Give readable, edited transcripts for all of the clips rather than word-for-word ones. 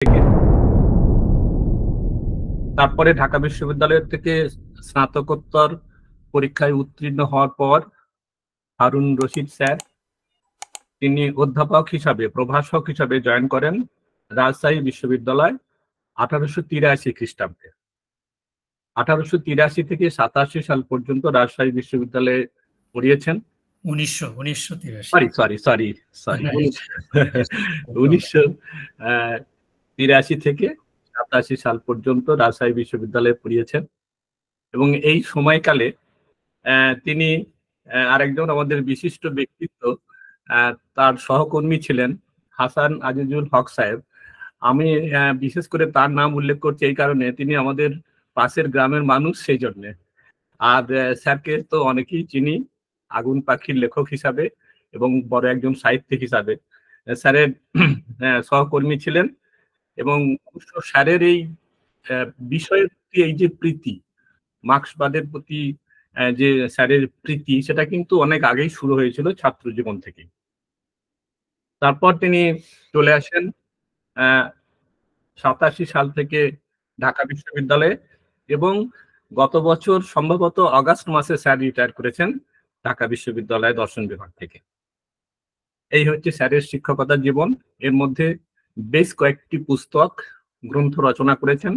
থেকে তারপরে ঢাকা বিশ্ববিদ্যালয় থেকে স্নাতকোত্তর পরীক্ষায় উত্তীর্ণ হওয়ার পর হারুন রশিদ স্যার তিনি অধ্যাপক হিসাবে প্রভাষক হিসাবে জয়েন করেন রাজশাহী বিশ্ববিদ্যালয় 1883 খ্রিস্টাব্দে। 1883 থেকে 87 সাল পর্যন্ত রাজশাহী বিশ্ববিদ্যালয়ে পড়িয়েছেন। 1983 থেকে 87 সাল পর্যন্ত রাজশাহী বিশ্ববিদ্যালয়ে পড়িয়েছেন এবং এই সময়কালে তিনি আরেকজন আমাদের বিশিষ্ট ব্যক্তিত্ব, তার সহকর্মী ছিলেন হাসান আজিজুল হক সাহেব। আমি বিশেষ করে তার নাম উল্লেখ করছি এই কারণে, তিনি আমাদের পাশের গ্রামের মানুষ, সেই জন্যে। আর স্যারকে তো অনেকেই চিনি আগুন পাখির লেখক হিসাবে এবং বড় একজন সাহিত্যিক হিসাবে। স্যারের সহকর্মী ছিলেন এবং স্যারের এই বিষয়ের প্রতি এই যে প্রীতি, মার্ক্সবাদের প্রতি যে স্যারের প্রীতি, সেটা কিন্তু অনেক আগেই শুরু হয়েছিল ছাত্র জীবন থেকে। তারপর তিনি চলে আসেন 87 সাল থেকে ঢাকা বিশ্ববিদ্যালয়ে এবং গত বছর সম্ভবত অগাস্ট মাসে স্যার রিটায়ার করেছেন ঢাকা বিশ্ববিদ্যালয় দর্শন বিভাগ থেকে। এই হচ্ছে স্যারের শিক্ষকতার জীবন। এর মধ্যে বেশ কয়েকটি পুস্তক গ্রন্থ রচনা করেছেন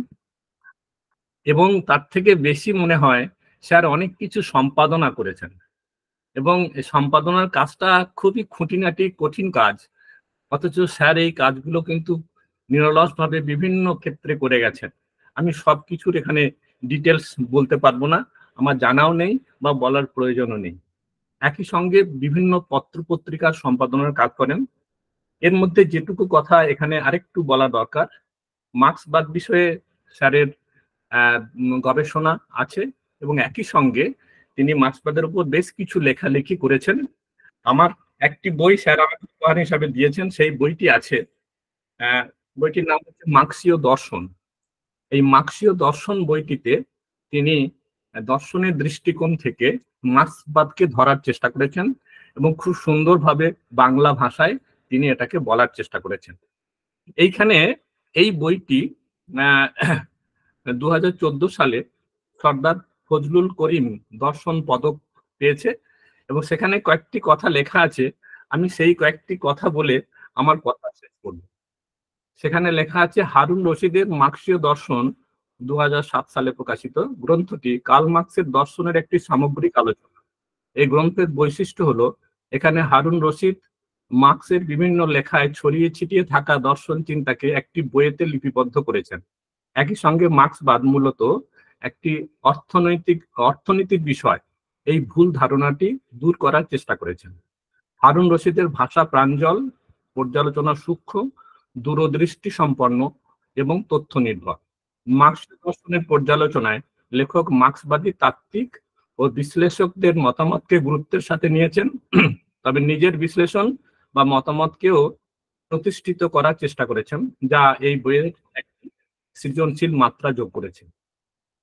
এবং তার থেকে বেশি মনে হয় স্যার অনেক কিছু সম্পাদনা করেছেন এবং সম্পাদনার কাজটা খুবই খুঁটিনাটি কঠিন কাজ, অথচ স্যার এই কাজগুলো কিন্তু নিরলসভাবে বিভিন্ন ক্ষেত্রে করে গেছেন। আমি সবকিছুর এখানে ডিটেলস বলতে পারবো না, আমার জানাও নেই বা বলার প্রয়োজনও নেই। একই সঙ্গে বিভিন্ন পত্র পত্রিকার সম্পাদনার কাজ করেন। এর মধ্যে যেটুকু কথা এখানে আরেকটু বলা দরকার, মার্ক্সবাদ বিষয়ে স্যারের গবেষণা আছে এবং একই সঙ্গে তিনি মার্ক্সবাদের উপর বেশ কিছু লেখালেখি করেছেন। আমার একটি বই স্যার আমাকে উপহার হিসাবে দিয়েছেন, সেই বইটি আছে। বইটির নাম হচ্ছে মার্ক্সীয় দর্শন। এই মার্ক্সীয় দর্শন বইটিতে তিনি দর্শনের দৃষ্টিকোণ থেকে মার্ক্সবাদকে ধরার চেষ্টা করেছেন এবং খুব সুন্দরভাবে বাংলা ভাষায় তিনি এটাকে বলার চেষ্টা করেছেন। এইখানে এই বইটি 2014 সালে সর্দার ফজলুল করিম দর্শন পদক পেয়েছে এবং সেখানে কয়েকটি কথা লেখা আছে। আমি সেই কয়েকটি কথা বলে আমার কথা শেষ করব। সেখানে লেখা আছে, হারুন রশিদের মার্ক্সীয় দর্শন 2007 সালে প্রকাশিত গ্রন্থটি কার্ল মার্ক্সের দর্শনের একটি সামগ্রিক আলোচনা। এই গ্রন্থের বৈশিষ্ট্য হলো এখানে হারুন রশিদ মার্ক্সের বিভিন্ন লেখায় ছড়িয়ে ছিটিয়ে থাকা দর্শন চিন্তাকে একটি বইয়েতে লিপিবদ্ধ করেছেন। একই সঙ্গে মার্ক্সবাদ মূলত একটি অর্থনৈতিক বিষয়, এই ভুল ধারণাটি দূর করার চেষ্টা করেছেন। হারুন রশিদের ভাষা প্রাঞ্জল, পর্যালোচনা সূক্ষ্ম, দূরদৃষ্টি সম্পন্ন এবং তথ্য নির্ভর। মার্ক্স দর্শনের পর্যালোচনায় লেখক মার্ক্সবাদী তাত্ত্বিক ও বিশ্লেষকদের মতামতকে গুরুত্বের সাথে নিয়েছেন, তবে নিজের বিশ্লেষণ বা মতামতকেও প্রতিষ্ঠিত করার চেষ্টা করেছেন, যা এই বইয়ের একটি সৃজনশীল মাত্রা যোগ করেছে।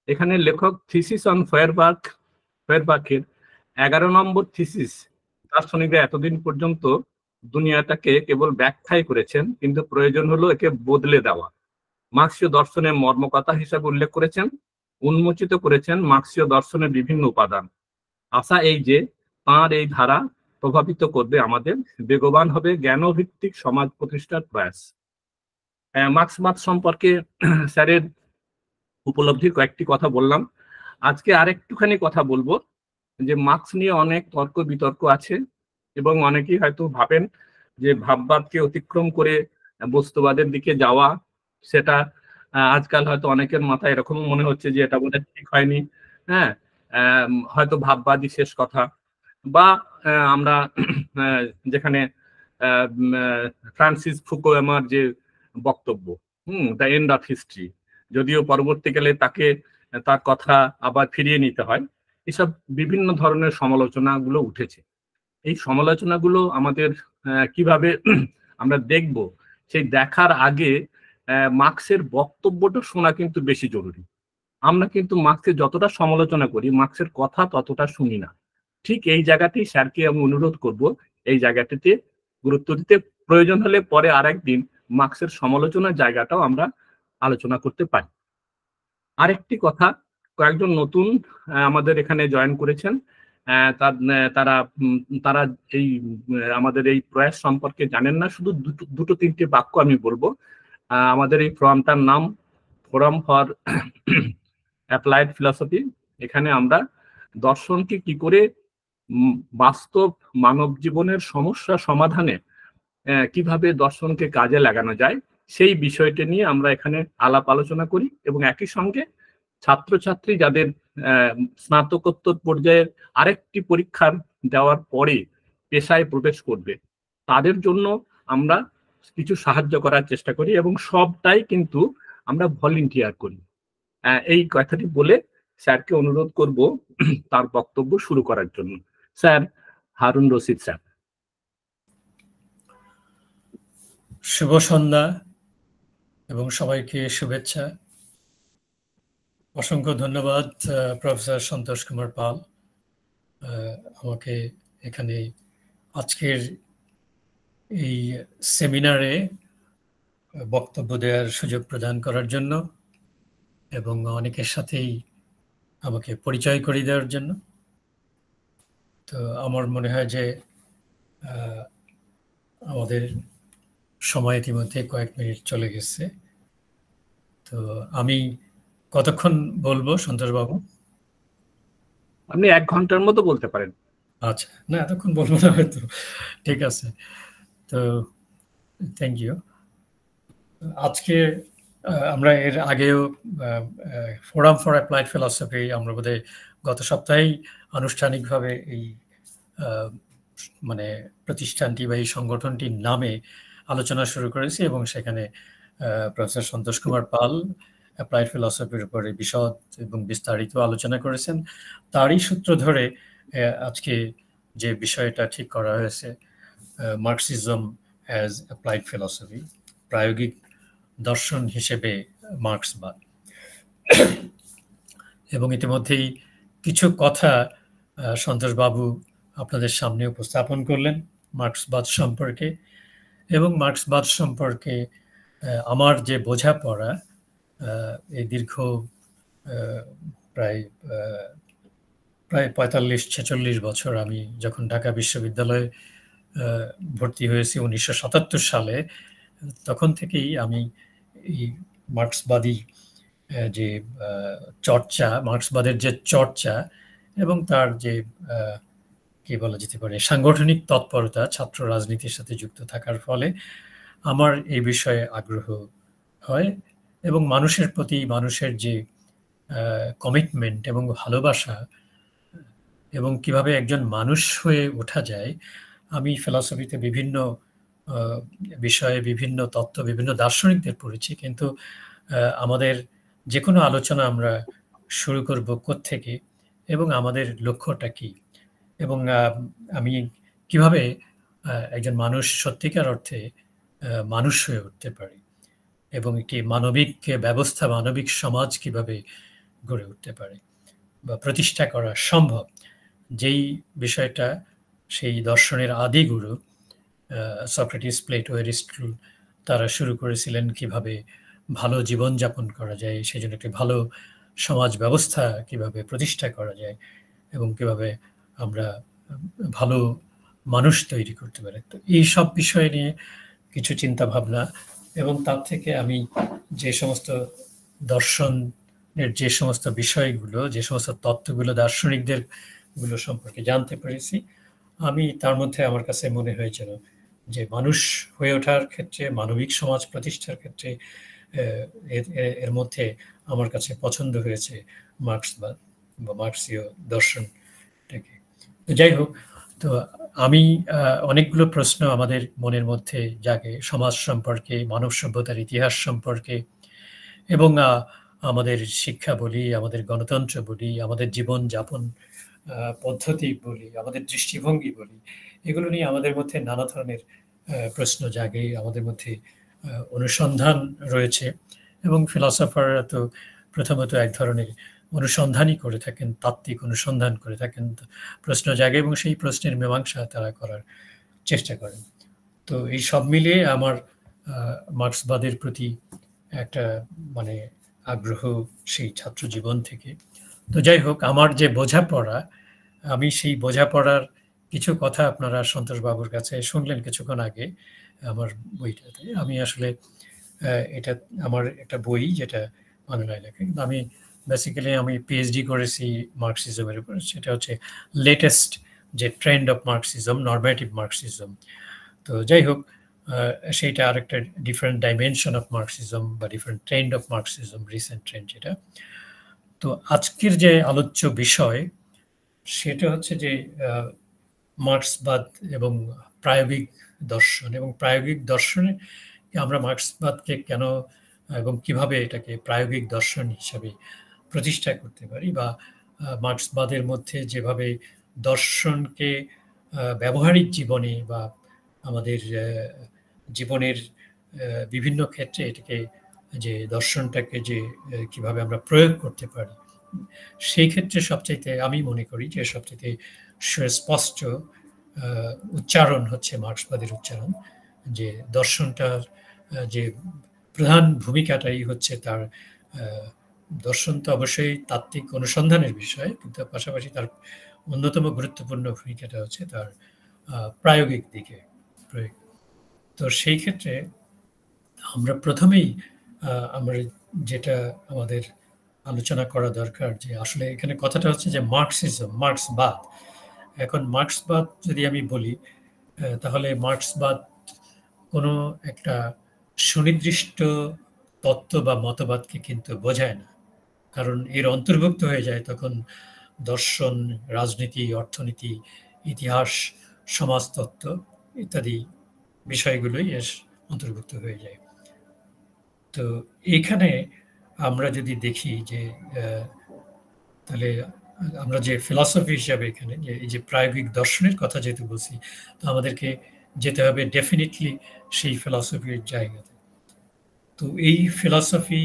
এখানে লেখক থিসিস অন ফেয়ারবার্গের 11 নম্বর থিসিস, দার্শনিকরা এতদিন পর্যন্ত দুনিয়াটাকে কেবল ব্যাখ্যাই করেছেন, কিন্তু প্রয়োজন হলো একে বদলে দেওয়া। মার্ক্সীয় দর্শনের মর্মকথা হিসাবে উল্লেখ করেছেন, উন্মোচিত করেছেন মার্ক্সীয় দর্শনের বিভিন্ন উপাদান। আশা এই যে তাঁর এই ধারা প্রভাবিত করবে আমাদের, বেগবান হবে জ্ঞানভিত্তিক সমাজ প্রতিষ্ঠার প্রয়াস। মার্ক্সবাদ সম্পর্কে স্যারের উপলব্ধির কয়েকটি কথা বললাম। আজকে আরেকটুখানি কথা বলবো যে মার্ক্স নিয়ে অনেক তর্ক বিতর্ক আছে এবং অনেকেই হয়তো ভাবেন যে ভাববাদকে অতিক্রম করে বস্তুবাদের দিকে যাওয়া, সেটা আজকাল হয়তো অনেকের মাথায় এরকম মনে হচ্ছে যে এটা বোধহয় ঠিক হয়নি। হ্যাঁ, হয়তো ভাববাদই শেষ কথা, বা আমরা যেখানে ফ্রান্সিস ফুকুয়ামার যে বক্তব্য, দ্য এন্ড অফ হিস্ট্রি, যদিও পরবর্তীকালে তাকে তার কথা আবার ফিরিয়ে নিতে হয়, এসব বিভিন্ন ধরনের সমালোচনাগুলো উঠেছে। এই সমালোচনাগুলো আমাদের কিভাবে আমরা দেখব, সেই দেখার আগে মার্ক্সের বক্তব্যটা শোনা কিন্তু বেশি জরুরি। আমরা কিন্তু মার্ক্সের যতটা সমালোচনা করি, মার্ক্সের কথা ততটা শুনি না। ঠিক এই জায়গাতেই স্যারকে আমি অনুরোধ করব এই জায়গাটিতে গুরুত্ব দিতে। প্রয়োজন হলে পরে আরেকদিন মার্ক্সের সমালোচনার জায়গাটাও আমরা আলোচনা করতে পারি। আরেকটি কথা, কয়েকজন নতুন আমাদের এখানে জয়েন করেছেন। তারা তারা এই আমাদের এই প্রয়াস সম্পর্কে জানেন না। শুধু দুটো তিনটে বাক্য আমি বলবো। আমাদের এই ফোরামটার নাম ফোরাম ফর অ্যাপ্লাইড ফিলসফি। এখানে আমরা দর্শনকে কি করে বাস্তব মানব জীবনের সমস্যা সমাধানে কিভাবে দর্শনকে কাজে লাগানো যায় সেই বিষয়টি নিয়ে আমরা এখানে আলাপ আলোচনা করি, এবং একই সঙ্গে ছাত্রছাত্রী যাদের স্নাতকোত্তর পর্যায়ের আরেকটি পরীক্ষার দেওয়ার পরে পেশায় প্রবেশ করবে, তাদের জন্য আমরা কিছু সাহায্য করার চেষ্টা করি, এবং সবটাই কিন্তু আমরা ভলেন্টিয়ার করি। এই কথাটি বলে স্যারকে অনুরোধ করব তার বক্তব্য শুরু করার জন্য। Sir, Harun Rashid sir. শুভ সন্ধ্যা এবং সবাইকে শুভেচ্ছা। অসংখ্য ধন্যবাদ প্রফেসর সন্তোষ কুমার পাল আমাকে এখানে আজকের এই সেমিনারে বক্তব্য দেওয়ার সুযোগ প্রদান করার জন্য এবং অনেকের সাথেই আমাকে পরিচয় করিয়ে দেওয়ার জন্য। তো আমার মনে হয় যে আমাদের সময় ইতিমধ্যে কয়েক মিনিট চলে গেছে। তো আমি কতক্ষণ বলবো সন্তোষ বাবু? আপনি 1 ঘন্টার মতো বলতে পারেন। আচ্ছা, না এতক্ষণ বলবো না হয়তো। ঠিক আছে, তো থ্যাংক ইউ। আজকে আমরা এর আগেও ফোরাম ফর অ্যাপ্লাইড ফিলসফি আমরা বোধহয় গত সপ্তাহেই আনুষ্ঠানিকভাবে এই মানে প্রতিষ্ঠানটি বা এই সংগঠনটির নামে আলোচনা শুরু করেছি, এবং সেখানে প্রফেসর সন্তোষ কুমার পাল অ্যাপ্লাইড ফিলসফির উপরে বিশদ এবং বিস্তারিত আলোচনা করেছেন। তারই সূত্র ধরে আজকে যে বিষয়টা ঠিক করা হয়েছে, মার্কসিজম অ্যাজ অ্যাপ্লাইড ফিলসফি, প্রায়োগিক দর্শন হিসেবে মার্ক্সবাদ। এবং ইতিমধ্যেই কিছু কথা সন্তোষ বাবু আপনাদের সামনে উপস্থাপন করলেন মার্ক্সবাদ সম্পর্কে, এবং মার্ক্সবাদ সম্পর্কে আমার যে বোঝাপড়া এই দীর্ঘ প্রায় 45-46 বছর, আমি যখন ঢাকা বিশ্ববিদ্যালয়ে ভর্তি হয়েছি 1977 সালে, তখন থেকেই আমি এই মার্ক্সবাদী যে চর্চা, মার্ক্সবাদের যে চর্চা এবং তার যে কি বলা যেতে পারে সাংগঠনিক তৎপরতা, ছাত্র রাজনীতির সাথে যুক্ত থাকার ফলে আমার এই বিষয়ে আগ্রহ হয়, এবং মানুষের প্রতি মানুষের যে কমিটমেন্ট এবং ভালোবাসা এবং কিভাবে একজন মানুষ হয়ে ওঠা যায়। আমি ফিলসফিতে বিভিন্ন বিষয়ে বিভিন্ন তত্ত্ব, বিভিন্ন দার্শনিকদের পড়েছি, কিন্তু আমাদের যে কোনো আলোচনা আমরা শুরু করব কোত্থেকে এবং আমাদের লক্ষ্যটা কি, এবং আমি কিভাবে একজন মানুষ সত্যিকার অর্থে মানুষ হয়ে উঠতে পারি, এবং একটি মানবিক ব্যবস্থা, মানবিক সমাজ কিভাবে গড়ে উঠতে পারে বা প্রতিষ্ঠা করা সম্ভব, যেই বিষয়টা সেই দর্শনের আদি গুরু সক্রেটিস, প্লেটো, অ্যারিস্টটল তারা শুরু করেছিলেন কিভাবে ভালো জীবনযাপন করা যায়, সেই জন্য একটি ভালো সমাজ ব্যবস্থা কিভাবে প্রতিষ্ঠা করা যায় এবং কিভাবে আমরা ভালো মানুষ তৈরি করতে পারি। তো এই সব বিষয় নিয়ে কিছু চিন্তা ভাবনা, এবং তার থেকে আমি যে সমস্ত দর্শনের যে সমস্ত বিষয়গুলো, যে সমস্ত তত্ত্বগুলো দার্শনিকদের গুলো সম্পর্কে জানতে পেরেছি, আমি তার মধ্যে আমার কাছে মনে হয়েছিল যে মানুষ হয়ে ওঠার ক্ষেত্রে, মানবিক সমাজ প্রতিষ্ঠার ক্ষেত্রে এর মধ্যে আমার কাছে পছন্দ হয়েছে মার্ক্সবাদ বা মার্ক্সীয় দর্শনটাকে। যাই হোক, তো আমি অনেকগুলো প্রশ্ন আমাদের মনের মধ্যে জাগে সমাজ সম্পর্কে, মানব সভ্যতার ইতিহাস সম্পর্কে, এবং আমাদের শিক্ষা বলি, আমাদের গণতন্ত্র বলি, আমাদের জীবন যাপন পদ্ধতি বলি, আমাদের দৃষ্টিভঙ্গি বলি, এগুলো নিয়ে আমাদের মধ্যে নানা ধরনের প্রশ্ন জাগে, আমাদের মধ্যে অনুসন্ধান রয়েছে, এবং ফিলসফাররা তো প্রথমত এক ধরনের অনুসন্ধানই করে থাকেন, তাত্ত্বিক অনুসন্ধান করে থাকেন, প্রশ্ন জাগে এবং সেই প্রশ্নের মীমাংসা তারা করার চেষ্টা করেন। তো এই সব মিলিয়ে আমার মার্ক্সবাদের প্রতি একটা মানে আগ্রহ সেই ছাত্র জীবন থেকে। তো যাই হোক, আমার যে বোঝাপড়া, আমি সেই বোঝাপড়ার কিছু কথা আপনারা সন্তোষ বাবুর কাছে শুনলেন কিছুক্ষণ আগে আমার বইটাতে। আমি আসলে এটা আমার একটা বই যেটা বাংলায় লেখা, কিন্তু আমি বেসিক্যালি আমি পিএইচডি করেছি মার্কসিজমের উপর। সেটা হচ্ছে লেটেস্ট যে ট্রেন্ড অফ মার্কসিজম, নরমেটিভ মার্কসিজম। তো যাই হোক, সেইটা আরেকটা ডিফারেন্ট ডাইমেনশন অফ মার্কসিজম বা different trend of Marxism, recent trend যেটা। তো আজকের যে আলোচ্য বিষয় সেটা হচ্ছে যে মার্ক্সবাদ এবং প্রায়োগিক দর্শন, এবং প্রায়োগিক দর্শনে আমরা মার্ক্সবাদকে কেন এবং কিভাবে এটাকে প্রায়োগিক দর্শন হিসাবে প্রতিষ্ঠা করতে পারি, বা মার্ক্সবাদের মধ্যে যেভাবে দর্শনকে ব্যবহারিক জীবনে বা আমাদের জীবনের বিভিন্ন ক্ষেত্রে এটাকে যে দর্শনটাকে যে কিভাবে আমরা প্রয়োগ করতে পারি, সেই ক্ষেত্রে সবচাইতে আমি মনে করি যে সবচাইতে সুস্পষ্ট উচ্চারণ হচ্ছে মার্ক্সবাদের উচ্চারণ, যে দর্শনটার যে প্রধান ভূমিকাটাই হচ্ছে তার দর্শন তো অবশ্যই তাত্ত্বিক অনুসন্ধানের বিষয়, কিন্তু পাশাপাশি তার অন্যতম গুরুত্বপূর্ণ ভূমিকাটা হচ্ছে তার প্রায়োগিক দিকে প্রয়োগ। তো সেই ক্ষেত্রে আমরা প্রথমেই আমরা যেটা আমাদের আলোচনা করা দরকার, যে আসলে এখানে কথাটা হচ্ছে যে মার্ক্সিজম, মার্ক্সবাদ। এখন মার্ক্সবাদ যদি আমি বলি, তাহলে মার্ক্সবাদ কোনো একটা সুনির্দিষ্ট তত্ত্ব বা মতবাদকে কিন্তু বোঝায় না, কারণ এর অন্তর্ভুক্ত হয়ে যায় তখন দর্শন, রাজনীতি, অর্থনীতি, ইতিহাস, সমাজতত্ত্ব ইত্যাদি বিষয়গুলোই এর অন্তর্ভুক্ত হয়ে যায়। তো এখানে আমরা যদি দেখি যে তাহলে আমরা যে ফিলসফি হিসাবে এখানে যে এই যে প্রায়োগিক দর্শনের কথা যেহেতু বলছি, তো আমাদেরকে যেতে হবে ডেফিনেটলি সেই ফিলসফির জায়গাতে। তো এই ফিলসফি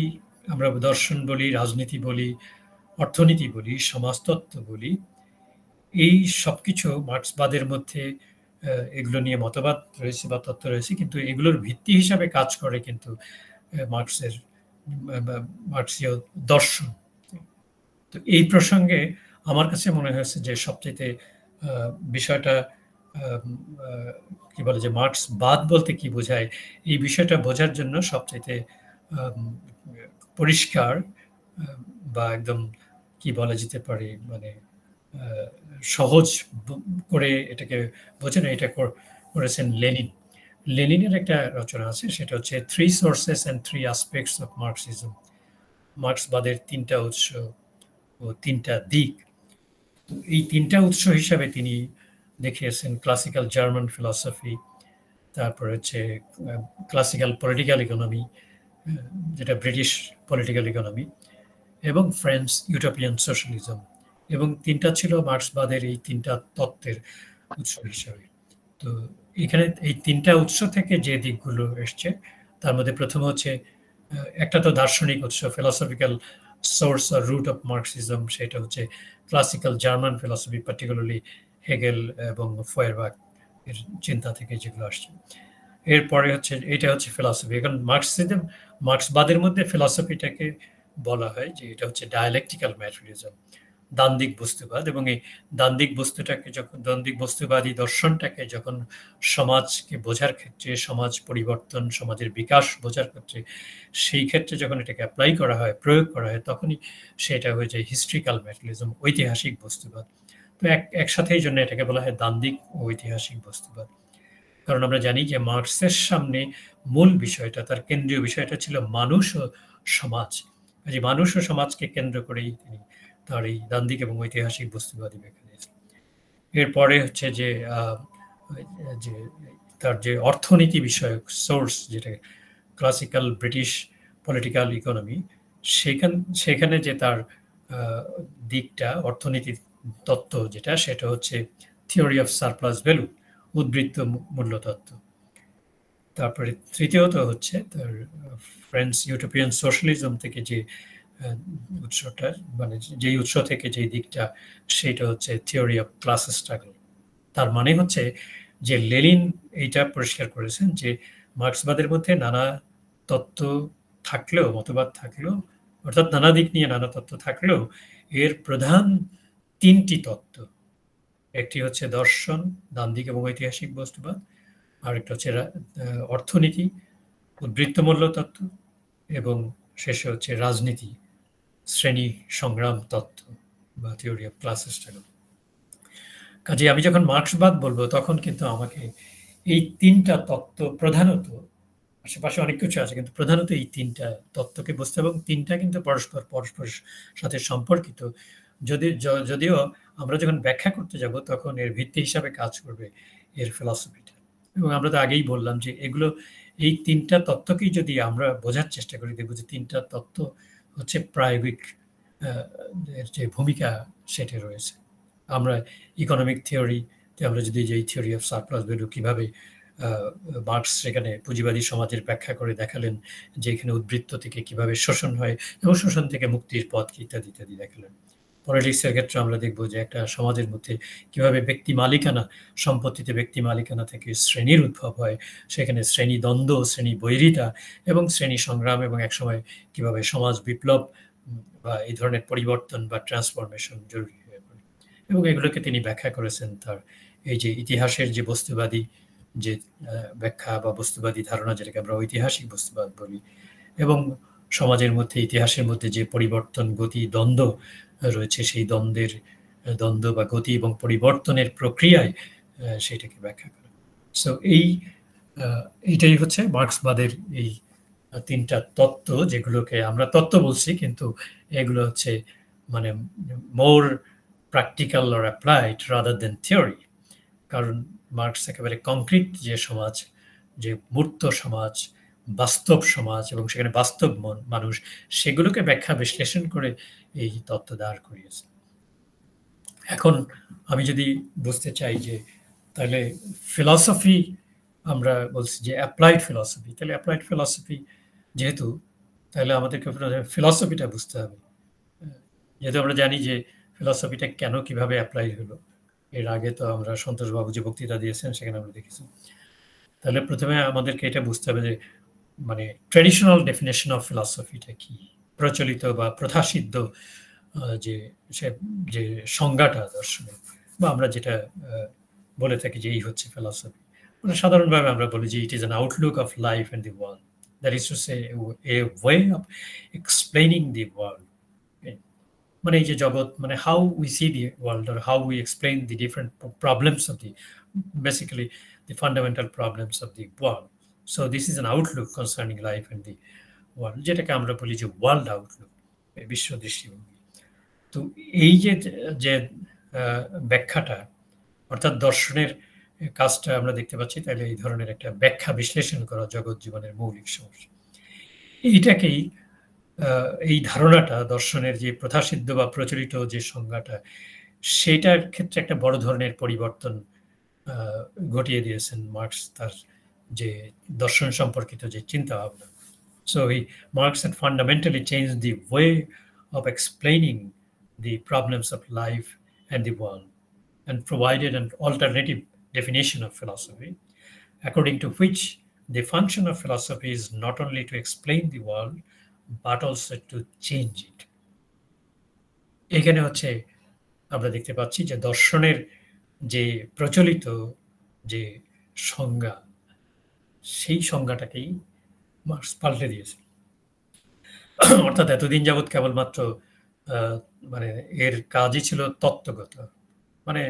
আমরা দর্শন বলি, রাজনীতি বলি, অর্থনীতি বলি, সমাজতত্ত্ব বলি, এই সবকিছু মার্ক্সবাদের মধ্যে এগুলো নিয়ে মতবাদ রয়েছে বা তত্ত্ব রয়েছে, কিন্তু এগুলোর ভিত্তি হিসাবে কাজ করে কিন্তু মার্ক্সীয় দর্শন। তো এই প্রসঙ্গে আমার কাছে মনে হয়েছে যে সবচেয়ে বিষয়টা কি বলে যে মার্ক্সবাদ বলতে কি বোঝায়, এই বিষয়টা বোঝার জন্য সবচেয়ে পরিষ্কার বা একদম কি বলা যেতে পারে মানে সহজ করে এটাকে বোঝেন, এটা করেছেন লেনিন। লেনিনের একটা রচনা আছে, সেটা হচ্ছে 3 sources and 3 aspects of Marxism, মার্ক্সবাদের 3টা উৎস ও 3টা দিক। এই 3টা উৎস হিসাবে তিনি দেখিয়েছেন ক্লাসিক্যাল জার্মান ফিলসফি, তারপর হচ্ছে ক্লাসিক্যাল পলিটিক্যাল ইকোনমি যেটা ব্রিটিশ পলিটিক্যাল ইকোনমি, এবং ফ্রেঞ্চ ইউটোপিয়ান সোশ্যালিজম। এবং 3টা ছিল মার্ক্সবাদের এই 3টা তত্ত্বের উৎস হিসাবে। তো এখানে এই 3টা উৎস থেকে যে দিকগুলো এসছে তার মধ্যে প্রথম হচ্ছে একটা তো দার্শনিক উৎস, ফিলসফিক্যাল সোর্স আর রুট অফ মার্ক্সিজম, সেটা হচ্ছে classical German philosophy, particularly Hegel এবং ফয়েরবাখ এর চিন্তা থেকে যেগুলো আসছে। এরপরে হচ্ছে এটা হচ্ছে ফিলসফি। এখন মার্ক্সবাদের মধ্যে ফিলসফিটাকে বলা হয় যে এটা হচ্ছে ডায়ালেকটিক্যাল ম্যাটেরিয়ালিজম, দ্বান্দ্বিক বস্তুবাদ। এবং এই দ্বান্দ্বিক বস্তুটাকে যখন দ্বান্দ্বিক বস্তুবাদী দর্শনটাকে যখন সমাজকে বোঝার ক্ষেত্রে, সমাজ পরিবর্তন, সমাজের বিকাশ বোঝার ক্ষেত্রে, সেই ক্ষেত্রে যখন এটাকে অ্যাপ্লাই করা হয়, প্রয়োগ করা হয়, তখনই সেটা হয়ে যায় হিস্ট্রিক্যাল ম্যাটেরিয়ালিজম, ঐতিহাসিক বস্তুবাদ। তো একসাথে এই জন্য এটাকে বলা হয় দ্বান্দ্বিক ও ঐতিহাসিক বস্তুবাদ। কারণ আমরা জানি যে মার্ক্সের সামনে মূল বিষয়টা, তার কেন্দ্রীয় বিষয়টা ছিল মানুষ ও সমাজ। যে মানুষ ও সমাজকে কেন্দ্র করেই তিনি তার এই দ্বান্দ্বিক এবং ঐতিহাসিক বস্তুবাদী ব্যাখ্যা দিয়েছেন। এরপরে হচ্ছে যে তার যে অর্থনীতি বিষয়ক সোর্স, যেটা ক্লাসিক্যাল ব্রিটিশ পলিটিক্যাল ইকোনমি, সেখানে যে তার দিকটা অর্থনীতির তত্ত্ব যেটা, সেটা হচ্ছে থিওরি অফ সারপ্লাস ভ্যালু, উদ্বৃত্ত মূল্যতত্ত্ব। তারপরে তৃতীয়ত হচ্ছে তার ফ্রেঞ্চ ইউটোপিয়ান সোশ্যালিজম থেকে যে উৎসটা, মানে যেই উৎস থেকে যে দিকটা, সেটা হচ্ছে থিওরি অফ ক্লাস স্ট্রাগল। তার মানে হচ্ছে যে লেনিন এইটা পরিষ্কার করেছেন যে মার্ক্সবাদের মধ্যে নানা তত্ত্ব থাকলেও, মতবাদ থাকলেও, অর্থাৎ নানা দিক নিয়ে নানা তত্ত্ব থাকলেও এর প্রধান তিনটি তত্ত্ব, একটি হচ্ছে দর্শন, দান্দিক এবং ঐতিহাসিক বস্তুবাদ, আর একটা হচ্ছে অর্থনীতি, উদ্বৃত্তমূল্য তত্ত্ব, এবং শেষে হচ্ছে রাজনীতি, শ্রেণী সংগ্রাম তত্ত্ব বা থিওরি অফ ক্লাস স্ট্রাগল। কাজে আমি যখন মার্ক্সবাদ বলবো তখন কিন্তু আমাকে এই তিনটা তত্ত্ব প্রধানত, আশেপাশে অনেক কিছু আছে কিন্তু প্রধানত এই তিনটা তত্ত্বকে বুঝতে, এবং তিনটা কিন্তু পরস্পরের সাথে সম্পর্কিত। যদিও আমরা যখন ব্যাখ্যা করতে যাব তখন এর ভিত্তি হিসাবে কাজ করবে এর ফিলসফিটা। এবং আমরা তো আগেই বললাম যে এগুলো, এই তিনটা তত্ত্বকেই যদি আমরা বোঝার চেষ্টা করি, দেখব যে তিনটা তত্ত্ব হচ্ছে প্রায়োগিক যে ভূমিকা সেটা রয়েছে। আমরা ইকোনমিক থিওরিতে আমরা যদি যে থিওরি অফ সারপ্লাস ভ্যালু কিভাবে মার্কস সেখানে পুঁজিবাদী সমাজের ব্যাখ্যা করে দেখালেন, যে এখানে উদ্বৃত্ত থেকে কিভাবে শোষণ হয় এবং শোষণ থেকে মুক্তির পথ ইত্যাদি ইত্যাদি দেখালেন। পলিটিক্সের ক্ষেত্রে আমরা দেখব যে একটা সমাজের মধ্যে কিভাবে ব্যক্তি মালিকানা, সম্পত্তিতে ব্যক্তি মালিকানা থেকে শ্রেণীর উদ্ভব হয়, সেখানে শ্রেণী দ্বন্দ্ব, শ্রেণী বৈরিতা এবং শ্রেণী সংগ্রাম, এবং একসময় কিভাবে সমাজ বিপ্লব বা এই ধরনের পরিবর্তন বা ট্রান্সফরমেশন জরুরি হয়ে পড়ে। এবং এগুলোকে তিনি ব্যাখ্যা করেছেন তার এই যে ইতিহাসের যে বস্তুবাদী যে ব্যাখ্যা বা বস্তুবাদী ধারণা, যেটাকে আমরা ঐতিহাসিক বস্তুবাদ বলি, এবং সমাজের মধ্যে, ইতিহাসের মধ্যে যে পরিবর্তন, গতি, দ্বন্দ্ব রয়েছে, সেই দ্বন্দ্ব বা গতি এবং পরিবর্তনের প্রক্রিয়ায় সেটাকে ব্যাখ্যা করে। সো এইটাই হচ্ছে মার্ক্সবাদের এই তিনটা তত্ত্ব, যেগুলোকে আমরা তত্ত্ব বলছি কিন্তু এগুলো হচ্ছে মানে more practical or applied rather than theory. কারণ মার্ক্স একেবারে কংক্রিট যে সমাজ, যে মূর্ত সমাজ, বাস্তব সমাজ এবং সেখানে বাস্তব মানুষ, সেগুলোকে ব্যাখ্যা বিশ্লেষণ করে এই তত্ত্ব দাঁড় করিয়েছে। এখন আমি যদি বুঝতে চাই যে তাহলে ফিলসফি, আমরা বলছি যে অ্যাপ্লাইড ফিলসফি, তাহলে অ্যাপ্লাইড ফিলসফি যেহেতু, তাহলে আমাদেরকে ফিলসফিটা বুঝতে হবে। যেহেতু আমরা জানি যে ফিলসফিটা কেন কিভাবে অ্যাপ্লাই হলো, এর আগে তো আমরা সন্তোষবাবু যে বক্তৃতা দিয়েছেন সেখানে আমরা দেখেছি। তাহলে প্রথমে আমাদেরকে এটা বুঝতে হবে যে মানে ট্র্যাডিশনাল ডেফিনেশন অফ ফিলসফিটা কি, প্রচলিত বা প্রথাসিদ্ধ যে সংজ্ঞাটা দর্শনের, বা আমরা যেটা বলে থাকি যে এই হচ্ছে ফিলসফি। মানে সাধারণভাবে আমরা বলি যে it is an outlook of life and the world, that is to say a way of explaining the world. মানে এই যে জগৎ, মানে how we see the world or how we explain the different problems of the, basically the fundamental problems of the world. So this is an outlook concerning life and the world, যেটাকে আমরা বলি যে world Outlook, বিশ্ব দৃষ্টিভঙ্গি। তো এই যে ব্যাখ্যাটা, অর্থাৎ দর্শনের কাজটা আমরা দেখতে পাচ্ছি, তাহলে এই ধরনের একটা ব্যাখ্যা বিশ্লেষণ করা জগৎ জীবনের মৌলিক সমস্যা, এইটাকেই এই ধারণাটা দর্শনের যে প্রথাসিদ্ধ বা প্রচলিত যে সংজ্ঞাটা, সেটার ক্ষেত্রে একটা বড় ধরনের পরিবর্তন ঘটিয়ে দিয়েছেন মার্কস তার যে দর্শন সম্পর্কিত যে চিন্তা ভাবনা। So Marx had fundamentally changed the way of explaining the problems of life and the world, and provided an alternative definition of philosophy, according to which the function of philosophy is not only to explain the world, but also to change it. এখানে হচ্ছে আমরা দেখতে পাচ্ছি যে দর্শনের যে প্রচলিত যে সংজ্ঞা, সেই সংজ্ঞাটাকেই মার্কস পাল্টে দিয়েছে। অর্থাৎ এতদিন যাবৎ কেবলমাত্র মানে এর কাজই ছিল তত্ত্বগত, মানে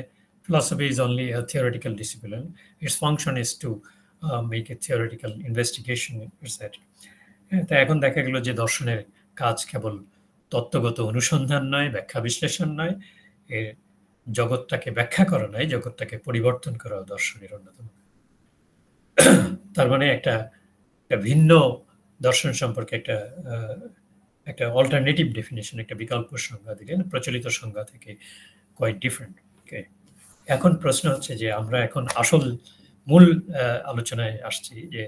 philosophy is only a theoretical discipline, its function is to make a theoretical investigation, etc. তা এখন দেখা গেল যে দর্শনের কাজ কেবল তত্ত্বগত অনুসন্ধান নয়, ব্যাখ্যা বিশ্লেষণ নয়, এর জগৎটাকে ব্যাখ্যা করা নয়, জগৎটাকে পরিবর্তন করা দর্শনের অন্যতম। তার মানে একটা ভিন্ন দর্শন সম্পর্কে একটা অল্টারনেটিভ ডেফিনেশন, একটা বিকল্প সংজ্ঞা দিলেন প্রচলিত সংজ্ঞা থেকে কোয়াইট ডিফারেন্ট। ওকে, এখন প্রশ্ন হচ্ছে যে আমরা এখন আসল মূল আলোচনায় আসছি যে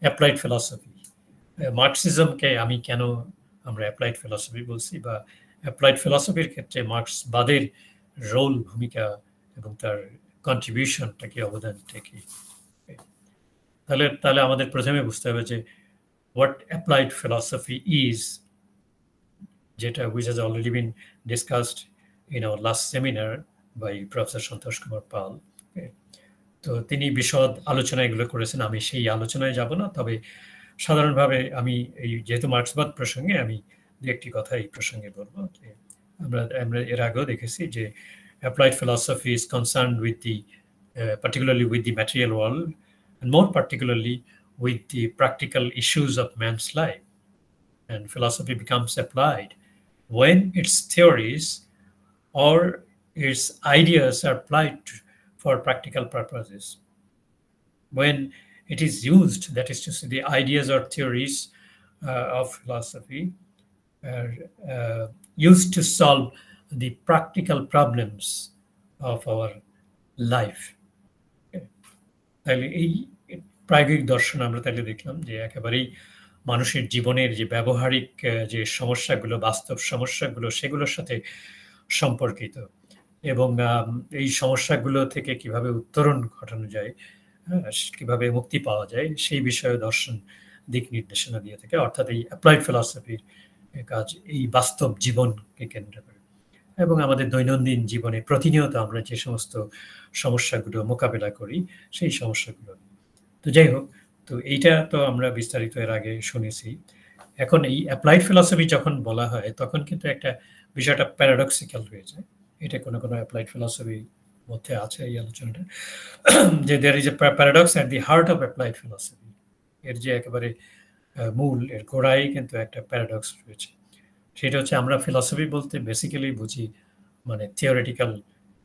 অ্যাপ্লাইড ফিলসফি, মার্কসিজমকে আমি কেন আমরা অ্যাপ্লাইড ফিলসফি বলছি, বা অ্যাপ্লাইড ফিলসফির ক্ষেত্রে মার্কসবাদের রোল, ভূমিকা এবং তার কন্ট্রিবিউশনটা কি, অবদানটা কি। তাহলে আমাদের প্রথমে বুঝতে হবে যে what applied philosophy is, যেটা which has already been discussed in our last seminar by Professor Santosh Kumar Pal. তো তিনি বিশদ আলোচনা এগুলো করেছেন, আমি সেই আলোচনায় যাব না, তবে সাধারণভাবে আমি এই যেহেতু মার্ক্সবাদ প্রসঙ্গে আমি দু একটি কথা এই প্রসঙ্গে বলবো। যে আমরা এর আগেও দেখেছি যে applied philosophy is concerned with the particularly with the material world, and more particularly with the practical issues of man's life. And philosophy becomes applied when its theories or its ideas are applied for practical purposes. When it is used, that is to say, the ideas or theories of philosophy are used to solve the practical problems of our life. তাহলে এই প্রায়োগিক দর্শন আমরা তাহলে দেখলাম যে একেবারেই মানুষের জীবনের যে ব্যবহারিক যে সমস্যাগুলো, বাস্তব সমস্যাগুলো, সেগুলোর সাথে সম্পর্কিত, এবং এই সমস্যাগুলো থেকে কিভাবে উত্তরণ ঘটানো যায়, কিভাবে মুক্তি পাওয়া যায়, সেই বিষয়ে দর্শন দিক নির্দেশনা দিয়ে থাকে। অর্থাৎ এই অ্যাপ্লাইড ফিলসফির কাজ এই বাস্তব জীবনকে কেন্দ্র করে, এবং আমাদের দৈনন্দিন জীবনে প্রতিনিয়ত আমরা যে সমস্ত সমস্যাগুলো মোকাবেলা করি সেই সমস্যাগুলো। তো যাই হোক, তো এইটা তো আমরা বিস্তারিত এর আগে শুনেছি। এখন এই অ্যাপ্লাইড ফিলসফি যখন বলা হয় তখন কিন্তু একটা বিষয়টা প্যারাডক্সিক্যাল হয়ে যায়। এটা কোনো অ্যাপ্লাইড ফিলসফির মধ্যে আছে এই আলোচনাটা, যে there is a paradox at the heart of applied philosophy. এর যে একেবারে মূল, এর গোড়ায় কিন্তু একটা প্যারাডক্স রয়েছে। সেটা হচ্ছে আমরা ফিলসফি বলতে বেসিক্যালি বুঝি মানে থিওরিটিক্যাল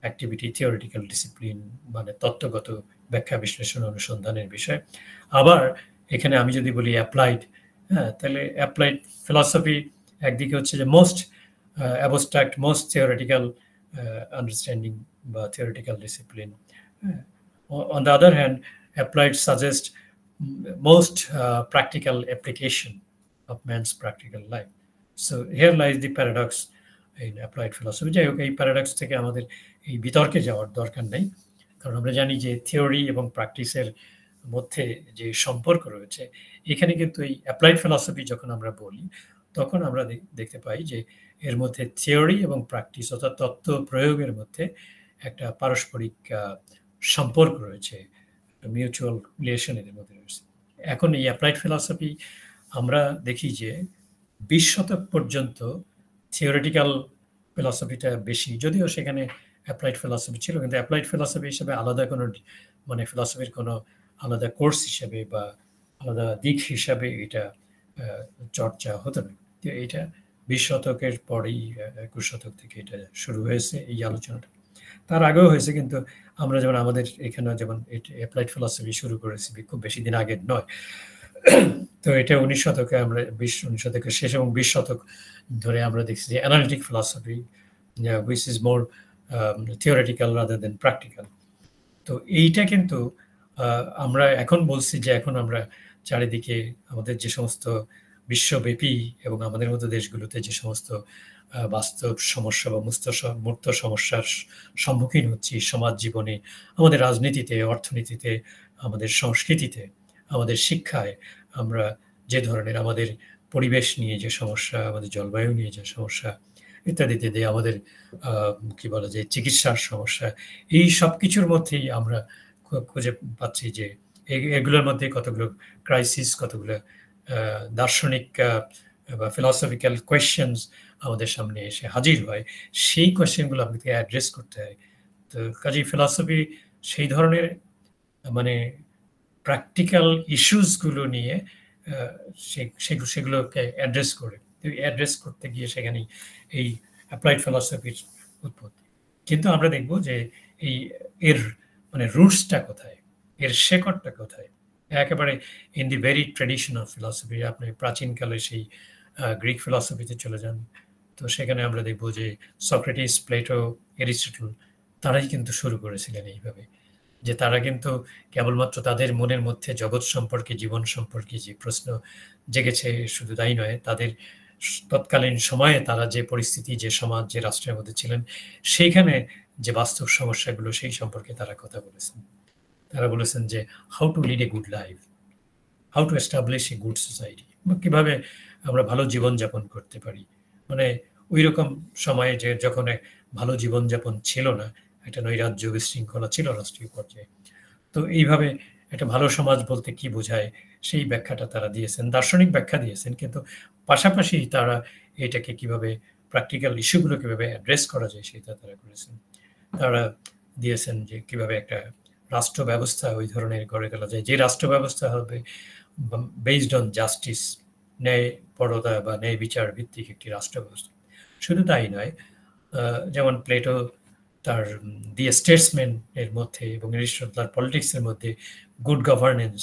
অ্যাক্টিভিটি, থিওরিটিক্যাল ডিসিপ্লিন, মানে তত্ত্বগত ব্যাখ্যা বিশ্লেষণ অনুসন্ধানের বিষয়। আবার এখানে আমি যদি বলি অ্যাপ্লাইড, তাহলে অ্যাপ্লাইড ফিলসফি একদিকে হচ্ছে যে most abstract, most theoretical understanding বা theoretical discipline. On the other hand, applied suggests most practical application of man's practical life. So here lies the paradox in applied philosophy. যাই হোক, এই paradox থেকে আমাদের এই বিতর্কে যাওয়ার দরকার নেই, কারণ আমরা জানি যে থিওরি এবং প্র্যাকটিসের মধ্যে যে সম্পর্ক রয়েছে, এখানে কিন্তু এই অ্যাপ্লাইড ফিলসফি যখন আমরা বলি তখন আমরা দেখতে পাই যে এর মধ্যে থিওরি এবং প্র্যাকটিস অর্থাৎ তত্ত্ব প্রয়োগের মধ্যে একটা পারস্পরিক সম্পর্ক রয়েছে, মিউচুয়াল রিলেশন এর মধ্যে রয়েছে। এখন এই অ্যাপ্লাইড ফিলসফি আমরা দেখি যে 20 শতক পর্যন্ত থিওরিটিক্যাল ফিলসফিটা বেশি, যদিও সেখানে অ্যাপ্লাইড ফিলসফি ছিল, কিন্তু অ্যাপ্লাইড ফিলসফি হিসেবে আলাদা কোনো মানে ফিলসফির কোনো আলাদা কোর্স হিসেবে বা আলাদা দিক হিসাবে এটা চর্চা হতো না। তো এইটা 20 শতকের পরেই 21 শতক থেকে এটা শুরু হয়েছে এই আলোচনাটা। তার আগেও হয়েছে, কিন্তু আমরা যেমন আমাদের এখানে যেমন অ্যাপ্লাইড ফিলসফি শুরু করেছি খুব বেশি দিন আগে নয়। তো এটা 19 শতকে আমরা 19 শতকের শেষ এবং 20 শতক ধরে আমরা দেখছি যে analytic philosophy which is more theoretical rather than practical। তো এইটা কিন্তু আমরা এখন বলছি যে এখন আমরা চারিদিকে আমাদের যে সমস্ত বিশ্বব্যাপী এবং আমাদের মতো দেশগুলোতে যে সমস্ত বাস্তব সমস্যা বা মূর্ত সমস্যার সম্মুখীন হচ্ছি সমাজ জীবনে, আমাদের রাজনীতিতে, অর্থনীতিতে, আমাদের সংস্কৃতিতে, আমাদের শিক্ষায়, আমরা যে ধরনের আমাদের পরিবেশ নিয়ে যে সমস্যা, আমাদের জলবায়ু নিয়ে যে সমস্যা ইত্যাদিতে, আমাদের কি বলা যায় চিকিৎসার সমস্যা, এই সব কিছুর মধ্যেই আমরা খুঁজে পাচ্ছি যে এগুলোর মধ্যে কতগুলো ক্রাইসিস, কতগুলো দার্শনিক বা ফিলসফিক্যাল কোয়েশ্চেনস আমাদের সামনে এসে হাজির হয়। সেই কোয়েশ্চেনগুলো আপনাকে অ্যাড্রেস করতে হয়। তো কাজেই ফিলসফি সেই ধরনের মানে প্র্যাকটিক্যাল ইস্যুসগুলো নিয়ে সেগুলোকে অ্যাড্রেস করে, অ্যাড্রেস করতে গিয়ে সেখানেই এই অ্যাপ্লাইড ফিলসফির উৎপত্তি। কিন্তু আমরা দেখব যে এর মানে রুটসটা কোথায়, এর শেকড়টা কোথায়, একেবারে in the very tradition of philosophy. আপনি প্রাচীনকালে সেই গ্রিক ফিলসফিতে চলে যান, তো সেখানে আমরা দেখব যে সক্রেটিস, প্লেটো, এরিস্টটল তারাই কিন্তু শুরু করেছিলেন এইভাবে, যে তারা কিন্তু কেবলমাত্র তাদের মনের মধ্যে জগৎ সম্পর্কে, জীবন সম্পর্কে যে প্রশ্ন জেগেছে শুধু তাই নয়, তাদের তৎকালীন সময়ে তারা যে পরিস্থিতি, যে সমাজ, যে রাষ্ট্রের মধ্যে ছিলেন, সেইখানে যে বাস্তব সমস্যাগুলো সেই সম্পর্কে তারা কথা বলেছেন। তারা বলেছেন যে how to lead a good life, how to establish a good society, কিভাবে আমরা ভালো জীবনযাপন করতে পারি। মানে ওই রকম সময়ে যে যখন ভালো জীবনযাপন ছিল না, একটা নৈরাজ্য বিশৃঙ্খলা ছিল রাষ্ট্রীয় পর্যায়ে, তো এইভাবে একটা ভালো সমাজ বলতে কি বোঝায় সেই ব্যাখ্যাটা তারা দিয়েছেন, দার্শনিক ব্যাখ্যা দিয়েছেন। কিন্তু পাশাপাশি তারা এটাকে কিভাবে প্র্যাকটিক্যাল ইস্যুগুলো কিভাবে অ্যাড্রেস করা যায় সেটা তারা করেছেন। তারা দিয়েছেন যে কিভাবে একটা রাষ্ট্র ব্যবস্থা ওই ধরনের গড়ে তোলা যায়, যে রাষ্ট্র ব্যবস্থা হবে বেসড অন জাস্টিস, ন্যায় পরতা বা ন্যায় বিচার ভিত্তিক একটি রাষ্ট্র ব্যবস্থা। শুধু তাই নয়, যেমন প্লেটো তার দি স্টেটসম্যান এর মধ্যে এবং এরিস্টটল তার পলিটিক্সের মধ্যে গুড গভর্নেন্স,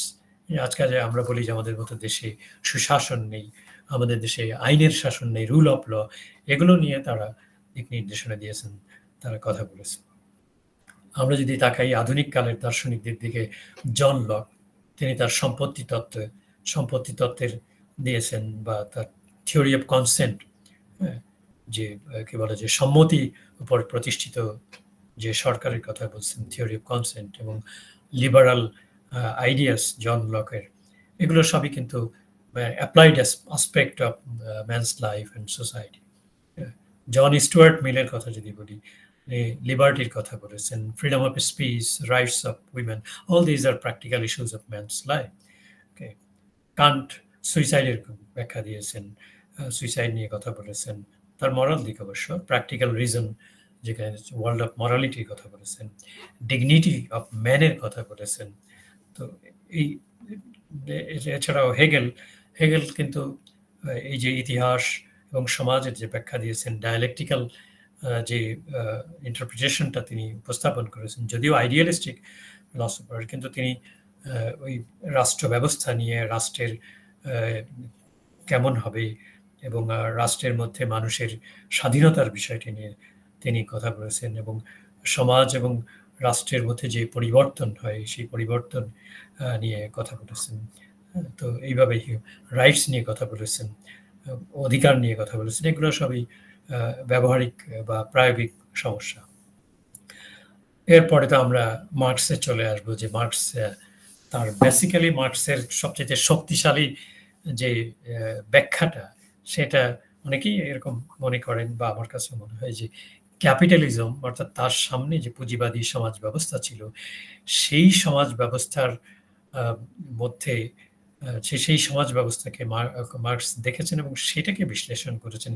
আজকাল যে আমরা বলি যে আমাদের মতো দেশে সুশাসন নেই, আমাদের দেশে আইনের শাসন নেই, রুল অফ ল, এগুলো নিয়ে তারা দিক নির্দেশনা দিয়েছেন, তারা কথা বলেছেন। আমরা যদি তাকাই আধুনিক কালের দার্শনিকদের দিকে, জন লক তিনি তার সম্পত্তি তত্ত্বের দিয়েছেন, বা তার থিওরি অফ কনসেন্ট, যে কি বলে যে সম্মতি উপর প্রতিষ্ঠিত যে সরকারের কথা বলছেন, থিওরি অফ কনসেন্ট, এবং লিবারাল আইডিয়াস জন লকের, এগুলো সবই কিন্তু applied aspect of man's life and society. John Stuart মিলের কথা যদি বলি, লিবার্টির কথা বলেছেন, freedom of speech, rights of women, all these are practical issues of man's life. Kant সুইসাইডের ব্যাখ্যা দিয়েছেন, সুইসাইড নিয়ে কথা বলেছেন, তার মরাল দিক অবশ্য, প্র্যাকটিক্যাল রিজন যেখানে ওয়ার্ল্ড অফ মরালিটির কথা বলেছেন, ডিগনিটি অফ ম্যানের কথা বলেছেন। তো এই এছাড়াও হেগেল কিন্তু এই যে ইতিহাস এবং সমাজের যে ব্যাখ্যা দিয়েছেন, ডায়ালেকটিক্যাল যে ইন্টারপ্রিটেশনটা তিনি উপস্থাপন করেছেন, যদিও আইডিয়ালিস্টিক ফিলসফার, কিন্তু তিনি ওই রাষ্ট্র ব্যবস্থা নিয়ে, রাষ্ট্রের কেমন হবে এবং রাষ্ট্রের মধ্যে মানুষের স্বাধীনতার বিষয়টি নিয়ে তিনি কথা বলেছেন, এবং সমাজ এবং রাষ্ট্রের মধ্যে যে পরিবর্তন হয় সেই পরিবর্তন নিয়ে কথা বলেছেন। তো এইভাবে রাইটস নিয়ে কথা বলেছেন, অধিকার নিয়ে কথা বলেছেন। এগুলো সবই ব্যবহারিক বা প্রায়োগিক সমস্যা। এরপরে তো আমরা মার্কসে চলে আসবো, যে মার্কস তার বেসিক্যালি মার্কসের সবচেয়ে শক্তিশালী যে ব্যাখ্যাটা, সেটা অনেকেই এরকম মনে করেন, বা আমার কাছে মনে হয় যে ক্যাপিটালিজম, অর্থাৎ তার সামনে যে পুঁজিবাদী সমাজ ব্যবস্থা ছিল, সেই সমাজ ব্যবস্থার মধ্যে সেই সমাজ ব্যবস্থাকে মার্কস দেখেছেন এবং সেটাকে বিশ্লেষণ করেছেন,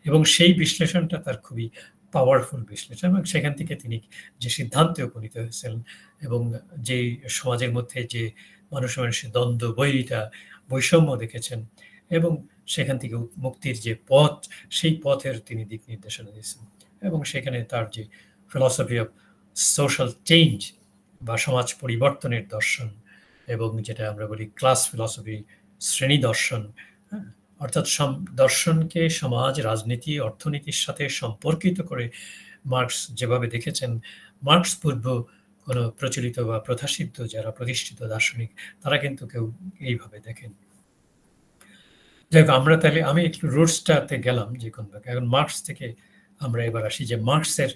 এবং সেই বিশ্লেষণটা তার খুবই পাওয়ারফুল বিশ্লেষণ, এবং সেখান থেকে তিনি যে সিদ্ধান্তে উপনীত হয়েছেন, এবং যে সমাজের মধ্যে যে মানুষের দ্বন্দ্ব, বৈরিতা, বৈষম্য দেখেছেন, এবং সেখান থেকে মুক্তির যে পথ, সেই পথের তিনি দিক নির্দেশনা দিয়েছেন। এবং সেখানে তার যে ফিলসফি অফ সোশ্যাল চেঞ্জ বা সমাজ পরিবর্তনের দর্শন, এবং যেটা আমরা বলি ক্লাস ফিলসফি, শ্রেণী দর্শন, অর্থাৎ দর্শনকে সমাজ, রাজনীতি, অর্থনীতির সাথে সম্পর্কিত করে মার্কস যেভাবে দেখেছেন, মার্কস পূর্ব কোনো প্রচলিত বা প্রথাসিদ্ধ যারা প্রতিষ্ঠিত দার্শনিক, তারা কিন্তু কেউ এইভাবে দেখেন। যাই হোক, আমরা তাহলে আমি একটু রুটসটাতে গেলাম যে কোন ব্যাপারে। এখন মার্কস থেকে আমরা এবার আসি যে মার্কসের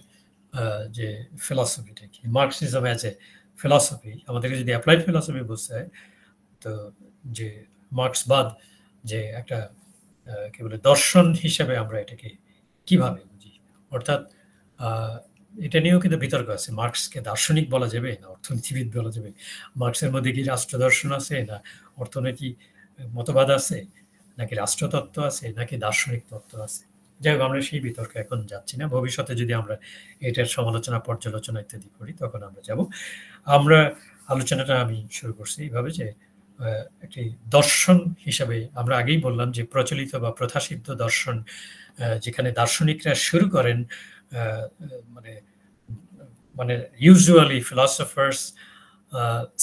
যে ফিলসফিটা কি, মার্কসিজম অ্যাজ এ ফিলসফি, আমাদেরকে যদি অ্যাপ্লাইড ফিলসফি বুঝতে হয়, তো যে মার্কসবাদ যে একটা কি বলে দর্শন হিসাবে আমরা এটাকে কিভাবে বুঝি, অর্থাৎ এটা নিয়েও কিন্তু বিতর্ক আছে, মার্কসকে দার্শনিক বলা যাবে না অর্থনীতিবিদ বলা যাবে, মার্কসের মধ্যে কি রাষ্ট্র দর্শন আছে, না অর্থনৈতিক মতবাদ আছে, নাকি রাষ্ট্রতত্ত্ব আছে, নাকি দার্শনিক তত্ত্ব আছে। যাই হোক, আমরা সেই বিতর্কে এখন যাচ্ছি না, ভবিষ্যতে যদি আমরা এটার সমালোচনা, পর্যালোচনা ইত্যাদি করি তখন আমরা যাব। আমরা আলোচনাটা আমি শুরু করছি এইভাবে যে একটি দর্শন হিসাবে আমরা আগেই বললাম যে প্রচলিত বা প্রথাসিদ্ধ দর্শন, যেখানে দার্শনিকরা শুরু করেন, মানে usually philosophers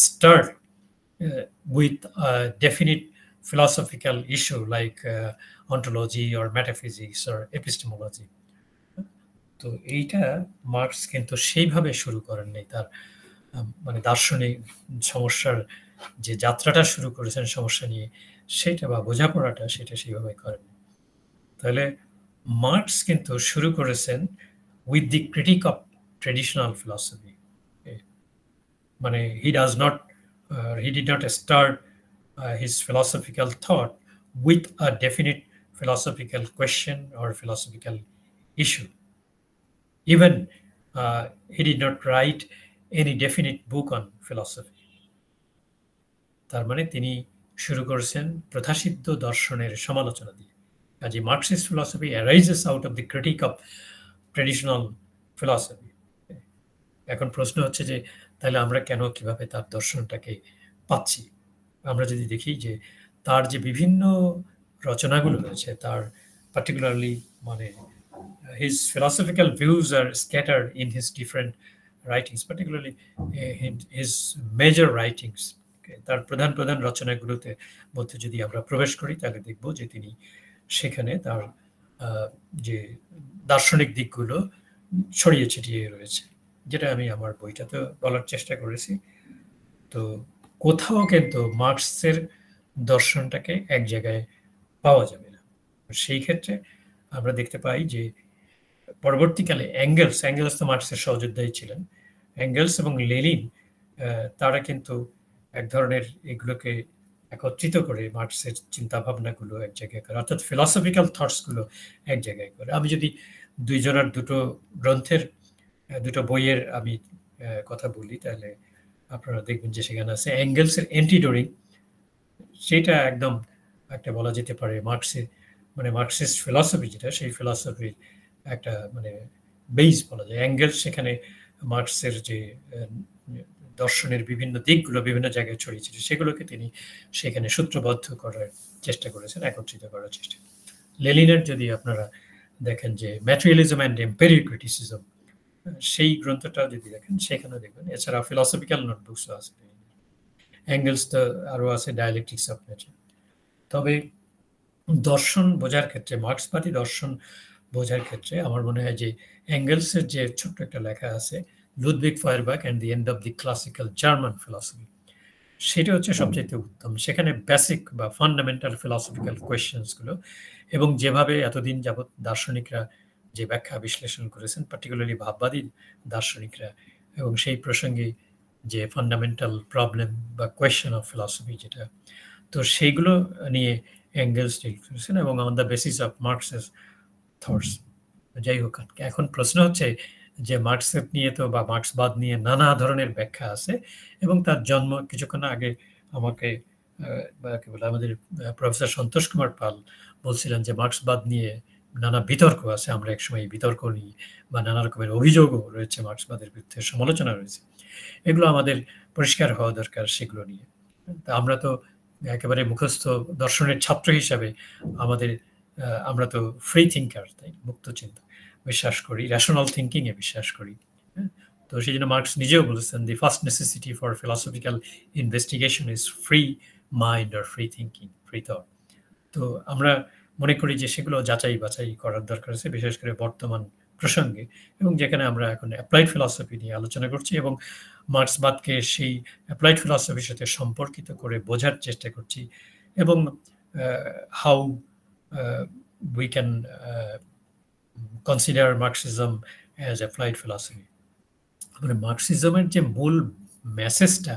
start with a definite philosophical issue like ontology or metaphysics or epistemology. তো এইটা মার্কস কিন্তু সেইভাবে শুরু করেন নাই, তার মানে দার্শনিক সমস্যার যে যাত্রাটা শুরু করেছেন সমস্যা নিয়ে, সেটা বা বোঝাপড়াটা সেটা সেইভাবে করেন। তাহলে মার্কস কিন্তু শুরু করেছেন with the critique of traditional philosophy. মানে he did not start his philosophical thought with a definite philosophical question or philosophical issue. Even he did not write any definite book on philosophy. তার মানে তিনি শুরু করেছেন প্রথাসিদ্ধ দর্শনের সমালোচনা দিয়ে। কাজে Marxist philosophy arises out of the critic of traditional philosophy. এখন প্রশ্ন হচ্ছে যে তাহলে আমরা কেন কিভাবে তার দর্শনটাকে পাচ্ছি? আমরা যদি দেখি যে তার যে বিভিন্ন রচনাগুলো রয়েছে, তার পার্টিকুলারলি মানে his philosophical views are scattered in his different writings, particularly his major writings. তার প্রধান প্রধান রচনাগুলোতে মধ্যে যদি আমরা প্রবেশ করি তাহলে দেখব যে তিনি সেখানে তার যে দার্শনিক দিকগুলো ছড়িয়ে ছিটিয়ে রয়েছে, যেটা আমি আমার বইটাতে বলার চেষ্টা করেছি। তো কোথাও কিন্তু মার্কসের দর্শনটাকে এক জায়গায় পাওয়া যাবে না। সেই ক্ষেত্রে আমরা দেখতে পাই যে পরবর্তীকালে অ্যাঙ্গেলস তো মার্কসের সহযোদ্ধাই ছিলেন। অ্যাঙ্গেলস এবং লেনিন তারা কিন্তু এক ধরনের এগুলোকে একত্রিত করে মার্কসের চিন্তা ভাবনাগুলো এক জায়গায় করে, অর্থাৎ ফিলসফিক্যাল থটসগুলো এক জায়গায় করে। আমি যদি দুইজনের দুটো গ্রন্থের দুটো বইয়ের আমি কথা বলি তাহলে আপনারা দেখবেন যে সেখানে আছে অ্যাঙ্গেলসের অ্যান্টিডোরিং, সেটা একদম একটা বলা যেতে পারে মার্কসের মানে মার্কসিস্ট ফিলসফি যেটা, সেই ফিলসফির একটা মানে বেস বলা যায়। অ্যাঙ্গেলস সেখানে মার্কসের যে দর্শনের বিভিন্ন দিকগুলো বিভিন্ন জায়গায় ছড়িয়েছিল সেগুলোকে তিনি সেখানে সূত্রবদ্ধ করার চেষ্টা করেছেন, একত্রিত করার চেষ্টা। লেনিনের যদি আপনারা দেখেন যে ম্যাটেরিয়ালিজম অ্যান্ড এম্পেরিক ক্রিটিসিজম, সেই গ্রন্থটা যদি দেখেন সেখানে দেখবেন। এছাড়া ফিলসফিক্যাল নোটবুকসও আছে। অ্যাঙ্গেলস তো আরও আছে ডায়ালেকটিক্স অফ নেচার। তবে দর্শন বোঝার ক্ষেত্রে, মার্ক্সবাদী দর্শন বোঝার ক্ষেত্রে আমার মনে হয় যে অ্যাঙ্গেলসের যে ছোট্ট একটা লেখা আছে Ludwig Feuerbach and the end of the classical German philosophy, সেটা হচ্ছে সবচেয়ে উত্তম। সেখানে বেসিক বা ফান্ডামেন্টাল ফিলসফিক্যাল কোয়েশ্চেন্সগুলো এবং যেভাবে এতদিন যাবৎ দার্শনিকরা যে ব্যাখ্যা বিশ্লেষণ করেছেন, পার্টিকুলারলি ভাববাদী দার্শনিকরা, এবং সেই প্রসঙ্গে যে ফান্ডামেন্টাল প্রবলেম বা কোয়েশ্চেন অফ ফিলসফি যেটা, তো সেইগুলো নিয়ে অ্যাঙ্গেলস ডিল করেছেন এবং অন দ্য বেসিস অফ মার্কসের থটস। যাই হোক, এখন প্রশ্ন হচ্ছে যে মার্কসের নিয়ে তো বা মার্ক্সবাদ নিয়ে নানা ধরনের ব্যাখ্যা আছে এবং তার জন্ম কিছুক্ষণ আগে আমাকে কি বলে আমাদের প্রফেসর সন্তোষ কুমার পাল বলছিলেন যে মার্ক্সবাদ নিয়ে নানা বিতর্ক আছে। আমরা একসময় এই বিতর্ক নিয়ে বা নানা রকমের অভিযোগও রয়েছে, মার্ক্সবাদের বিরুদ্ধে সমালোচনা রয়েছে, এগুলো আমাদের পরিষ্কার হওয়া দরকার সেগুলো নিয়ে। তা আমরা তো একেবারে মুখস্থ দর্শনের ছাত্র হিসাবে আমরা তো ফ্রি থিঙ্কার, তাই মুক্ত চিন্তা বিশ্বাস করি, রেশনাল থিঙ্কিং এ বিশ্বাস করি। তো সেই জন্য মার্কস নিজেও বলেছেন the first necessity for philosophical investigation is free mind আর ফ্রি থিঙ্কিং, ফ্রি থট। তো আমরা মনে করি যে সেগুলো যাচাই বাছাই করার দরকার আছে, বিশেষ করে বর্তমান প্রসঙ্গে, এবং যেখানে আমরা এখন অ্যাপ্লাইড ফিলসফি নিয়ে আলোচনা করছি এবং মার্ক্সবাদকে সেই অ্যাপ্লাইড ফিলসফির সাথে সম্পর্কিত করে বোঝার চেষ্টা করছি এবং how we can consider Marxism as applied philosophy. মানে মার্ক্সিজমের যে মূল মেসেজটা,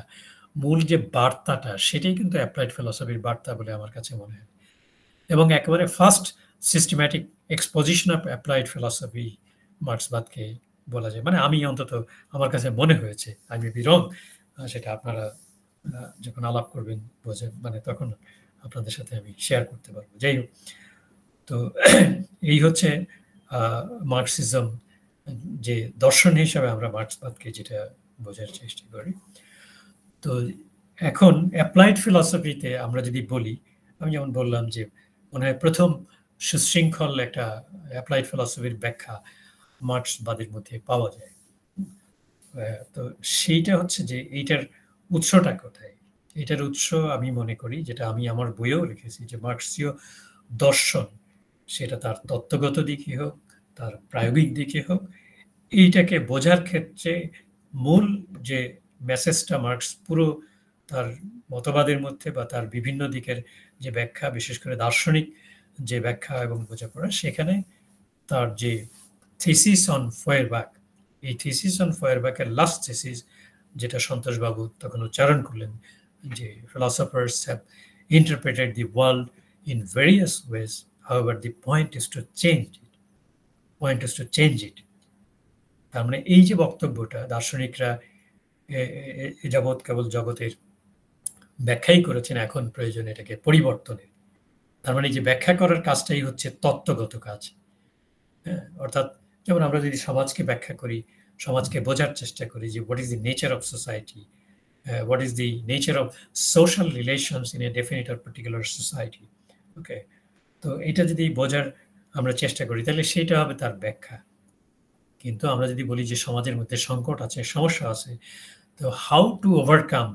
মূল যে বার্তাটা, সেটাই কিন্তু অ্যাপ্লাইড ফিলসফির বার্তা বলে আমার কাছে মনে হয়। এবং একেবারে first systematic exposition of applied philosophy মার্ক্সবাদকে বলা যায়। মানে আমি অন্তত আমার কাছে মনে হয়েছে, আই মে বি রং, সেটা আপনারা যখন আলাপ করবেন বোঝেন, মানে তখন আপনাদের সাথে আমি শেয়ার করতে পারবো। যাই হোক, তো এই হচ্ছে মার্ক্সিজম যে দর্শন হিসাবে আমরা মার্ক্সবাদকে যেটা বোঝার চেষ্টা করি। তো এখন অ্যাপ্লাইড ফিলসফিতে আমরা যদি বলি, আমি যেমন বললাম যে মনে হয় প্রথম সুশৃঙ্খল একটা অ্যাপ্লাইড ফিলসফির ব্যাখ্যা মার্ক্সবাদের মধ্যে পাওয়া যায়। তো সেইটা হচ্ছে যে এইটার উৎসটা কোথায়। এটার উৎস আমি মনে করি, যেটা আমি আমার বইয়েও লিখেছি, যে মার্ক্সীয় দর্শন, সেটা তার তত্ত্বগত দিকে হোক, তার প্রায়োগিক দিকে হোক, এইটাকে বোঝার ক্ষেত্রে মূল যে মেসেজটা মার্ক্স পুরো তার মতবাদের মধ্যে বা তার বিভিন্ন দিকের যে ব্যাখ্যা, বিশেষ করে দার্শনিক যে ব্যাখ্যা এবং বোঝাপড়া, সেখানে তার যে থিসিস অন ফয়েরবাখ, এই থিসিস অন ফয়েরবাখের লাস্ট থিসিস যেটা সন্তোষবাবু তখন উচ্চারণ করলেন, যে philosophers have interpreted the world in various ways. However, the point is to change it. Point is to change it. তার মানে এই যে বক্তব্যটা দার্শনিকরা এ যাবৎ কেবল জগতের ব্যাখ্যাই করেছেন, এখন প্রয়োজন এটাকে পরিবর্তনের। তার মানে যে ব্যাখ্যা করার কাজটাই হচ্ছে তত্ত্বগত কাজ। হ্যাঁ, অর্থাৎ যেমন আমরা যদি সমাজকে ব্যাখ্যা করি, সমাজকে বোঝার চেষ্টা করি যে what is the nature of society, what is the nature of social relations in a definite or particular society. ওকে, তো এটা যদি বোঝার আমরা চেষ্টা করি তাহলে সেটা হবে তার ব্যাখ্যা। কিন্তু আমরা যদি বলি যে সমাজের মধ্যে সংকট আছে, সমস্যা আছে, তো how to overcome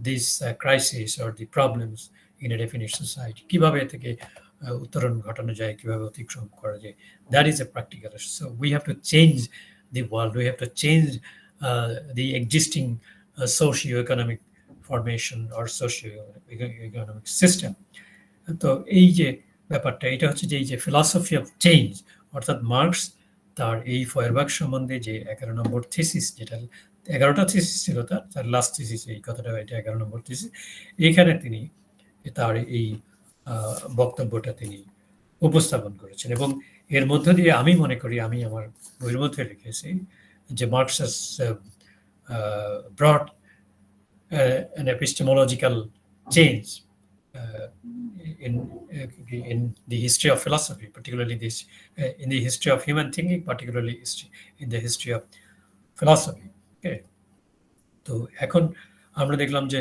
this crisis or the problems in a definite society, কিভাবে থেকে উত্তরণ ঘটানো যায়, কিভাবে অতিক্রম করা যায়, that is a practical. So we have to change the world, we have to change the existing socio-economic formation or socio-economic system. তো এই যে ব্যাপারটা, এটা হচ্ছে যে এই যে ফিলসফি অফ চেঞ্জ, অর্থাৎ মার্কস তার এই ফয়ারবার্গ সম্বন্ধে যে 11 নম্বর থিসিস, যেটা 11টা থিসিস ছিল তার লাস্ট থিসিস এই কথাটা, এটা 11 নম্বর থিসিস, এখানে তিনি তার এই বক্তব্যটা তিনি উপস্থাপন করেছেন। এবং এর মধ্য দিয়ে আমি মনে করি, আমি আমার বইয়ের মধ্যে লিখেছি যে marks brought an epistemological change in the history of philosophy, particularly this in the history of human thinking, particularly in the history of philosophy. Okay, তো এখন আমরা দেখলাম যে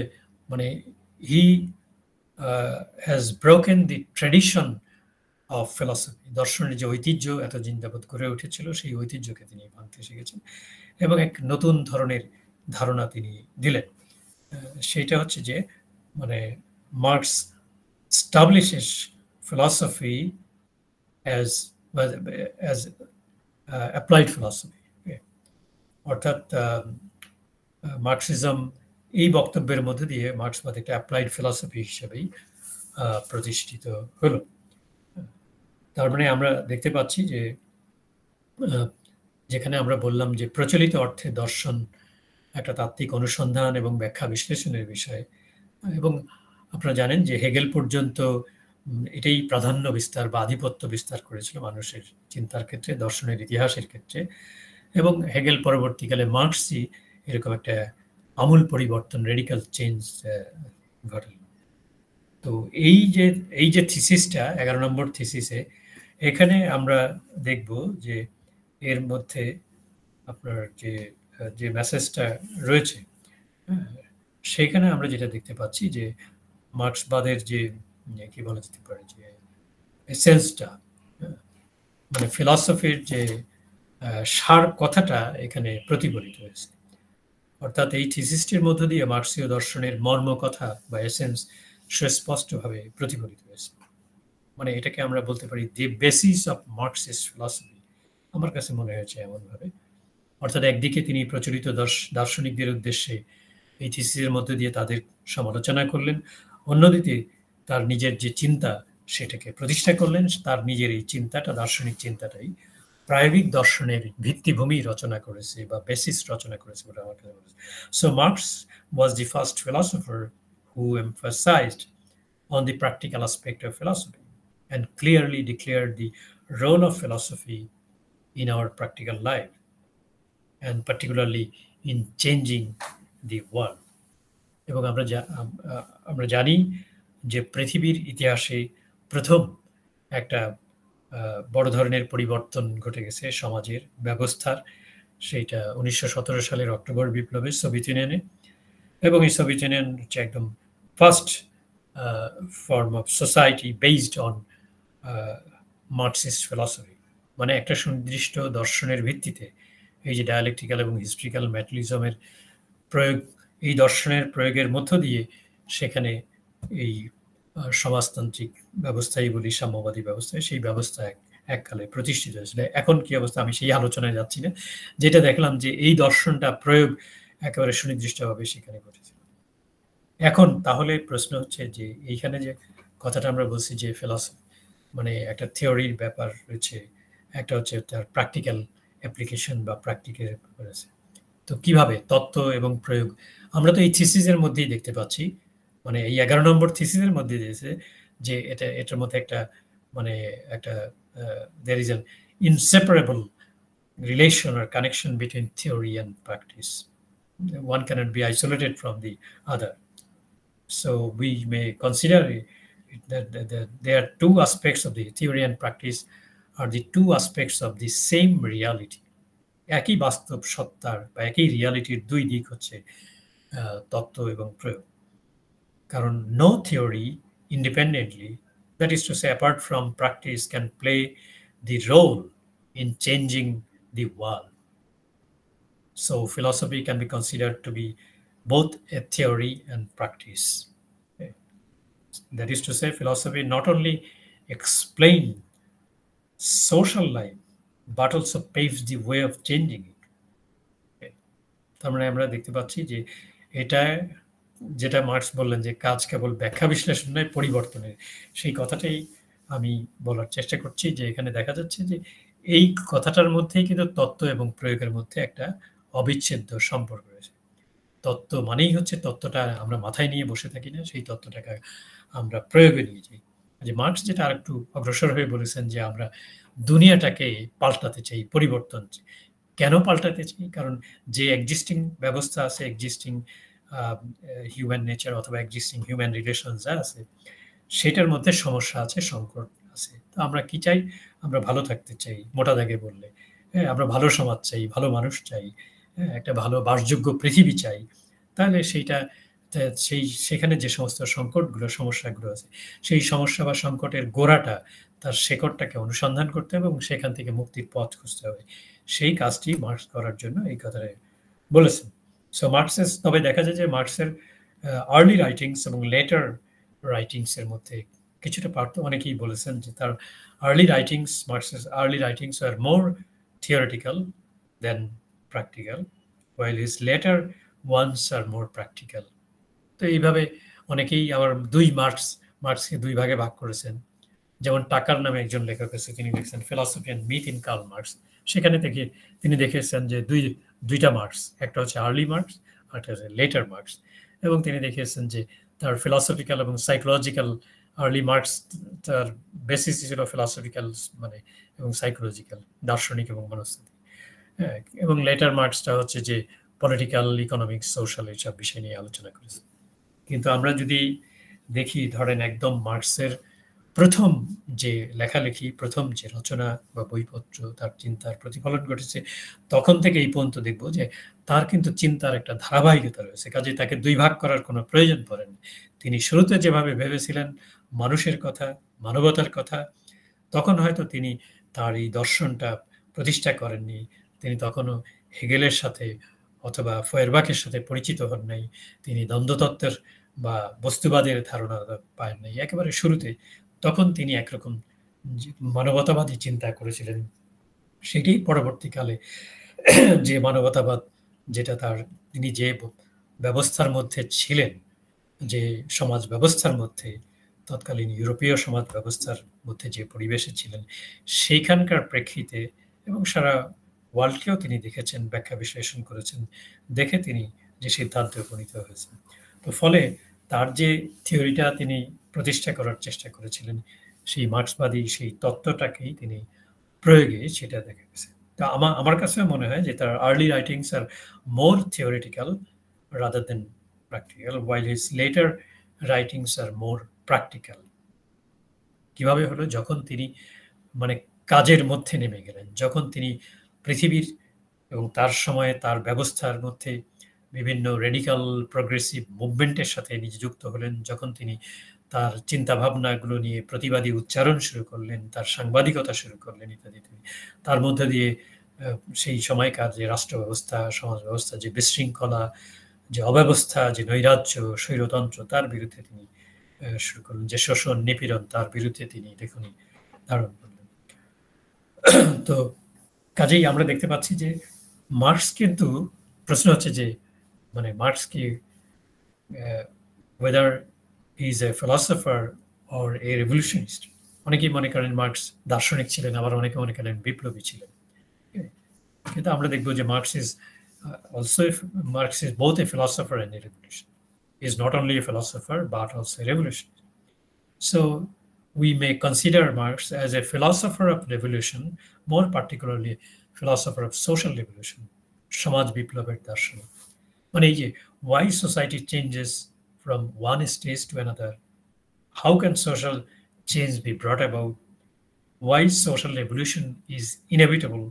মানে he has broken the tradition of philosophy. দর্শনের যে ঐতিহ্য এতদিন যাবৎ গড়ে উঠেছিল, সেই ঐতিহ্যকে তিনি ভাঙতে শিখেছেন এবং এক নতুন ধরনের ধারণা তিনি দিলেন। সেটা হচ্ছে যে মানে marks establishes philosophy as applied philosophy. অর্থাৎ মার্কসিজম এই বক্তব্যের মধ্যে দিয়ে মার্ক্সবাদ একটা অ্যাপ্লাইড ফিলসফি হিসেবেই প্রতিষ্ঠিত হলো। তার মানে আমরা দেখতে পাচ্ছি যে যেখানে আমরা বললাম যে প্রচলিত অর্থে দর্শন একটা তাত্ত্বিক অনুসন্ধান এবং ব্যাখ্যা বিশ্লেষণের বিষয়, এবং আপনারা জানেন যে হেগেল পর্যন্ত এটাই প্রাধান্য বিস্তার বা আধিপত্য বিস্তার করেছিল মানুষের চিন্তার ক্ষেত্রে, দর্শনের ইতিহাসের ক্ষেত্রে, এবং হেগেল পরবর্তীকালে মার্ক্সই এরকম একটা আমূল পরিবর্তন, রেডিক্যাল চেঞ্জ ঘটাল। তো এই যে থিসিসটা 11 নম্বর থিসিসে, এখানে আমরা দেখব যে এর মধ্যে আপনার যে মেসেজটা রয়েছে, সেখানে আমরা যেটা দেখতে পাচ্ছি যে মার্ক্সবাদের যে কি বলা যেতে পারে যে এসেন্সটা, মানে ফিলসফির যে সার কথাটা এখানে প্রতিফলিত হয়েছে। অর্থাৎ এই থিসিসটির মধ্য দিয়ে মার্ক্সীয় দর্শনের মর্ম কথা বা এসেন্স সুস্পষ্টভাবে প্রতিফলিত হয়েছে। মানে এটাকে আমরা বলতে পারি দি বেসিস অফ মার্ক্সিস্ট ফিলসফি, আমার কাছে মনে হয়েছে এমনভাবে। অর্থাৎ একদিকে তিনি প্রচলিত দার্শনিকদের উদ্দেশ্যে এই থিসিসের মধ্য দিয়ে তাদের সমালোচনা করলেন, অন্যদিকে তার নিজের যে চিন্তা সেটাকে প্রতিষ্ঠা করলেন। তার নিজের এই চিন্তাটা, দার্শনিক চিন্তাটাই প্রায়োগিক দর্শনের ভিত্তিভূমি রচনা করেছে বা বেসিস রচনা করেছে বলে আমার কাছে মনে হয়েছে। So Marx was the first philosopher who emphasized on the practical aspect of philosophy and clearly declared the role of philosophy in our practical life, and particularly in changing the world. এবং আমরা জানি যে পৃথিবীর ইতিহাসে প্রথম একটা বড় ধরনের পরিবর্তন ঘটে গেছে সমাজের ব্যবস্থার, সেইটা 1917 সালের অক্টোবর বিপ্লবে সোভিয়েত ইউনিয়নে। এবং এই সোভিয়েত ইউনিয়ন হচ্ছে একদম first form of society based on Marxist philosophy, মানে একটা সুনির্দিষ্ট দর্শনের ভিত্তিতে এই যে ডায়ালেকটিক্যাল এবং হিস্ট্রিক্যাল ম্যাটেরিয়ালিজমের প্রয়োগ, এই দর্শনের প্রয়োগের মধ্য দিয়ে সেখানে এই সমাজতান্ত্রিক ব্যবস্থাই বলি, সাম্যবাদী ব্যবস্থায়, সেই ব্যবস্থা এককালে প্রতিষ্ঠিত হয়েছিল। এখন কি অবস্থা আমি সেই আলোচনায় যাচ্ছি না, যেটা দেখলাম যে এই দর্শনটা প্রয়োগ একেবারে সুনির্দিষ্টভাবে সেখানে ঘটেছিল। এখন তাহলে প্রশ্ন হচ্ছে যে এইখানে যে কথাটা আমরা বলছি যে ফিলসফি মানে একটা থিওরির ব্যাপার রয়েছে, একটা হচ্ছে তার প্র্যাকটিক্যাল অ্যাপ্লিকেশন বা প্র্যাকটিক্যাল ব্যাপার আছে। তো কিভাবে তত্ত্ব এবং প্রয়োগ, আমরা তো এই থিসিসের মধ্যেই দেখতে পাচ্ছি মানে এই 11 নম্বর থিসিসের মধ্যে দিয়েছে যে এটার মধ্যে একটা মানে একটা there is an inseparable relation or connection between theory and practice. One cannot be isolated from the other. So we may consider that there are two aspects of the theory and practice are the two aspects of the same reality. একই বাস্তব সত্তার বা একই রিয়ালিটির দুই দিক হচ্ছে তত্ত্ব এবং প্রয়োগ। কারণ no theory independently, that is to say apart from practice, can play the role in changing the world. So philosophy can be considered to be both a theory and practice. Okay. That is to say, philosophy not only explain social life, but also paves the way of changing it. Okay. তার মানে আমরা দেখতে পাচ্ছি যে এটা যেটা marks বললেন যে কাজ কেবল ব্যাখ্যা বিশ্লেষণ নয়, পরিবর্তনের, সেই কথাটাই আমি বলার চেষ্টা করছি যে এখানে দেখা যাচ্ছে যে এই কথাটার মধ্যেই কিন্তু তত্ত্ব এবং প্রয়োগের মধ্যে একটা অবিচ্ছেদ্য সম্পর্ক রয়েছে। তত্ত্ব মানেই হচ্ছে তত্ত্বটা আমরা মাথায় নিয়ে বসে থাকি না, সেই তত্ত্বটাকে আমরা প্রয়োগে নিয়ে যাই। যে মার্কস যেটা আরেকটু অগ্রসর হয়ে বলেছেন যে আমরা দুনিয়াটাকে পাল্টাতে চাই, পরিবর্তন কেন পাল্টাতে চাই? কারণ যে এক্সিস্টিং ব্যবস্থা আছে, এক্সিস্টিং হিউম্যান নেচার অথবা এক্সিস্টিং হিউম্যান রিলেশন যা আছে সেটার মধ্যে সমস্যা আছে, সংকট আছে। তো আমরা কি চাই? আমরা ভালো থাকতে চাই, মোটা দাগে বললে। হ্যাঁ, আমরা ভালো সমাজ চাই, ভালো মানুষ চাই, হ্যাঁ, একটা ভালো বাসযোগ্য পৃথিবী চাই। তাহলে সেখানে যে সমস্ত সংকটগুলো, সমস্যাগুলো আছে, সেই সমস্যা বা সংকটের গোড়াটা, তার শেকড়টাকে অনুসন্ধান করতে হবে এবং সেখান থেকে মুক্তির পথ খুঁজতে হবে। সেই কাজটি মার্কস করার জন্য এই কথাটা বলেছেন। সো মার্কসের, তবে দেখা যায় যে মার্কসের আর্লি রাইটিংস এবং লেটার রাইটিংসের মধ্যে কিছুটা পার্থক্য। অনেকেই বলেছেন যে তার আর্লি রাইটিংস, মার্কসের early writings are more theoretical then practical, while his later ones are more practical. তো এইভাবে অনেকেই আবার মার্কসকে দুই ভাগে ভাগ করেছেন। যেমন টাকার নামে একজন লেখক আছে, তিনি লিখছেন philosophy and myth in Karl Marx. সেখানে থেকে তিনি দেখেছেন যে দুইটা মার্কস, একটা হচ্ছে আর্লি মার্কস আর একটা হচ্ছে লেটার মার্কস। এবং তিনি দেখিয়েছেন যে তার ফিলসফিক্যাল এবং সাইকোলজিক্যাল আর্লি মার্কস, তার বেসিস ছিল ফিলসফিক্যাল মানে এবং সাইকোলজিক্যাল, দার্শনিক এবং মনস্তাত্ত্বিক। হ্যাঁ, এবং লেটার মার্কসটা হচ্ছে যে পলিটিক্যাল, ইকোনমিক্স, সোশ্যাল এইসব বিষয় নিয়ে আলোচনা করেছে। কিন্তু আমরা যদি দেখি, ধরেন একদম মার্কসের প্রথম যে লেখালেখি, প্রথম যে রচনা বা বইপত্র, তার চিন্তার প্রতিফলন ঘটেছে, তখন থেকে এই পর্যন্ত দেখব যে তার কিন্তু চিন্তার একটা ধারাবাহিকতা রয়েছে। কাজে তাকে দুই ভাগ করার কোনো প্রয়োজন পড়েনি। তিনি শুরুতে যেভাবে ভেবেছিলেন মানুষের কথা, মানবতার কথা, তখন হয়তো তিনি তার এই দর্শনটা প্রতিষ্ঠা করেননি। তিনি তখনও হেগেলের সাথে অথবা ফয়েরবাখের সাথে পরিচিত হন নাই। তিনি দ্বন্দ্বতত্ত্বের বা বস্তুবাদের ধারণা পান নাই একেবারে শুরুতে। তখন তিনি একরকম মানবতাবাদী চিন্তা করেছিলেন। সেটি পরবর্তীকালে যে মানবতাবাদ, যেটা তিনি যে ব্যবস্থার মধ্যে ছিলেন, যে সমাজ ব্যবস্থার মধ্যে, তৎকালীন ইউরোপীয় সমাজ ব্যবস্থার মধ্যে যে পরিবেশে ছিলেন, সেইখানকার প্রেক্ষিতে এবং সারা ওয়ার্ল্ডকেও তিনি দেখেছেন, ব্যাখ্যা বিশ্লেষণ করেছেন, দেখে তিনি যে সিদ্ধান্তে উপনীত হয়েছেন। তো ফলে তার যে থিওরিটা তিনি প্রতিষ্ঠা করার চেষ্টা করেছিলেন, সেই মার্ক্সবাদী সেই তত্ত্বটাকেই তিনি প্রয়োগে সেটা দেখা গেছে। তা আমার কাছে মনে হয় যে তার early writings are more theoretical rather than practical, while his later writings are more practical. কিভাবে হলো? যখন তিনি মানে কাজের মধ্যে নেমে গেলেন, যখন তিনি পৃথিবীর এবং তার সময়ে তার ব্যবস্থার মধ্যে বিভিন্ন রেডিক্যাল প্রগ্রেসিভ মুভমেন্টের সাথে নিজে যুক্ত হলেন, যখন তিনি তার চিন্তা ভাবনাগুলো নিয়ে প্রতিবাদী উচ্চারণ শুরু করলেন, তার সাংবাদিকতা শুরু করলেন ইত্যাদি, তার মধ্যে দিয়ে সেই সময়কার যে রাষ্ট্র ব্যবস্থা, সমাজ ব্যবস্থা, যে বিশৃঙ্খলা, যে অব্যবস্থা, যে নৈরাজ্য, স্বৈরতন্ত্র, তার বিরুদ্ধে তিনি শুরু করলেন, যে শোষণ, নিপীড়ন, তার বিরুদ্ধে তিনি লেখনী ধারণ করলেন। তো কাজেই আমরা দেখতে পাচ্ছি যে মার্কস কিন্তু, প্রশ্ন হচ্ছে যে মানে মার্কস কি whether he is a philosopher or a revolutionist. অনেকেই মনে করেন মার্কস দার্শনিক ছিলেন, আবার অনেকে মনে করেন বিপ্লবী ছিলেন। কিন্তু আমরা দেখব যে marks is both a philosopher and a revolutionist. is not only a philosopher but also a revolutionary. So we may consider Marx as a philosopher of revolution, more particularly philosopher of social revolution, সমাজ বিপ্লবের দার্শনিক। মানে এই যে why society changes from one stage to another, how can social change be brought about, why social revolution is inevitable.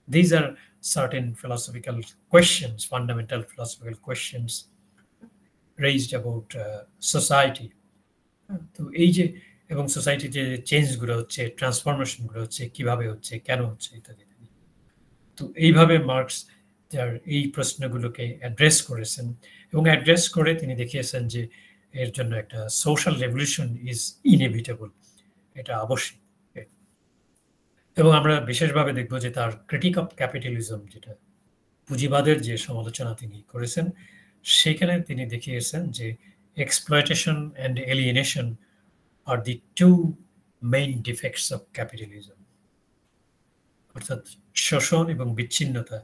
These are certain philosophical questions, fundamental philosophical questions raised about society. তো এই যে এবং সোসাইটিতে যে চেঞ্জগুলো হচ্ছে, ট্রান্সফরমেশনগুলো হচ্ছে, কিভাবে হচ্ছে, কেন হচ্ছে ইত্যাদি। তো এইভাবে মার্কস তার এই প্রশ্নগুলোকে অ্যাড্রেস করেছেন এবং অ্যাড্রেস করে তিনি দেখিয়েছেন যে এর জন্য একটা সোশ্যাল রেভলিউশন ইজ ইনএভিটেবল, এটা আবশ্যিক। এবং আমরা বিশেষভাবে দেখব যে তার ক্রিটিক অফ ক্যাপিটালিজম, যেটা পুঁজিবাদের যে সমালোচনা তিনি করেছেন, সেখানে তিনি দেখিয়েছেন যে exploitation and alienation are the two main defects of capitalism. অর্থাৎ শোষণ এবং বিচ্ছিন্নতা,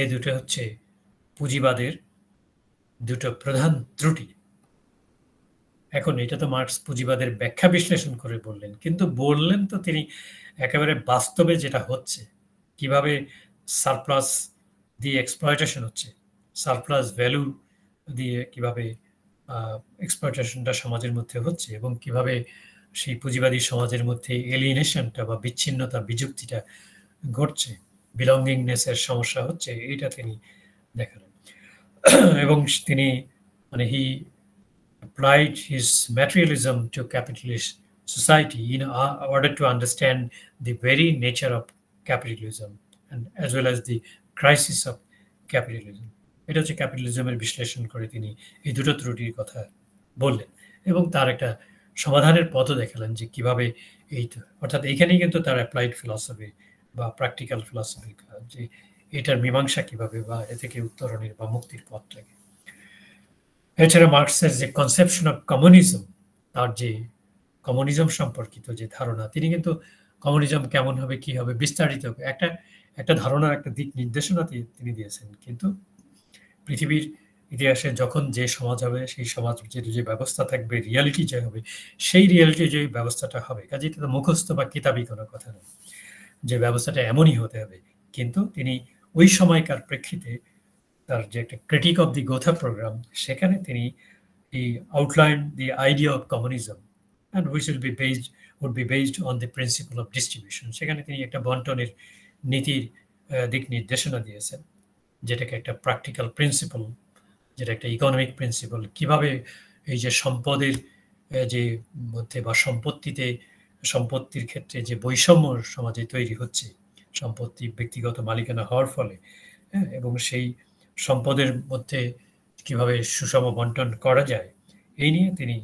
এই দুটো হচ্ছে পুঁজিবাদের দুটো প্রধান ত্রুটি। এখন এটা তো মার্কস পুঁজিবাদের ব্যাখ্যা বিশ্লেষণ করে বললেন, কিন্তু বললেন তো তিনি একেবারে বাস্তবে যেটা হচ্ছে, কিভাবে সারপ্লাস দিয়ে এক্সপ্লয়টেশন হচ্ছে, সারপ্লাস ভ্যালু দিয়ে কিভাবে এক্সপ্লয়টেশনটা সমাজের মধ্যে হচ্ছে এবং কিভাবে সেই পুঁজিবাদী সমাজের মধ্যে এলিয়েনেশনটা বা বিচ্ছিন্নতা, বিযুক্তিটা ঘটছে, বিলঙ্গিংনেসের সমস্যা হচ্ছে, এইটা তিনি দেখালেন। এবং তিনি মানে হি applied his materialism to capitalist society in order to understand the very nature of capitalism and as well as the crisis of capitalism. এটা হচ্ছে ক্যাপিটালিজমের বিশ্লেষণ করে তিনি এই দুটো ত্রুটির কথা বললেন এবং তার একটা সমাধানের পথও দেখালেন যে কিভাবে এই, অর্থাৎ এইখানেই কিন্তু তার অ্যাপ্লাইড ফিলসফি বা প্র্যাকটিক্যাল ফিলসফি, যে এটার মীমাংসা কিভাবে বা এ থেকে উত্তরণের বা মুক্তির পথটাকে। এছাড়া মার্কসের যে কনসেপশন অফ কমিউনিজম, তার যে কমিউনিজম সম্পর্কিত যে ধারণা, তিনি কিন্তু কমিউনিজম কেমন হবে, কি হবে, বিস্তারিত একটা ধারণার একটা দিক নির্দেশনা তিনি দিয়েছেন। কিন্তু পৃথিবীর ইতিহাসে যখন যে সমাজ হবে, সেই সমাজ যে ব্যবস্থা থাকবে, রিয়ালিটি যে হবে, সেই রিয়ালিটি যে ব্যবস্থাটা হবে, কাজে এটা তো মুখস্থ বা কিতাবি কোনো কথা নয় যে ব্যবস্থাটা এমনই হতে হবে। কিন্তু তিনি ওই সময়কার প্রেক্ষিতে তার যে একটা critique of the Gotha programme, সেখানে তিনি outline the idea of communism and which would be based on the principle of distribution. সেখানে তিনি একটা বন্টনের নীতির দিক নির্দেশনা দিয়েছেন, যেটাকে একটা প্র্যাকটিক্যাল প্রিন্সিপল, যেটা একটা ইকোনমিক প্রিন্সিপল, কিভাবে এই যে সম্পদের যে মধ্যে বা সম্পত্তির ক্ষেত্রে যে বৈষম্য সমাজে তৈরি হচ্ছে, সম্পত্তি ব্যক্তিগত মালিকানা হওয়ার ফলে, এবং সেই সম্পদের মধ্যে কিভাবে সুষম বন্টন করা যায়, এই নিয়ে তিনি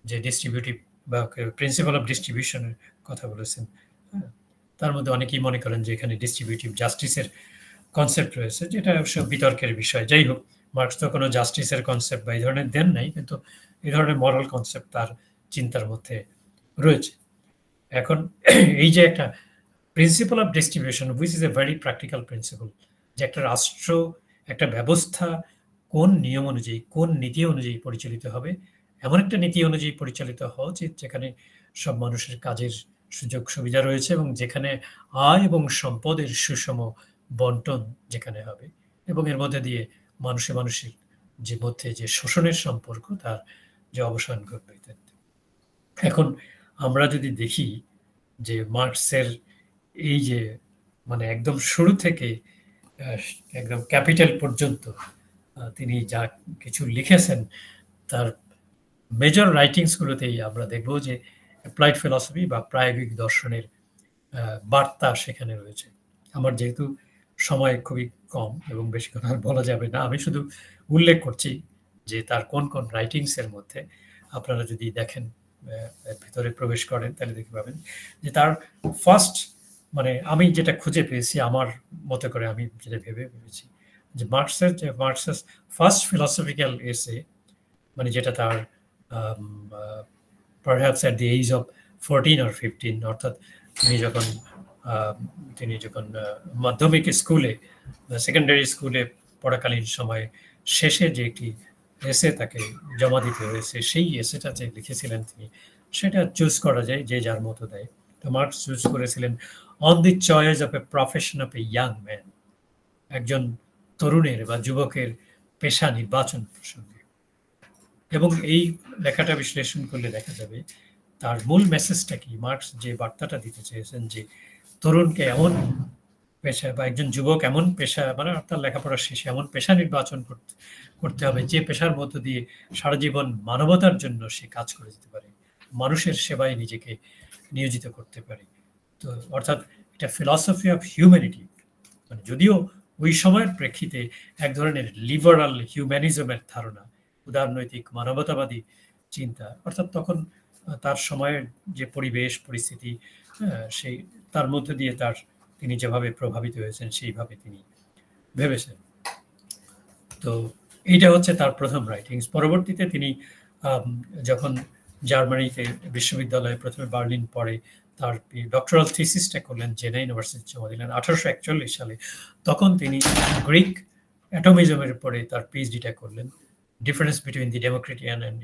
যে ডিস্ট্রিবিউটিভ বা প্রিন্সিপাল অফ ডিস্ট্রিবিউশনের কথা বলেছেন। তার মধ্যে অনেকেই মনে করেন যে এখানে ডিস্ট্রিবিউটিভ জাস্টিসের কনসেপ্ট রয়েছে, যেটা অবশ্য বিতর্কের বিষয়। যাই হোক, মার্কস তো কোনো জাস্টিসের কনসেপ্ট বা এই ধরনের দেন নাই, কিন্তু এই ধরনের মরাল কনসেপ্ট তার চিন্তার মধ্যে রয়েছে। এখন এই যে একটা principal of distribution, which is a very practical principal, যে একটা রাষ্ট্র, একটা ব্যবস্থা কোন নিয়ম অনুযায়ী, কোন নীতি অনুযায়ী পরিচালিত হবে, এমন একটা নীতি অনুযায়ী পরিচালিত হওয়া উচিত যেখানে সব মানুষের কাজের সুযোগ সুবিধা রয়েছে এবং যেখানে আয় এবং সম্পদের সুষম বন্টন যেখানে হবে এবং এর মধ্যে দিয়ে মানুষের যে মধ্যে যে শোষণের সম্পর্ক, তার যে অবসান ঘটবে। এখন আমরা যদি দেখি যে মার্কসের এই যে মানে একদম শুরু থেকে একদম ক্যাপিটাল পর্যন্ত তিনি যা কিছু লিখেছেন, তার মেজর রাইটিংসগুলোতেই আমরা দেখব যে অ্যাপ্লাইড ফিলসফি বা প্রায়োগিক দর্শনের বার্তা সেখানে রয়েছে। আমার যেহেতু সময় খুবই কম এবং বেশি কথা বলা যাবে না, আমি শুধু উল্লেখ করছি যে তার কোন কোন রাইটিংসের মধ্যে আপনারা যদি দেখেন, ভিতরে প্রবেশ করেন, তাহলে দেখতে পাবেন যে তার ফার্স্ট, মানে আমি যেটা খুঁজে পেয়েছি আমার মতো করে, আমি যেটা ভেবেছি যে মার্কসের ফার্স্ট ফিলসফিক্যাল এসে, মানে যেটা তার perhaps at the age of 14 or 15, অর্থাৎ তিনি যখন মাধ্যমিক স্কুলে, সেকেন্ডারি স্কুলে পড়াকালীন সময়ে শেষে যে একটি এসে তাকে জমা দিতে হয়েছে, সেই এসেটা যে লিখেছিলেন তিনি, সেটা চুজ করা যায় যে যার মতো দেয়। তো মার্কস চুজ করেছিলেন on the choice of a profession of a young man, একজন তরুণের বা যুবকের পেশা নির্বাচন প্রসঙ্গে। এবং এই লেখাটা বিশ্লেষণ করলে দেখা যাবে তার মূল মেসেজটা কি। মার্কস যে বার্তাটা দিতে চেয়েছেন যে তরুণকে এমন পেশা বা একজন যুবক এমন পেশা, মানে তার লেখাপড়া শেষে এমন পেশা নির্বাচন করতে হবে যে পেশার মধ্য দিয়ে সারা জীবন মানবতার জন্য সে কাজ করে যেতে পারে, মানুষের সেবায় নিজেকে নিয়োজিত করতে পারে। তো অর্থাৎ এটা ফিলসফি অফ হিউম্যানিটি, মানে যদিও ওই সময়ের প্রেক্ষিতে এক ধরনের লিবারাল হিউম্যানিজমের ধারণা, উদারনৈতিক মানবতাবাদী চিন্তা, অর্থাৎ তখন তার সময়ের যে পরিবেশ পরিস্থিতি, সেই তার মধ্যে দিয়ে তিনি যেভাবে প্রভাবিত হয়েছেন সেইভাবে তিনি ভেবেছেন। তো এইটা হচ্ছে তার প্রথম রাইটিংস। পরবর্তীতে তিনি যখন জার্মানিতে বিশ্ববিদ্যালয়ে প্রথমে বার্লিন পড়ে তার ডক্টরাল থিসিসটা করলেন জেনা ইউনিভার্সিটি জমা দিলেন 1841 সালে। তখন তিনি গ্রিক অ্যাটমিজমের উপরে তার পিএইচডিটা করলেন, difference between the Democritean and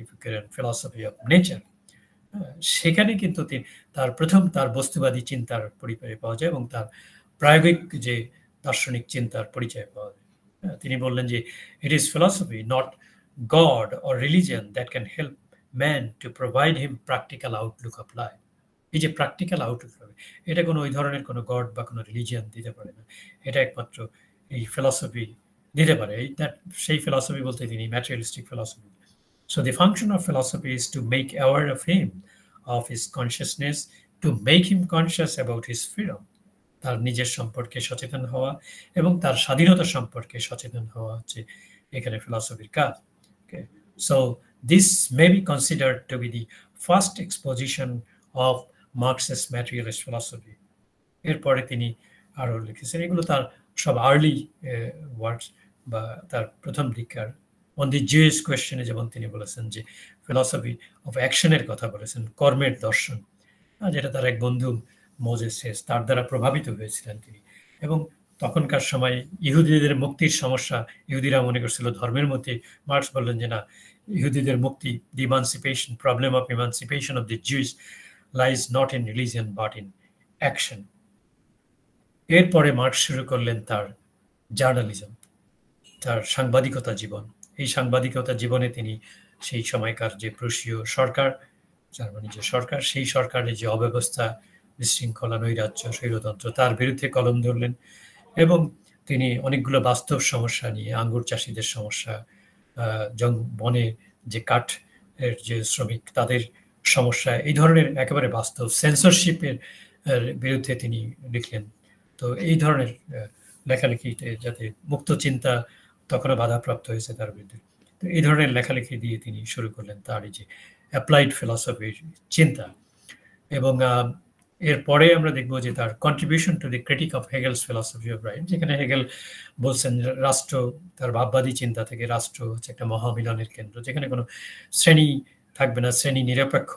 philosophy of nature. সেখানে কিন্তু তার বস্তুবাদী চিন্তার পরিচয় পাওয়া যায় এবং তার প্রায়োগিক যে দার্শনিক চিন্তার পরিচয় পাওয়া যায়। তিনি বললেন যে it is philosophy not god or religion that can help man to provide him practical Outlook of life. এই যে প্র্যাকটিক্যাল আউটলুক হবে, এটা কোনো ওই ধরনের কোনো গড বা কোনো রিলিজিয়ন দিতে পারে না, এটা একমাত্র এই ফিলসফি দিতে পারে। সেই ফিলসফি বলতে তিনি materialistic philosophy. So the function of philosophy is to make aware of him, of his consciousness, to make him conscious about his freedom. তার নিজের সম্পর্কে সচেতন হওয়া এবং তার স্বাধীনতা সম্পর্কে সচেতন হওয়া হচ্ছে এখানে ফিলসফির কাজ। So this may be considered to be the first exposition of Marxist materialist philosophy. এরপরে তিনি আরো লিখেছেন, এগুলো তার সব আর্লি ওয়ার্ডস বা তার প্রথম দিককার। অন দি জুইশ কোয়েশ্চেনে যেমন তিনি বলেছেন যে ফিলসফি অফ অ্যাকশনের কথা বলেছেন, কর্মের দর্শন, যেটা তার এক বন্ধু মোজেস হেস তার দ্বারা প্রভাবিত হয়েছিলেন তিনি। এবং তখনকার সময় ইহুদিদের মুক্তির সমস্যা, ইহুদিরা মনে করছিল ধর্মের মধ্যে। মার্কস বললেন যে না, ইহুদিদের মুক্তি, the emancipation, problem of emancipation of the Jews lies not in religion but in action. এরপরে মার্কস শুরু করলেন তার জার্নালিজম, তার সাংবাদিকতা জীবন। এই সাংবাদিকতা জীবনে তিনি সেই সময়কার যে প্রুশীয় সরকার, জার্মানি যে সরকার, সেই সরকারের যে অব্যবস্থা, বিশৃঙ্খলা, নৈরাজ্য, স্বৈরতন্ত্র, তার বিরুদ্ধে কলম ধরলেন। এবং তিনি অনেকগুলো বাস্তব সমস্যা নিয়ে, আঙ্গুর চাষিদের সমস্যা, বনে যে কাঠের যে শ্রমিক তাদের সমস্যা, এই ধরনের একেবারে বাস্তব সেন্সরশিপের বিরুদ্ধে তিনি লিখলেন। তো এই ধরনের লেখালেখিতে যাতে মুক্ত চিন্তা তখনও বাধাপ্রাপ্ত হয়েছে তার বিরুদ্ধে, তো এই ধরনের লেখালেখি দিয়ে তিনি শুরু করলেন তার এই যে অ্যাপ্লাইড ফিলসফির চিন্তা। এবং এরপরে আমরা দেখবো যে তার contribution to the critic of Hegel's philosophy of right, যেখানে হেগেল বলছেন রাষ্ট্র, তার ভাববাদী চিন্তা থেকে রাষ্ট্র হচ্ছে একটা মহামিলনের কেন্দ্র, যেখানে কোনো শ্রেণী থাকবে না, শ্রেণী নিরপেক্ষ,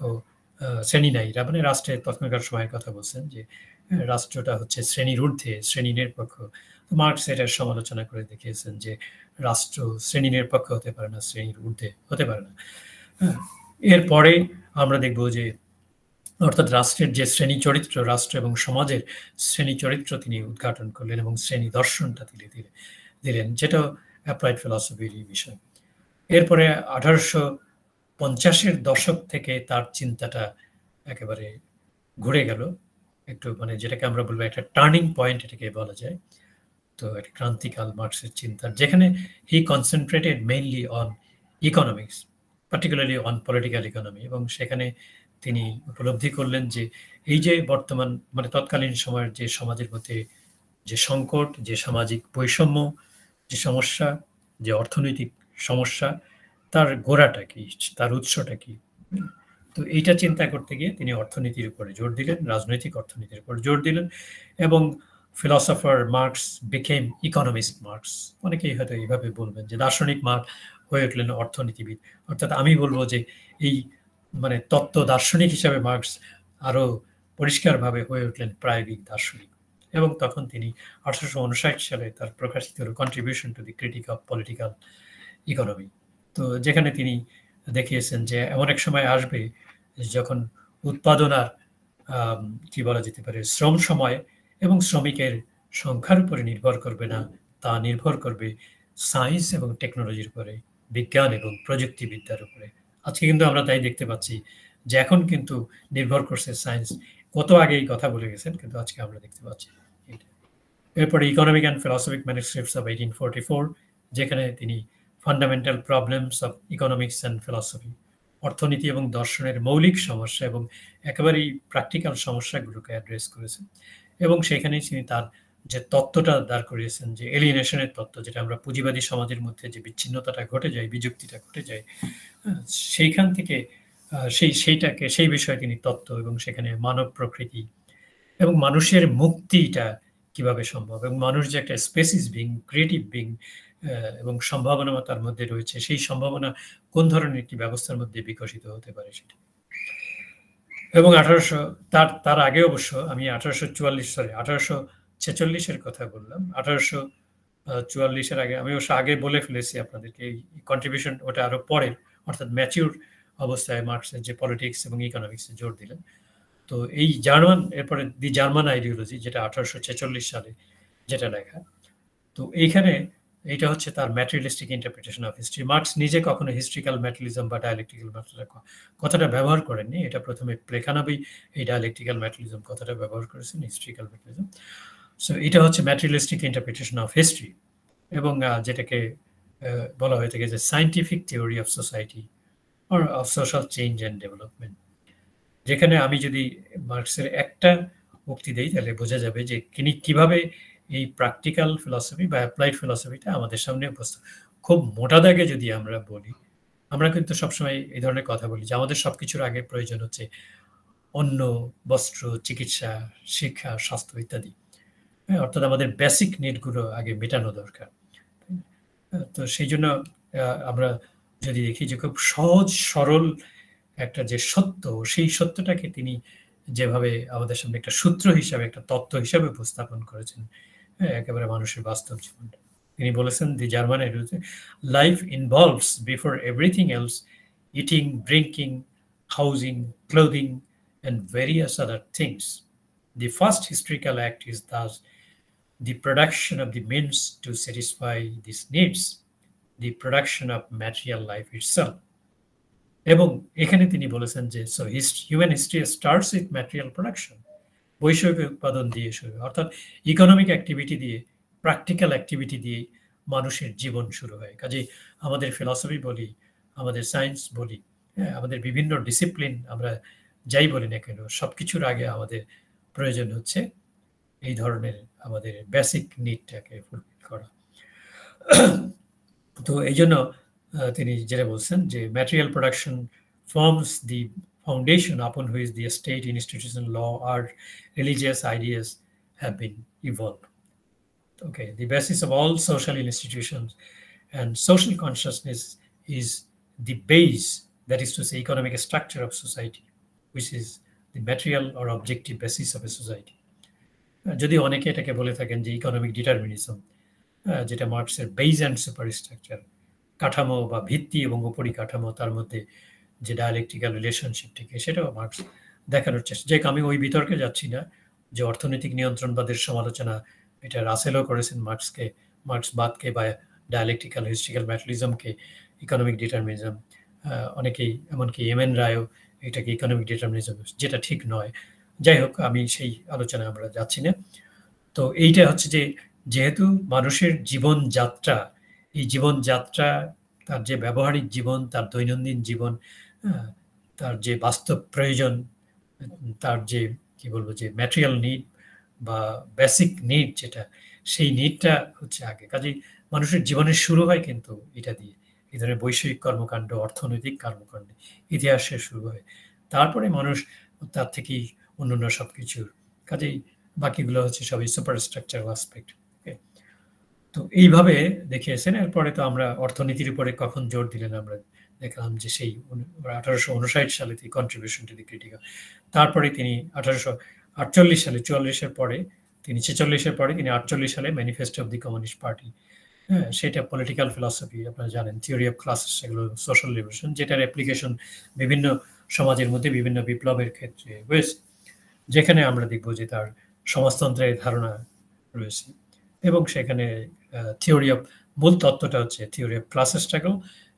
শ্রেণী নাই। মানে রাষ্ট্রের তখনকার সময়ের কথা বলছেন যে রাষ্ট্রটা হচ্ছে শ্রেণীর ঊর্ধ্বে, শ্রেণী নিরপেক্ষ। মার্কস এটার সমালোচনা করে দেখিয়েছেন যে রাষ্ট্র শ্রেণী নিরপেক্ষ হতে পারে না, শ্রেণীর ঊর্ধ্বে হতে পারে না। এরপরে আমরা দেখব যে অর্থাৎ রাষ্ট্রের যে শ্রেণী চরিত্র, রাষ্ট্র এবং সমাজের শ্রেণী চরিত্র তিনি উদ্ঘাটন করলেন এবং শ্রেণী দর্শনটা দিলেন, যেটা অ্যাপ্লাইড ফিলসফির বিষয়। এরপরে 1850-এর দশক থেকে তার চিন্তাটা একেবারে ঘুরে গেল একটু, মানে যেটাকে আমরা বলবো একটা টার্নিং পয়েন্ট এটাকে বলা যায়। তো একটা ক্রান্তিকাল মার্কসের চিন্তার, যেখানে he concentrated mainly on economics, particularly on political economy. এবং সেখানে তিনি উপলব্ধি করলেন যে এই যে বর্তমান, মানে তৎকালীন সময়ের যে সমাজের মধ্যে যে সংকট, যে সামাজিক বৈষম্য, যে সমস্যা, যে অর্থনৈতিক সমস্যা, তার গোড়াটা কি, তার উৎসটা কি। তো এইটা চিন্তা করতে গিয়ে তিনি অর্থনীতির উপরে জোর দিলেন, রাজনৈতিক অর্থনীতির উপর জোর দিলেন। এবং philosopher marks became economist marks. অনেকেই হয়তো এইভাবে বলবেন যে দার্শনিক মার্কস হয়ে উঠলেন অর্থনীতিবিদ। অর্থাৎ আমি বলবো যে এই মানে তত্ত্ব দার্শনিক হিসাবে মার্কস আরো পরিষ্কারভাবে হয়ে উঠলেন প্রায়োগিক দার্শনিক। এবং তখন তিনি 1859 সালে তার প্রকাশিত contribution to the critic of political economy, তো যেখানে তিনি দেখিয়েছেন যে এমন এক সময় আসবে যখন উৎপাদন আর কি বলা যেতে পারে শ্রম সময় এবং শ্রমিকের সংখ্যার উপরে নির্ভর করবে না, তা নির্ভর করবে সায়েন্স এবং টেকনোলজির উপরে, বিজ্ঞান এবং প্রযুক্তিবিদ্যার উপরে। আজকে কিন্তু আমরা তাই দেখতে পাচ্ছি যে এখন কিন্তু নির্ভর করছে সায়েন্স। কত আগে এই কথা বলে গেছেন, কিন্তু আজকে আমরা দেখতে পাচ্ছি। এরপরে ইকোনমিক অ্যান্ড ফিলসফিক ম্যানুস্ক্রিপ্টস অফ 1844, যেখানে তিনি fundamental problems of economics and philosophy, অর্থনীতি এবং দর্শনের মৌলিক সমস্যা এবং একেবারেই প্র্যাকটিক্যাল সমস্যাগুলোকে অ্যাড্রেস করেছেন। এবং সেখানেই তিনি তার যে তত্ত্বটা দাঁড় করিয়েছেন, যে এলিয়েনেশনের তত্ত্ব, যেটা আমরা পুঁজিবাদী সমাজের মধ্যে যে বিচ্ছিন্নতাটা ঘটে যায়, বিযুক্তিটা ঘটে যায়, সেইখান থেকে সেই বিষয়ে তিনি তত্ত্ব এবং সেখানে মানব প্রকৃতি এবং মানুষের মুক্তিটা কিভাবে সম্ভব, এবং মানুষ যে একটা স্পেসিস বিং, ক্রিয়েটিভ বিং এবং সম্ভাবনা তার মধ্যে রয়েছে, সেই সম্ভাবনা কোন ধরনের একটি ব্যবস্থার মধ্যে বিকশিত হতে পারে সেটা। এবং তার আগে অবশ্য আমি 1846-এর কথা বললাম। 1844-এর আগে আমি অবশ্য আগে বলে ফেলেছি আপনাদেরকে, এই কন্ট্রিবিউশন ওটা আরো পরের, অর্থাৎ ম্যাচিউর অবস্থায় মার্কসের যে পলিটিক্স এবং ইকোনমিক্সে জোর দিলেন। তো এই এরপরে দি জার্মান আইডিওলজি, যেটা 1846 সালে যেটা লেখা, তো এইখানে এইটা হচ্ছে তার materialistic interpretation of history. Marks নিজে কখনো হিস্ট্রিক্যাল ম্যাটেরিয়ালিজম বা ডায়ালেকটিক্যাল ম্যাটেরিয়ালিজম কথাটা ব্যবহার করেননি। এটা প্রথমে প্লেখানবই এই ডায়ালেকটিক্যাল ম্যাটেরিয়ালিজম কথাটা ব্যবহার করেছেন, হিস্ট্রিক্যাল ম্যাটেরিয়ালিজম। সো এটা হচ্ছে ম্যাটেরিয়ালিস্টিক ইন্টারপ্রিটেশন অফ হিস্ট্রি, এবং যেটাকে বলা হয়ে থাকে যে scientific theory of society or of social change and development. যেখানে আমি যদি মার্কসের একটা উক্তি দেই, তাহলে বোঝা যাবে যে তিনি কিভাবে এই প্র্যাকটিক্যাল ফিলসফি বা অ্যাপ্লাইড ফিলসফিটা আমাদের সামনে উপস্থিত। খুব মোটা দাগে যদি আমরা বলি, আমরা কিন্তু সবসময় এই ধরনের কথা বলি যে আমাদের সবকিছুর আগে প্রয়োজন হচ্ছে অন্ন, বস্ত্র, চিকিৎসা, শিক্ষা, স্বাস্থ্য ইত্যাদি। অর্থাৎ আমাদের বেসিক নিডগুলো আগে মেটানো দরকার। তো সেই জন্য আমরা যদি দেখি যে খুব সহজ সরল একটা যে সত্য, সেই সত্যটাকে তিনি যেভাবে আমাদের সামনে একটা সূত্র হিসাবে, একটা তত্ত্ব হিসাবে উপস্থাপন করেছেন, একেবারে মানুষের বাস্তব জীবনটা। তিনি বলেছেন, the German ideology, life involves before everything else eating, drinking, housing, clothing and various other things. The first historical act is thus the production of the means to satisfy these needs, the production of material life itself. এবং এখানে তিনি বলেছেন যে human history starts with material production, বৈষয়িক উৎপাদন দিয়ে শুরু, অর্থাৎ ইকোনমিক অ্যাক্টিভিটি দিয়ে, প্র্যাকটিক্যাল অ্যাক্টিভিটি দিয়ে মানুষের জীবন শুরু হয়। কাজেই আমাদের ফিলসফি বলি, আমাদের সায়েন্স বলি, আমাদের বিভিন্ন ডিসিপ্লিন আমরা যাই বলি না কেন, সবকিছুর আগে আমাদের প্রয়োজন হচ্ছে এই ধরনের আমাদের বেসিক নিডটাকে ফুলফিল করা। তো এই জন্য তিনি যেটা বলছেন যে material production forms the foundation upon which the state, institution, law, art, religious ideas have been evolved. Okay, the basis of all social institutions and social consciousness is the base, that is to say, economic structure of society, which is the material or objective basis of a society. যদি অনেকে এটাকে বলে থাকেন যে economic determinism, যেটা মার্কসের base and superstructure, কাঠামো বা ভিত্তি এবং উপরিকাঠামো, তার মধ্যে যে ডায়ালেকটিক্যাল রিলেশনশিপটিকে, সেটাও মার্কস দেখানোর চেষ্টা। যে আমি ওই বিতর্কে যাচ্ছি না যে অর্থনৈতিক নিয়ন্ত্রণবাদের সমালোচনা, এটা রাসেলও করেছেন মার্ক্সবাদকে বা ডায়ালেকটিক্যাল হিস্ট্রিক্যাল ম্যাটেরিয়ালিজমকে ইকোনমিক ডিটারমিনিজম, অনেকেই এমনকি এমএন রায়ও এটাকে ইকোনমিক ডিটারমিনিজম, যেটা ঠিক নয়। যাই হোক, আমি সেই আলোচনায় আমরা যাচ্ছি না। তো এইটা হচ্ছে যে যেহেতু মানুষের জীবনযাত্রা, এই জীবনযাত্রা, তার যে ব্যবহারিক জীবন, তার দৈনন্দিন জীবন, তার যে বাস্তব প্রয়োজন, তার যে কি বলবো যে ম্যাটেরিয়াল নিড বা বেসিক নিড, যেটা সেই নিডটা হচ্ছে আগে। কাজেই মানুষের জীবনের শুরু হয় কিন্তু এটা দিয়ে, এই ধরনের বৈষয়িক কর্মকাণ্ড, অর্থনৈতিক কর্মকাণ্ড, ইতিহাসের শুরু হয়। তারপরে মানুষ তার থেকেই অন্যান্য সবকিছুর, কাজেই বাকিগুলো হচ্ছে সবই সুপারস্ট্রাকচারাল অ্যাসপেক্ট। তো এইভাবে দেখিয়েছেন। এরপরে তো আমরা অর্থনীতির উপরে কখন জোর দিলেন, আমরা দেখলাম যে সেই 1859 সালে তিনি কন্ট্রিবিউশন টু দি ক্রিটিক্যাল। তারপরে তিনি 1848 সালে, 44-এর পরে তিনি 46-এর পরে তিনি 48 সালে manifesto of the communist party হ্যাঁ, সেটা পলিটিক্যাল ফিলসফি, আপনারা জানেন থিওরি অফ ক্লাসেস, সেগুলো সোশ্যাল লিবারেশন, যেটার অ্যাপ্লিকেশন বিভিন্ন সমাজের মধ্যে বিভিন্ন বিপ্লবের ক্ষেত্রে হয়েছে, যেখানে আমরা দেখব যে তার সমাজতন্ত্রের ধারণা রয়েছে। এবং সেখানে থিওরি অফ মূল তত্ত্বটা হচ্ছে থিওরি অফ ক্লাসেস স্ট্রাগল,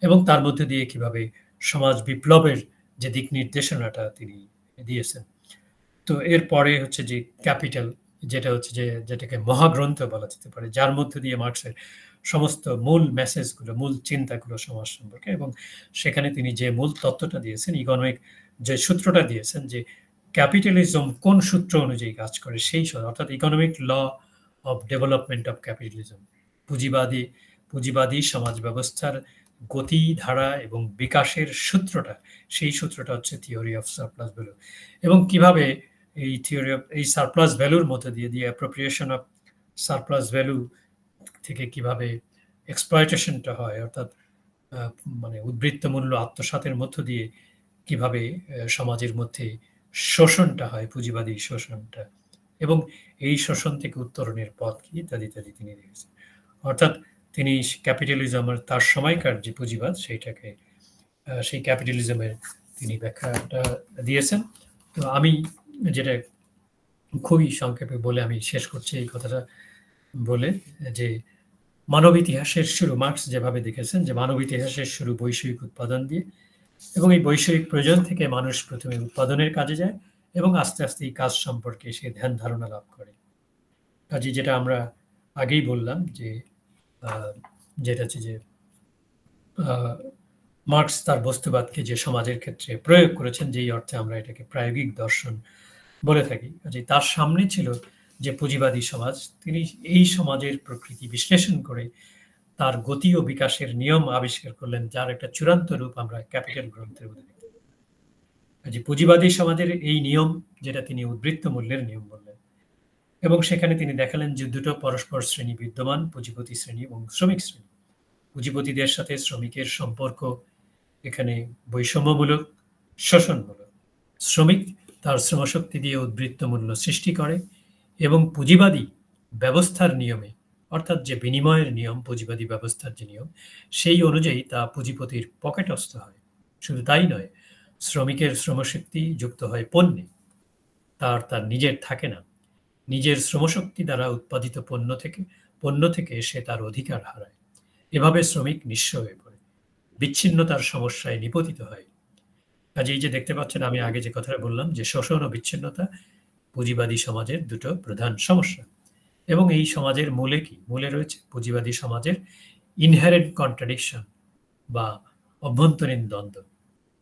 এবং তার মধ্যে দিয়ে কিভাবে সমাজ বিপ্লবের যে দিক নির্দেশনাটা তিনি দিয়েছেন। তো এরপরে হচ্ছে যে ক্যাপিটাল, যেটা হচ্ছে যে যেটাকে মহাগ্রন্থ বলা যেতে পারে, যার মধ্যে দিয়ে মার্কসের সমস্ত মূল মেসেজগুলো, মূল চিন্তাগুলো সমাজ সম্পর্কে, এবং সেখানে তিনি যে মূল তত্ত্বটা দিয়েছেন, ইকোনমিক যে সূত্রটা দিয়েছেন, যে ক্যাপিটালিজম কোন সূত্র অনুযায়ী কাজ করে, সেই অর্থাৎ economic law of development of capitalism, পুঁজিবাদী সমাজ ব্যবস্থার গতি, ধারা এবং বিকাশের সূত্রটা, সেই সূত্রটা হচ্ছে থিওরি অফ সারপ্লাস ভ্যালু। এবং কিভাবে এই থিওরি অফ এই সারপ্লাস ভ্যালুর মধ্যে দিয়ে অ্যাপ্রোপ্রিয়েশন অফ সারপ্লাস ভ্যালু থেকে কিভাবে এক্সপ্লয়টেশনটা হয়, অর্থাৎ মানে উদ্বৃত্ত মূল্য আত্মসাতের মধ্য দিয়ে কিভাবে সমাজের মধ্যে শোষণটা হয়, পুঁজিবাদী শোষণটা, এবং এই শোষণ থেকে উত্তরণের পথ কি, ইত্যাদি ইত্যাদি তিনি দিয়েছেন। অর্থাৎ তিনি ক্যাপিটালিজম তার সময়কার যে পুঁজিবাদ, সেইটাকে সেই ক্যাপিটালিজমের তিনি ব্যাখ্যাটা দিয়েছেন। তো আমি যেটা খুবই সংক্ষেপে বলে আমি শেষ করছি এই কথাটা বলে, যে মানব ইতিহাসের শুরু মার্কস যেভাবে দেখেছেন যে মানব ইতিহাসের শুরু বৈষয়িক উৎপাদন দিয়ে, এবং এই বৈষয়িক প্রয়োজন থেকে মানুষ প্রথমে উৎপাদনের কাজে যায় এবং আস্তে আস্তে এই কাজ সম্পর্কে সে ধ্যান ধারণা লাভ করে। কাজে যেটা আমরা আগেই বললাম যে যেটা হচ্ছে যে মার্কস তার বস্তুবাদকে যে সমাজের ক্ষেত্রে প্রয়োগ করেছেন, যেই অর্থে আমরা এটাকে প্রায়োগিক দর্শন বলে থাকি, কাজে তার সামনে ছিল যে পুঁজিবাদী সমাজ, তিনি এই সমাজের প্রকৃতি বিশ্লেষণ করে তার গতি ও বিকাশের নিয়ম আবিষ্কার করলেন, যার একটা চূড়ান্ত রূপ আমরা ক্যাপিটাল গ্রন্থের মধ্যে দেখতে পাই। কাজে পুঁজিবাদী সমাজের এই নিয়ম, যেটা তিনি উদ্বৃত্ত মূল্যের নিয়ম বললেন, এবং সেখানে তিনি দেখালেন যে দুটো পরস্পর শ্রেণী বিদ্যমান, পুঁজিপতি শ্রেণী এবং শ্রমিক শ্রেণী। পুঁজিপতিদের সাথে শ্রমিকের সম্পর্ক এখানে বৈষম্যমূলক, শোষণমূলক। শ্রমিক তার শ্রমশক্তি দিয়ে উদ্বৃত্ত মূল্য সৃষ্টি করে এবং পুঁজিবাদী ব্যবস্থার নিয়মে, অর্থাৎ যে বিনিময়ের নিয়ম, পুঁজিবাদী ব্যবস্থার যে নিয়ম, সেই অনুযায়ী তা পুঁজিপতির পকেটস্থ হয়। শুধু তাই নয়, শ্রমিকের শ্রমশক্তি যুক্ত হয় পণ্যে, তার নিজের থাকে না। নিজের শ্রমশক্তি দ্বারা উৎপাদিত পণ্য থেকে সে তার অধিকার হারায়। এভাবে শ্রমিক নিঃস্ব হয়ে পড়ে, বিচ্ছিন্নতার সমস্যায় নিপতিত হয়। কাজে এই যে দেখতে পাচ্ছেন, আমি আগে যে কথাটা বললাম যে শোষণ ও বিচ্ছিন্নতা পুঁজিবাদী সমাজের দুটো প্রধান সমস্যা। এবং এই সমাজের মূলে কি? মূলে রয়েছে পুঁজিবাদী সমাজের ইনহেরেন্ট কন্ট্রাডিকশন বা অভ্যন্তরীণ দ্বন্দ্ব।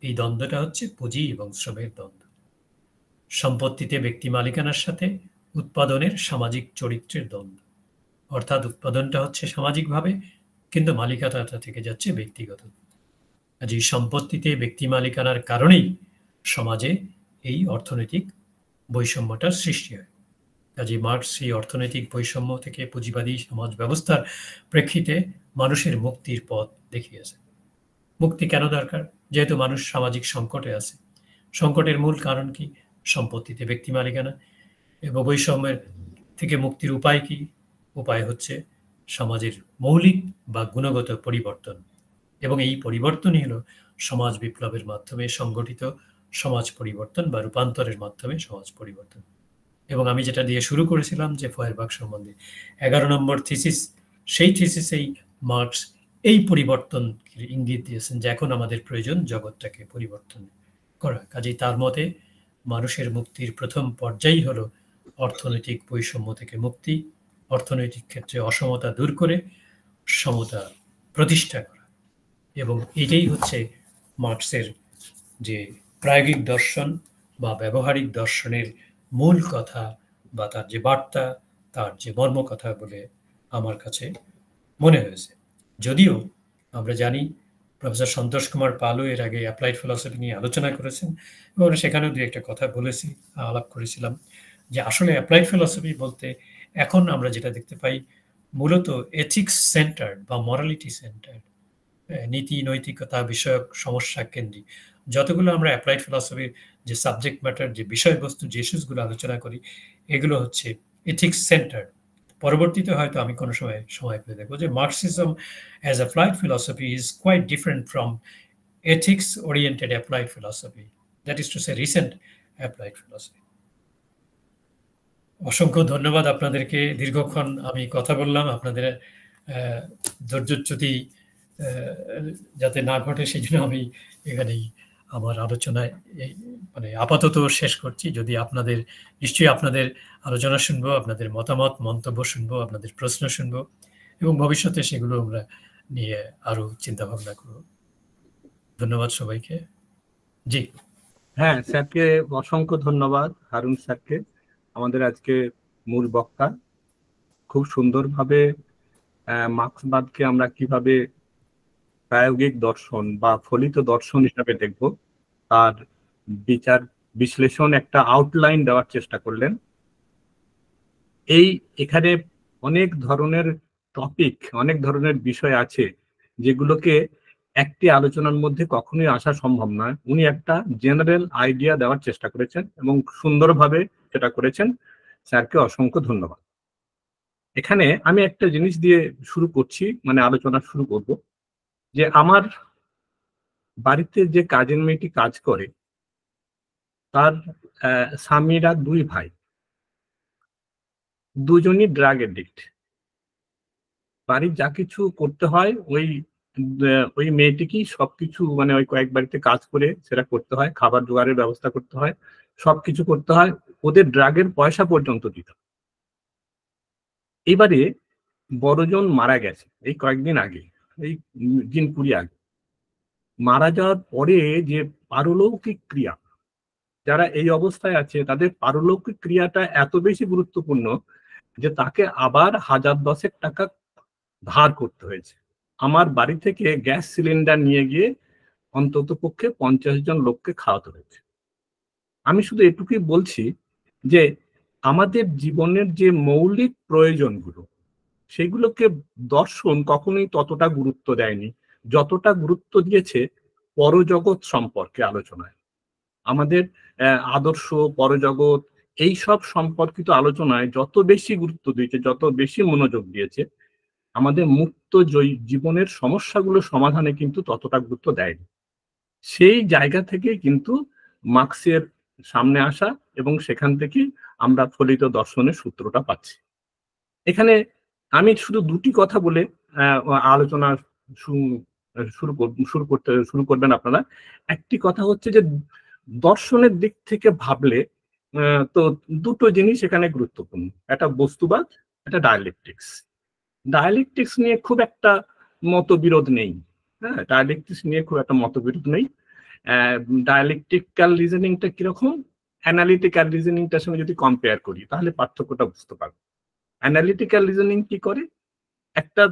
এই দ্বন্দ্বটা হচ্ছে পুঁজি এবং শ্রমের দ্বন্দ্ব। সম্পত্তিতে ব্যক্তি মালিকানার সাথে উৎপাদনের সামাজিক চরিত্রের দ্বন্দ্ব, অর্থাৎ উৎপাদনটা হচ্ছে সামাজিকভাবে, কিন্তু মালিকানাটা থেকে যাচ্ছে ব্যক্তিগত। আজ এই সম্পত্তিতে ব্যক্তি মালিকানার কারণেই সমাজে এই অর্থনৈতিক বৈষম্যটার সৃষ্টি হয়। কাজে মার্কস এই অর্থনৈতিক বৈষম্য থেকে পুঁজিবাদী সমাজ ব্যবস্থার প্রেক্ষিতে মানুষের মুক্তির পথ দেখিয়েছে। মুক্তি কেন দরকার? যেহেতু মানুষ সামাজিক সংকটে আছে। সংকটের মূল কারণ কি? সম্পত্তিতে ব্যক্তি মালিকানা। এবং বৈষম্যের থেকে মুক্তির উপায় কি? উপায় হচ্ছে সমাজের মৌলিক বা গুণগত পরিবর্তন, এবং এই পরিবর্তনই হলো সমাজ বিপ্লবের মাধ্যমে সংগঠিত সমাজ পরিবর্তন বা রূপান্তরের মাধ্যমে সমাজ পরিবর্তন। এবং আমি যেটা দিয়ে শুরু করেছিলাম যে ফয়েরবাখ সম্বন্ধে 11 নম্বর থিসিস, সেই থিসিসেই মার্কস এই পরিবর্তন ইঙ্গিত দিয়েছেন যে এখন আমাদের প্রয়োজন জগৎটাকে পরিবর্তন করা। কাজেই তার মতে মানুষের মুক্তির প্রথম পর্যায়ই হলো অর্থনৈতিক বৈষম্য থেকে মুক্তি, অর্থনৈতিক ক্ষেত্রে অসমতা দূর করে সমতা প্রতিষ্ঠা করা। এবং এটাই হচ্ছে মার্কসের যে প্রায়োগিক দর্শন বা ব্যবহারিক দর্শনের মূল কথা, বা তার যে বার্তা, তার যে মর্মকথা বলে আমার কাছে মনে হয়েছে। যদিও আমরা জানি প্রফেসর সন্তোষ কুমার পালও এর আগে অ্যাপ্লাইড ফিলসফি নিয়ে আলোচনা করেছেন, এবং সেখানেও দু একটা কথা বলেছি, আলাপ করেছিলাম, যে আসলে অ্যাপ্লাইড ফিলসফি বলতে এখন আমরা যেটা দেখতে পাই মূলত এথিক্স সেন্টার্ড বা মরালিটি সেন্টার্ড, নীতি নৈতিকতা বিষয়ক সমস্যা কেন্দ্রিক। যতগুলো আমরা অ্যাপ্লাইড ফিলসফির যে সাবজেক্ট ম্যাটার, যে বিষয়বস্তু, যে ইস্যুসগুলো আলোচনা করি, এগুলো হচ্ছে এথিক্স সেন্টার্ড। পরবর্তীতে হয়তো আমি কোনো সময় পেলে দেখবো যে Marxism as applied philosophy is quite different from ethics oriented applied philosophy, that is to say recent applied philosophy. অসংখ্য ধন্যবাদ আপনাদেরকে। দীর্ঘক্ষণ আমি কথা বললাম, আপনাদের ধৈর্যচ্যুতি যাতে না ঘটে সেই জন্য আমি এখানেই আমার আলোচনায় মানে আপাতত শেষ করছি। যদি আপনাদের নিশ্চয়ই আপনাদের আলোচনা শুনবো, আপনাদের মতামত মন্তব্য শুনবো, আপনাদের প্রশ্ন শুনবো এবং ভবিষ্যতে সেগুলো আমরা নিয়ে আরো চিন্তা ভাবনা করবো। ধন্যবাদ সবাইকে। জি হ্যাঁ, স্যারকে অসংখ্য ধন্যবাদ, হারুন স্যারকে, আমাদের আজকে মূল বক্তা। খুব সুন্দরভাবে মার্ক্সবাদকে আমরা কিভাবে প্রায়োগিক দর্শন বা ফলিত দর্শন হিসাবে দেখব তার বিচার বিশ্লেষণ একটা আউটলাইন দেওয়ার চেষ্টা করলেন। এখানে অনেক ধরনের টপিক, অনেক ধরনের বিষয় আছে যেগুলোকে একটি আলোচনার মধ্যে কখনোই আসা সম্ভব নয়। উনি একটা জেনারেল আইডিয়া দেওয়ার চেষ্টা করেছেন এবং সুন্দরভাবে সেটা করেছেন। স্যারকে অসংখ্য ধন্যবাদ। এখানে আমি একটা জিনিস দিয়ে শুরু করছি, মানে আলোচনা শুরু করব, যে আমার বাড়িতে যে কাজের মেয়েটি কাজ করে তার স্বামীরা দুই ভাই, দুজনই ড্রাগ এডিক্ট। বাড়ির যা কিছু করতে হয় ওই মেয়েটিকেই সবকিছু, মানে ওই কয়েক বাড়িতে কাজ করে সেটা করতে হয়, খাবার জোগাড়ের ব্যবস্থা করতে হয়, সবকিছু করতে হয়, ওদের ড্রাগের পয়সা পর্যন্ত দিতে হয়। এবারে বড়জন মারা গেছে এই কয়েকদিন আগে, এই দিন 20 আগে। মারা যাওয়ার পরে যে পারলৌকিক ক্রিয়া, যারা এই অবস্থায় আছে তাদের পারলৌকিক ক্রিয়াটা এত বেশি গুরুত্বপূর্ণ যে তাকে আবার 1010 টাকা ধার করতে হয়েছে। আমার বাড়ি থেকে গ্যাস সিলিন্ডার নিয়ে গিয়ে অন্তত পক্ষে 50 জন লোককে খাওয়াতে হয়েছে। আমি শুধু এটুকুই বলছি যে আমাদের জীবনের যে মৌলিক প্রয়োজনগুলো, সেগুলোকে দর্শন কখনোই ততটা গুরুত্ব দেয়নি যতটা গুরুত্ব দিয়েছে পরজগৎ সম্পর্কে আলোচনায়। আমাদের আদর্শ, পরজগৎ, এই সব সম্পর্কিত আলোচনায় যত বেশি গুরুত্ব দিয়েছে, যত বেশি মনোযোগ দিয়েছে, আমাদের মুক্ত জীবনের সমস্যাগুলো সমাধানে কিন্তু ততটা গুরুত্ব দেয়নি। সেই জায়গা থেকে কিন্তু মার্ক্সের সামনে আসা এবং সেখান থেকে আমরা ফলিত দর্শনের সূত্রটা পাচ্ছি। এখানে আমি শুধু দুটি কথা বলে আলোচনা শুরু করবেন আপনারা। একটি কথা হচ্ছে যে দর্শনের দিক থেকে ভাবলে তো দুটো জিনিস এখানে গুরুত্বপূর্ণ, একটা বস্তুবাদ, একটা ডায়ালেকটিক্স। ডায়ালেকটিক্স নিয়ে খুব একটা মতবিরোধ নেই, হ্যাঁ, ডায়ালেকটিক্স নিয়ে খুব একটা মতবিরোধ নেই। ডায়ালেকটিক্যাল রিজনিংটা কিরকম, অ্যানালিটিক্যাল রিজনিংটার সঙ্গে যদি কম্পেয়ার করি তাহলে পার্থক্যটা বুঝতে পারবো। অ্যানালিটিক্যাল রিজনিং কি করে, একটা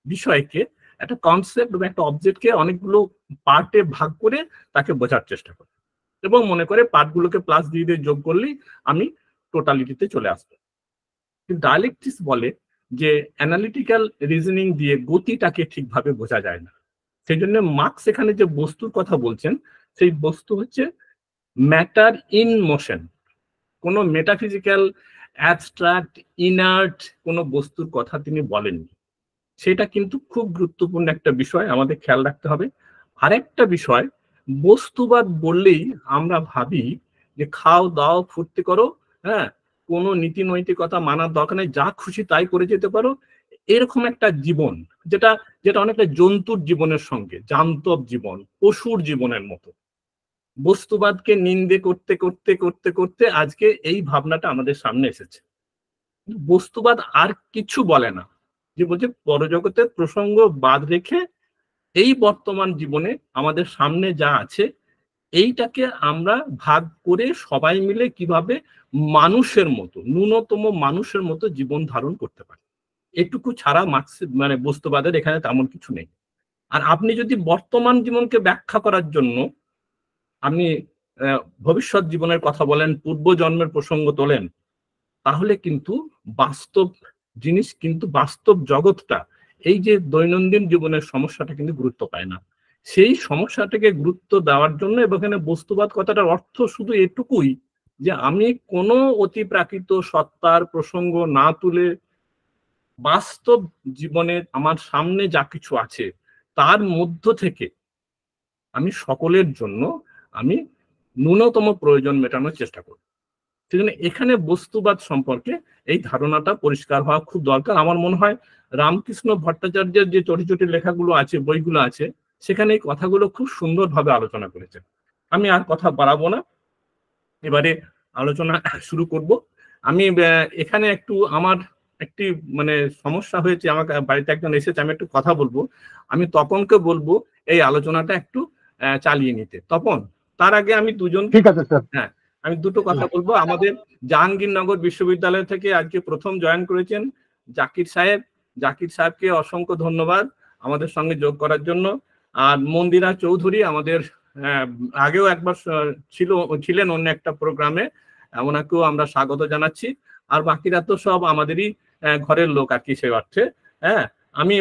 বিষয়কে, একটা কনসেপ্ট বা একটা অবজেক্টকে অনেকগুলো পার্টে ভাগ করে তাকে বোঝার চেষ্টা করে এবং মনে করে পার্টগুলোকে প্লাস দিয়ে দিয়ে যোগ করলেই আমি টোটালিটিতে চলে আসবো। কিন্তু ডায়ালেকটিক্স বলে যে অ্যানালিটিক্যাল রিজনিং দিয়ে গতিটাকে ঠিকভাবে বোঝা যায় না। সেই জন্য মার্ক্স এখানে যে বস্তুর কথা বলছেন, সেই বস্তু হচ্ছে ম্যাটার ইন মোশন। কোনো মেটাফিজিক্যাল অ্যাবস্ট্রাক্ট ইনার্ট কোনো বস্তুর কথা তিনি বলেননি। সেটা কিন্তু খুব গুরুত্বপূর্ণ একটা বিষয়, আমাদের খেয়াল রাখতে হবে। আরেকটা বিষয়, বস্তুবাদ বললেই আমরা ভাবি যে খাও দাও ফুর্তি করো, হ্যাঁ, কোনো নীতি নৈতিকতা মানার দরকার নেই, যা খুশি তাই করে যেতে পারো, এরকম একটা জীবন যেটা যেটা অনেকটা জন্তুর জীবনের সঙ্গে, জান্তব জীবন, পশুর জীবনের মতো। বস্তুবাদকে নিন্দে করতে করতে করতে করতে আজকে এই ভাবনাটা আমাদের সামনে এসেছে। বস্তুবাদ আর কিছু বলে না, যে বলছে পরজগতের প্রসঙ্গ বাদ রেখে এই বর্তমান জীবনে আমাদের সামনে যা আছে এইটাকে আমরা ভাগ করে সবাই মিলে কিভাবে মানুষের মতো, ন্যূনতম মানুষের মতো জীবন ধারণ করতে পারি, এটুকু ছাড়া মার্ক্স মানে বস্তুবাদের এখানে তেমন কিছু নেই। আর আপনি যদি বর্তমান জীবনকে ব্যাখ্যা করার জন্য আপনি ভবিষ্যৎ জীবনের কথা বলেন, পূর্ব জন্মের প্রসঙ্গ তোলেন, তাহলে কিন্তু বাস্তব জিনিস, কিন্তু বাস্তব জগৎটা, এই যে দৈনন্দিন জীবনের সমস্যাটা কিন্তু গুরুত্ব পায় না। সেই সমস্যাটাকে গুরুত্ব দেওয়ার জন্য এবং এখানে বস্তুবাদ কথাটার অর্থ শুধু এটুকুই যে আমি কোনো অতিপ্রাকৃত সত্তার প্রসঙ্গ না তুলে বাস্তব জীবনে আমার সামনে যা কিছু আছে তার মধ্য থেকে আমি সকলের জন্য আমি ন্যূনতম প্রয়োজন মেটানোর চেষ্টা করব। সেজন্য এখানে বস্তুবাদ সম্পর্কে এই ধারণাটা পরিষ্কার হওয়া খুব দরকার। আমার মনে হয় রামকৃষ্ণ ভট্টাচার্যের যে চটি চটি লেখাগুলো আছে, বইগুলো আছে, সেখানে এই কথাগুলো খুব সুন্দরভাবে আলোচনা করেছেন। আমি আর কথা বাড়াবো না, এবারে আলোচনা শুরু করব। আমি এখানে একটু আমার একটি মানে সমস্যা হয়েছে, আমাকে বাড়িতে একজন এসেছে, আমি একটু কথা বলবো। আমি তপনকে বলবো এই আলোচনাটা একটু চালিয়ে নিতে। তপন, তার আগে আমি ঠিক আছে স্যার। হ্যাঁ, আমি দুটো কথা বলবো। আমাদের জাহাঙ্গীরনগর বিশ্ববিদ্যালয় থেকে আজকে প্রথম জয়েন করেছেন জাকির সাহেব। জাকির সাহেবকে অসংখ্য ধন্যবাদ আমাদের সঙ্গে যোগ করার জন্য। আর মন্দিরা চৌধুরী আমাদের আগেও একবার ছিলেন অন্য একটা প্রোগ্রামে, ওনাকেও আমরা স্বাগত জানাচ্ছি। আর বাকিরা তো সব আমাদেরই ঘরের লোক আর কি, সে অর্থে। হ্যাঁ, আমি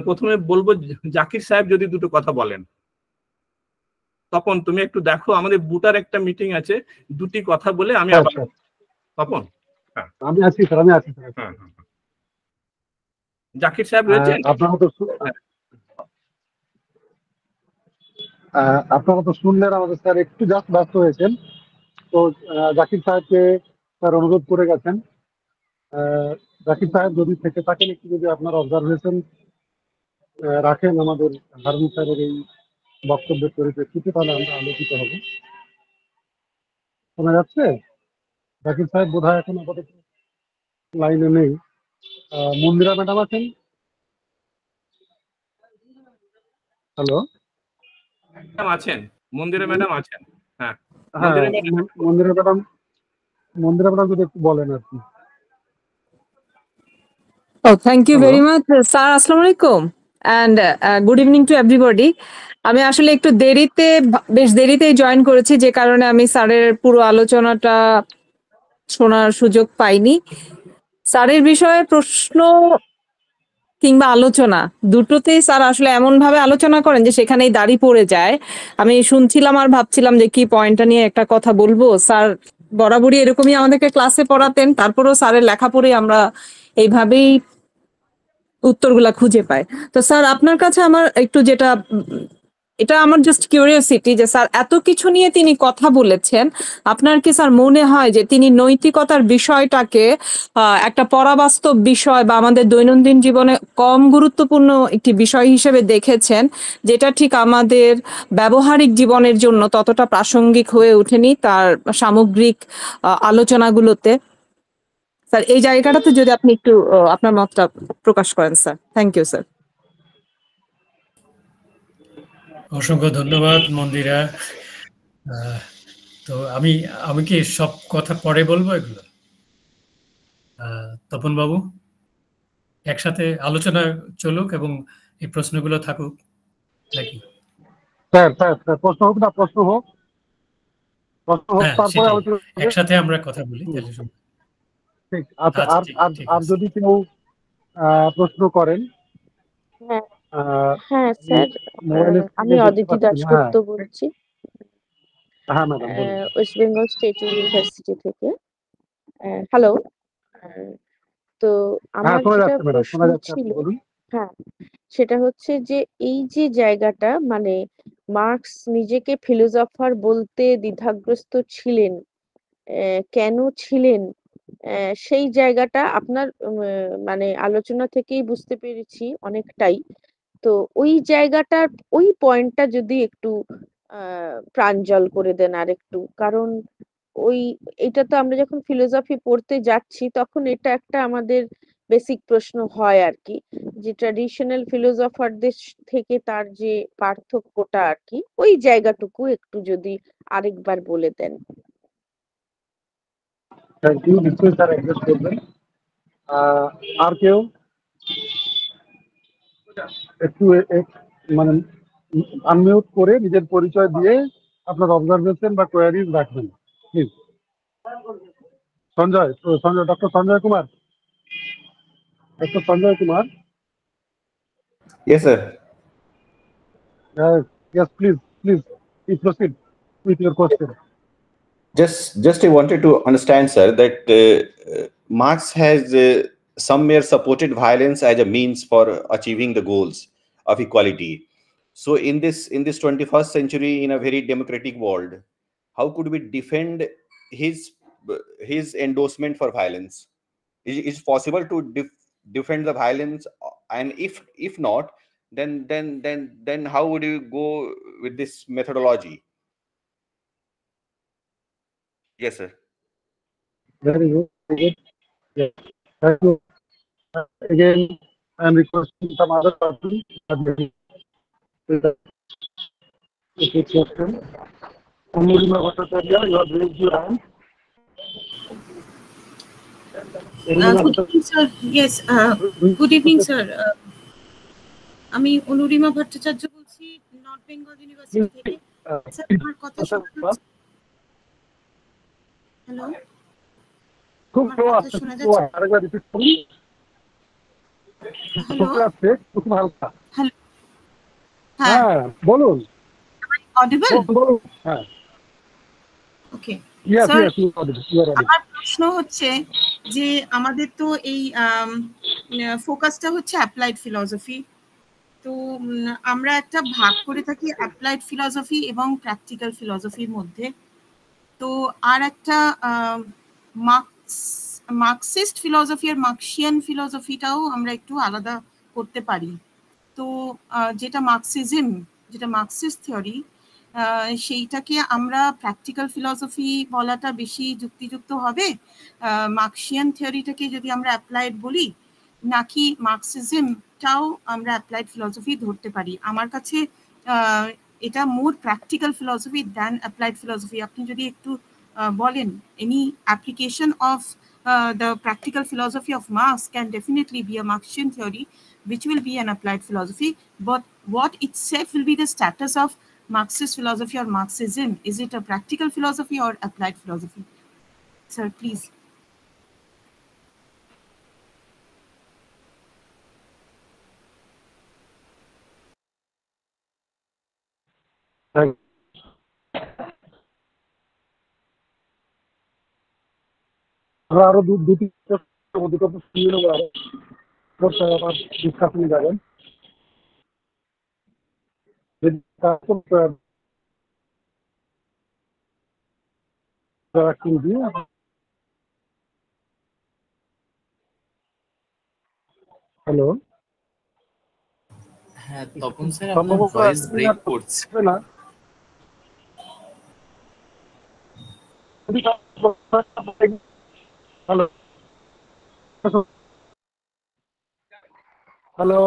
প্রথমে বলবো জাকির সাহেব যদি দুটো কথা বলেন। তপন, তুমি একটু দেখো, আমাদের বুটার একটা মিটিং আছে, দুটি কথা বলে আমি আবার। তপন, আমি আছি স্যার, আমি আছি স্যার। জাকির সাহেব রয়েছেন? আপনারা তো শুনলেন, আমাদের স্যার একটু জাস্ট ব্যস্ত হয়েছেন, তো জাকির সাহেবকে স্যার অনুরোধ করে গেছেন। জাকির সাহেব যদি থেকে থাকেন, একটু যদি আপনার অবজারভেশন রাখেন আমাদের হারুন স্যারের এই বক্তব্যের পরিপ্রেক্ষিতে, তাহলে আমরা আলোচিত হব। শোনা যাচ্ছে? জাকির সাহেব বোধহয় এখন আপাতত লাইনে নেই। মন্দিরা ম্যাডাম আছেন? হ্যালো, আছেন? মন্দিরা ম্যাডাম আছেন? হ্যাঁ, মন্দিরা ম্যাডাম যদি একটু বলেন আর কি। Oh, thank you very much, sir. Assalamu alaikum and good evening to everybody. আমি আসলে একটু বেশ দেরিতে জয়েন করেছি, যে কারণে আমি স্যারের পুরো আলোচনাটা শোনার সুযোগ পাইনি। স্যারের বিষয়ে প্রশ্ন কিংবা আলোচনা দুটোতেই স্যার আসলে এমন ভাবে আলোচনা করেন যে সেখানেই দাঁড়িয়ে পড়ে যায়। আমি শুনছিলাম আর ভাবছিলাম যে কি পয়েন্টটা নিয়ে একটা কথা বলবো। স্যার বরাবরই এরকমই আমাদেরকে ক্লাসে পড়াতেন, তারপরেও স্যারের লেখা পড়ে আমরা এইভাবেই উত্তরগুলা খুঁজে পায়। তো স্যার, আপনার কাছে আমার একটু এটা আমার জাস্ট কিউরিওসিটি যে স্যার এত কিছু নিয়ে তিনি কথা বলেছেন, আপনার কি স্যার মনে হয় যে তিনি নৈতিকতার বিষয়টাকে একটা পরাবাস্তব বিষয় বা আমাদের দৈনন্দিন জীবনে কম গুরুত্বপূর্ণ একটি বিষয় হিসেবে দেখেছেন, যেটা ঠিক আমাদের ব্যবহারিক জীবনের জন্য ততটা প্রাসঙ্গিক হয়ে ওঠেনি তার সামগ্রিক আলোচনাগুলোতে? স্যার, এই জায়গাটাতে যদি আপনি একটু আপনার মতটা প্রকাশ করেন স্যার। Thank you sir. অসংখ্য ধন্যবাদ মন্দিরা। তো আমি কি সব কথা পরে বলবো এগুলো? তপন বাবু, একসাথে আলোচনা চলুক এবং এই প্রশ্নগুলো থাকুক নাকি? স্যার প্রশ্ন হোক না, প্রশ্ন হোক, তারপরে একসাথে আমরা কথা বলি। ঠিক আছে। আর যদি কেউ প্রশ্ন করেন। হ্যাঁ স্যার, আমি অদিতি দাশগুপ্ত বলছি, ওয়েস্ট বেঙ্গল স্টেট ইউনিভার্সিটি থেকে। হ্যালো। তো আমার যেটা প্রশ্ন ছিল, হ্যাঁ, সেটা হচ্ছে যে এই যে জায়গাটা, মানে মার্কস নিজেকে ফিলোসফার বলতে দ্বিধাগ্রস্ত ছিলেন, কেন ছিলেন, সেই জায়গাটা আপনার মানে আলোচনা থেকেই বুঝতে পেরেছি অনেকটাই। তো ওই জায়গাটার ওই পয়েন্টটা যদি একটু প্রাঞ্জল করে দেন আর একটু, কারণ এটা তো আমরা যখন ফিলোসফি পড়তে যাচ্ছি তখন এটা একটা আমাদের বেসিক প্রশ্ন হয় আর কি, যে ট্র্যাডিশনাল ফিলোসফারদের থেকে তার যে পার্থক্যটা আর কি, ওই জায়গাটুকু একটু যদি আরেকবার বলে দেন। Thank you. নিশ্চয়ই স্যার অ্যাড্রেস করবেন। আর কেউ একটু মানে আনমিউট করে নিজের পরিচয় দিয়ে আপনার অবজারভেশন বা কোয়ারিজ রাখবেন please. Doctor Sanjay Kumar. Yes, sir. Yes, please proceed with your question. Just I wanted to understand, sir, that Marx has some may have supported violence as a means for achieving the goals of equality. So in this 21st century, in a very democratic world, how could we defend his endorsement for violence? Is it possible to defend the violence? And if not, then how would you go with this methodology? Yes, sir. Very good. Yes. Thank you. Again, I'm requesting some other person. Anurima Bhattacharya, you have raised your hand. Good evening, sir. Yes, good evening, sir. আমি অনুরিমা ভট্টাচার্য বলছি, north Bengal university থেকে। Sir, আমার কথা শোনা যাচ্ছে? Hello, খুব আমার কথা শোনা যাচ্ছে? আরেকবার রিপিট করুন। হ্যালো, খুব হালকা। হ্যালো, হ্যাঁ বলুন। অডিবল? বলুন। হ্যাঁ, ওকে। স্যার, আমার প্রশ্ন হচ্ছে যে আমাদের তো এই ফোকাসটা হচ্ছে অ্যাপ্লাইড ফিলসফি, তো আমরা একটা ভাগ করে থাকি অ্যাপ্লাইড ফিলসফি এবং প্র্যাকটিক্যাল ফিলসফির মধ্যে। তো আর একটা মার্কসিস্ট ফিলসফি আর মার্কসিয়ান ফিলসফিটাও আমরা একটু আলাদা করতে পারি। তো যেটা মার্কসিজম, যেটা মার্কসিস্ট থিওরি, সেইটাকে আমরা প্র্যাকটিক্যাল ফিলসফি বলাটা বেশি যুক্তিযুক্ত হবে? মার্কসিয়ান থিওরিটাকে যদি আমরা অ্যাপ্লাইড বলি, নাকি মার্কসিজমটাও আমরা অ্যাপ্লাইড ফিলসফি ধরতে পারি? আমার কাছে এটা more practical philosophy than applied philosophy. আপনি যদি একটু বলেন, any application of the practical philosophy of Marx can definitely be a Marxian theory, which will be an applied philosophy, but what itself will be the status of Marxist philosophy or Marxism? Is it a practical philosophy or applied philosophy? Sir, please. Thank you. আরো দুটি অধিকতর শুনে নেবো, আরো আবার ডিসকাশনে যাবেন। Hello, হ্যাঁ Tapan sir, আপনার ভয়েস ব্রেক করছে না? হ্যালো হ্যালো,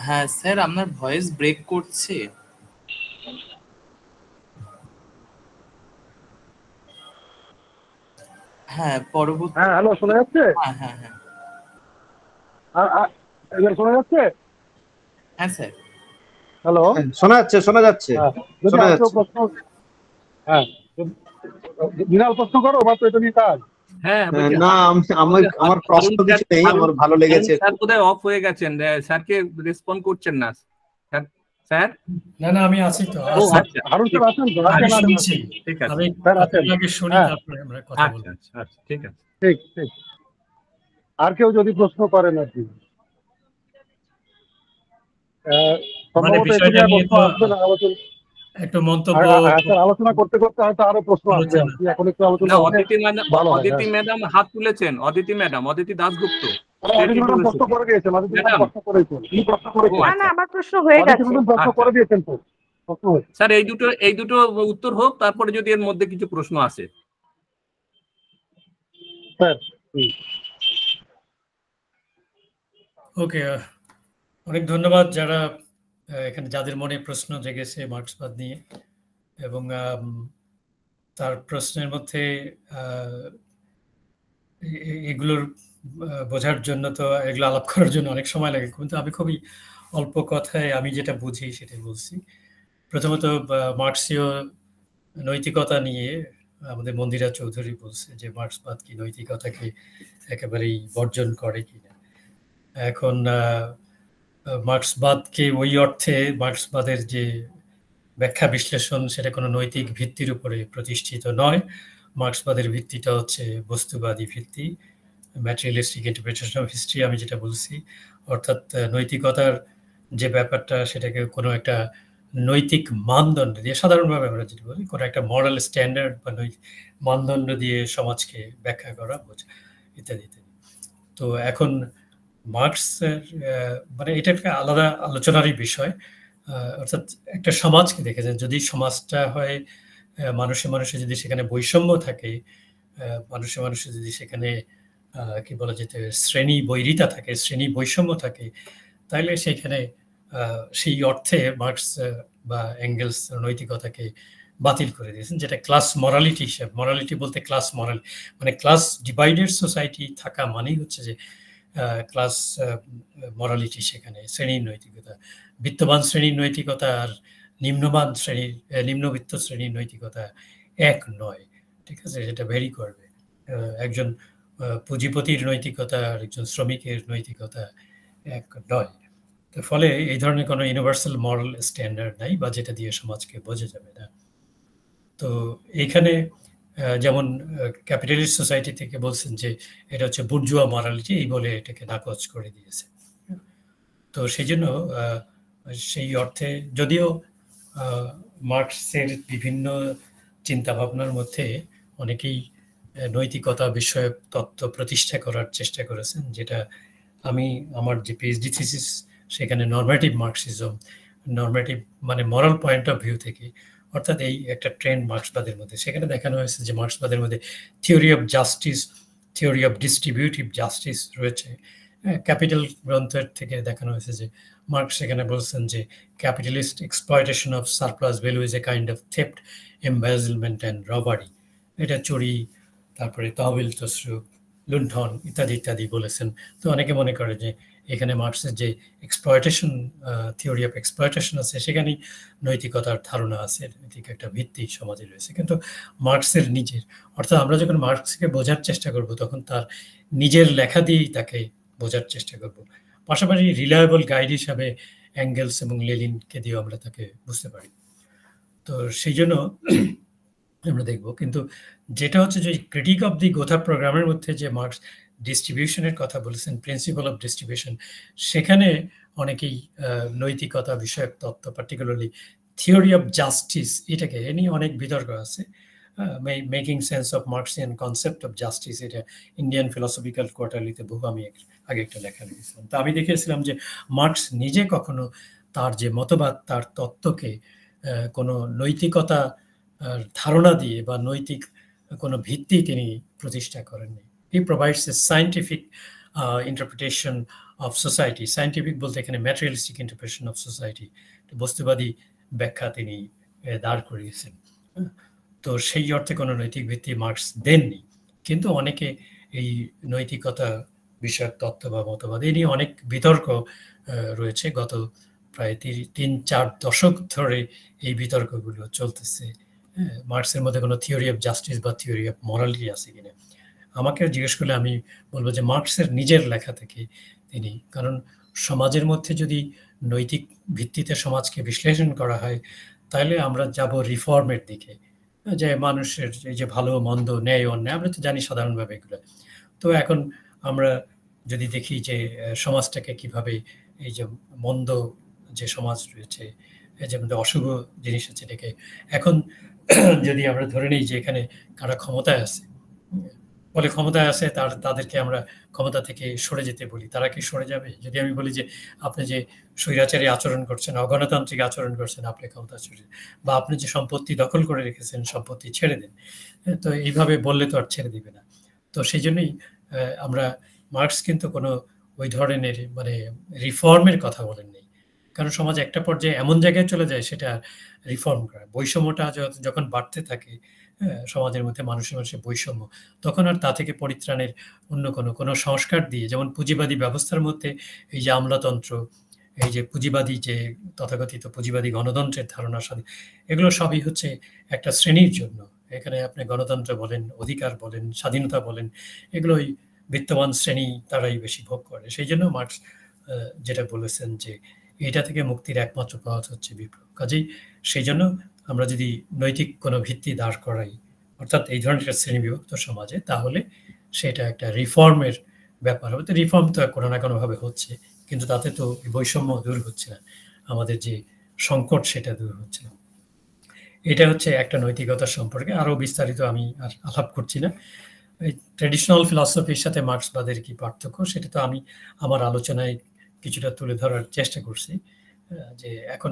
হ্যাঁ স্যার, আপনার ভয়েস ব্রেক করছে। হ্যাঁ পরবর্তী। হ্যাঁ হ্যালো, শোনা যাচ্ছে? হ্যাঁ হ্যাঁ হ্যাঁ, এবার শোনা যাচ্ছে? হ্যাঁ স্যার। হ্যালো, শোনা যাচ্ছে, শোনা যাচ্ছে। হ্যাঁ, বিনাল প্রশ্ন করো, বা তো এটা নিয়ে কাজ। হ্যাঁ না, আমার প্রশ্ন কিছু নেই, আমার ভালো লেগেছে। স্যার কোথায় অফ হয়ে গেছেন, স্যারকে রেসপন্ড করছেন না স্যার? না না, আমি আছি তো। হারুন স্যার আছেন তো? ঠিক আছে, আমি স্যার আছেন, আগে শুনি, তারপরে আমরা কথা বলবো। আচ্ছা, ঠিক আছে, ঠিক ঠিক। আর কেউ যদি প্রশ্ন করেন আর কি, একটু মন্তব্য আলোচনা করতে করতে হয়তো আরো প্রশ্ন আসবে। এখন একটু আলোচনা। অদিতি ম্যাডাম হাত তুলেছেন, অদিতি ম্যাডাম, অদিতি দাসগুপ্ত প্রশ্ন করে দিয়েছেন। আমার প্রশ্ন হয়ে গেছে। প্রশ্ন করে দিয়েছেন তো? স্যার এই দুটো উত্তর হোক, তারপরে যদি এর মধ্যে কিছু প্রশ্ন আসে। স্যার ওকে, অনেক ধন্যবাদ যারা এখানে, যাদের মনে প্রশ্ন জেগেছে মার্ক্সবাদ নিয়ে, এবং তার প্রশ্নের মধ্যে এগুলোর বোঝার জন্য তো, এগুলো আলাপ করার জন্য অনেক সময় লাগে, কিন্তু আমি খুবই অল্প কথায় আমি যেটা বুঝি সেটাই বলছি। প্রথমত মার্ক্সীয় নৈতিকতা নিয়ে আমাদের মন্দিরা চৌধুরী বলছে যে মার্ক্সবাদ কি নৈতিকতাকে একেবারেই বর্জন করে কিনা। এখন মার্ক্সবাদকে ওই অর্থে, মার্ক্সবাদের যে ব্যাখ্যা বিশ্লেষণ, সেটা কোনো নৈতিক ভিত্তির উপরে প্রতিষ্ঠিত নয়। মার্ক্সবাদের ভিত্তিটা হচ্ছে বস্তুবাদী ভিত্তি, ম্যাটেরিয়ালিস্টিক ইন্টারপ্রিটেশন অফ হিস্ট্রি আমি যেটা বলছি, অর্থাৎ নৈতিকতার যে ব্যাপারটা সেটাকে কোনো একটা নৈতিক মানদণ্ড দিয়ে, সাধারণভাবে আমরা যেটা বলি কোনো একটা মরাল স্ট্যান্ডার্ড বা মানদণ্ড দিয়ে সমাজকে ব্যাখ্যা করা বোঝা ইত্যাদি ইত্যাদি। তো এখন মার্কসের মানে এটা একটা আলাদা আলোচনারই বিষয়। অর্থাৎ একটা সমাজকে দেখেছেন, যদি সমাজটা হয় মানুষে মানুষে যদি সেখানে বৈষম্য থাকে, মানুষে মানুষে যদি সেখানে কি বলা যেতে শ্রেণী বৈরিতা থাকে, শ্রেণী বৈষম্য থাকে, তাহলে সেখানে সেই অর্থে মার্কস বা এঙ্গেলস নৈতিকতাকে বাতিল করে দিয়েছেন, যেটা ক্লাস মরালিটি হিসাবে। মরালিটি বলতে ক্লাস মরাল, মানে ক্লাস ডিভাইডেড সোসাইটি থাকা মানেই হচ্ছে যে ক্লাস মরালিটি, সেখানে শ্রেণীর নৈতিকতা, বিত্তবান শ্রেণীর নৈতিকতা আর নিম্নমান শ্রেণীর নিম্নবিত্ত শ্রেণীর নৈতিকতা এক নয়, ঠিক আছে? সেটা ভেরি করবে। একজন পুঁজিপতির নৈতিকতা আর একজন শ্রমিকের নৈতিকতা এক নয়। তো ফলে এই ধরনের কোনো ইউনিভার্সাল মরাল স্ট্যান্ডার্ড নাই, বা যেটা দিয়ে সমাজকে বোঝা যাবে না। তো এইখানে যেমন ক্যাপিটালিস্ট সোসাইটি থেকে বলছেন যে এটা হচ্ছে বুর্জুয়া মরালিটি, এই বলে এটাকে নাকচ করে দিয়েছে। তো সেই জন্য সেই অর্থে যদিও মার্কসের বিভিন্ন চিন্তাভাবনার মধ্যে অনেকেই নৈতিকতা বিষয়ক তত্ত্ব প্রতিষ্ঠা করার চেষ্টা করেছেন, যেটা আমি আমার যে পিএইচডি থিসিস সেখানে নরমেটিভ মার্কসিজম, নরমেটিভ মানে মরাল পয়েন্ট অফ ভিউ থেকে, অর্থাৎ এই একটা ট্রেন্ড মার্কসবাদের মধ্যে, সেখানে দেখানো হয়েছে যে মার্কসবাদের মধ্যে theory of justice, theory of distributive justice রয়েছে। ক্যাপিটাল গ্রন্থের থেকে দেখানো হয়েছে যে মার্কস সেখানে বলছেন যে capitalist exploitation of surplus value is a kind of theft, embezzlement and robbery. এটা চুরি, তারপরে তহবিল তসরুপ, লুণ্ঠন ইত্যাদি ইত্যাদি বলেছেন। তো অনেকে মনে করে যে এখানে মার্কসের যে এক্সপ্লয়টেশন, থিওরি অফ এক্সপ্লয়টেশন আছে, সেখানেই নৈতিকতার ধারণা আছে, নৈতিক একটা ভিত্তি সমাজে রয়েছে। কিন্তু মার্কসের নিজের, অর্থাৎ আমরা যখন মার্কসকে বোঝার চেষ্টা করব তখন তার নিজের লেখা দিয়েই তাকে বোঝার চেষ্টা করব। পাশাপাশি রিলায়েবল গাইড হিসাবে এঙ্গেলস এবং লেনিনকে দিয়েও আমরা তাকে বুঝতে পারি। তো সেই জন্য আমরা দেখব। কিন্তু যেটা হচ্ছে যে ক্রিটিক অফ দি গোথা প্রোগ্রামের মধ্যে যে মার্কস ডিস্ট্রিবিউশনের কথা বলেছেন, প্রিন্সিপাল অফ ডিস্ট্রিবিউশন, সেখানে অনেকেই নৈতিকতা বিষয়ক তত্ত্ব, পার্টিকুলারলি থিওরি অফ জাস্টিস, এটাকে এ নিয়ে অনেক বিতর্ক আছে। Making sense of Marxian concept of justice, এটা ইন্ডিয়ান ফিলসফিক্যাল কোয়ার্টারলিতে বহু আমি আগে একটা লেখা লিখেছিলাম। তো আমি দেখেছিলাম যে মার্কস নিজে কখনো তার যে মতবাদ, তার তত্ত্বকে কোনো নৈতিকতা ধারণা দিয়ে বা নৈতিক কোনো ভিত্তি তিনি প্রতিষ্ঠা করেননি। He provides a scientific interpretation of society. Scientific বলতে এখানে ম্যাটেরিয়ালিস্টিক ইন্টারপ্রিটেশন অফ সোসাইটি, বস্তুবাদী ব্যাখ্যা তিনি দাঁড় করিয়েছেন। তো সেই অর্থে কোনো নৈতিক ভিত্তি মার্কস দেননি। কিন্তু অনেকে এই নৈতিকতা বিষয়ক তত্ত্ব বা মতবাদ এই নিয়ে অনেক বিতর্ক রয়েছে। গত প্রায় 3-4 দশক ধরে এই বিতর্কগুলো চলতেছে। মার্কসের মধ্যে কোনো থিওরি অফ জাস্টিস বা থিওরি অফ মরালিটি আছে কিনা। আমাকে জিজ্ঞেস করলে আমি বলবো যে মার্কসের নিজের লেখা থেকে তিনি, কারণ সমাজের মধ্যে যদি নৈতিক ভিত্তিতে সমাজকে বিশ্লেষণ করা হয় তাহলে আমরা যাব রিফর্মের দিকে, যে মানুষের এই যে ভালো মন্দ, ন্যায় অন্যায়, আমরা তো জানি সাধারণভাবে এগুলো। তো এখন আমরা যদি দেখি যে সমাজটাকে কিভাবে এই যে মন্দ যে সমাজ রয়েছে, যে মধ্যে অশুভ জিনিস আছে, এটাকে এখন যদি আমরা ধরে নিই যে এখানে কারা ক্ষমতায় আছে, বলে ক্ষমতায় আছে, তাদেরকে আমরা ক্ষমতা থেকে সরে যেতে বলি, তারা কি সরে যাবে? যদি আমি বলি যে আপনি যে স্বৈরাচারী আচরণ করছেন, অগণতান্ত্রিক আচরণ করছেন, আপনি ক্ষমতা ছেড়ে, বা আপনি যে সম্পত্তি দখল করে রেখেছেন সম্পত্তি ছেড়ে দেন, তো এইভাবে বললে তো আর ছেড়ে দিবে না। তো সেই জন্যই আমরা মার্কস কিন্তু কোনো ওই ধরনের মানে রিফর্মের কথা বলেননি, কারণ সমাজ একটা পর্যায়ে এমন জায়গায় চলে যায় সেটা রিফর্ম করা, বৈষম্যটা যখন বাড়তে থাকে সমাজের মধ্যে, মানুষের মানুষের বৈষম্য, তখন আর তা থেকে পরিত্রাণের অন্য কোনো সংস্কার দিয়ে, যেমন পুঁজিবাদী ব্যবস্থার মধ্যে এই যে আমলাতন্ত্র, এই যে পুঁজিবাদী যে তথাকথিত পুঁজিবাদী গণতন্ত্রের ধারণা, এগুলো সবই হচ্ছে একটা শ্রেণীর জন্য। এখানে আপনি গণতন্ত্র বলেন, অধিকার বলেন, স্বাধীনতা বলেন, এগুলোই বিত্তবান শ্রেণী তারাই বেশি ভোগ করে। সেই জন্য মার্কস যেটা বলেছেন যে এটা থেকে মুক্তির একমাত্র পথ হচ্ছে বিপ্লব। কাজেই সেই জন্য আমরা যদি নৈতিক কোনো ভিত্তি দাঁড় করাই, অর্থাৎ এই ধরনের একটা শ্রেণী বিভক্ত সমাজে, তাহলে সেটা একটা রিফর্মের ব্যাপার হবে। তো রিফর্ম তো কোনো না কোনোভাবে হচ্ছে, কিন্তু তাতে তো বৈষম্য দূর হচ্ছে না, আমাদের যে সংকট সেটা দূর হচ্ছে না। এটা হচ্ছে একটা নৈতিকতার সম্পর্কে। আরও বিস্তারিত আমি আর আলাপ করছি না। এই ট্রেডিশনাল ফিলসফির সাথে মার্ক্সবাদের কি পার্থক্য, সেটা তো আমি আমার আলোচনায় কিছুটা তুলে ধরার চেষ্টা করছি, যে এখন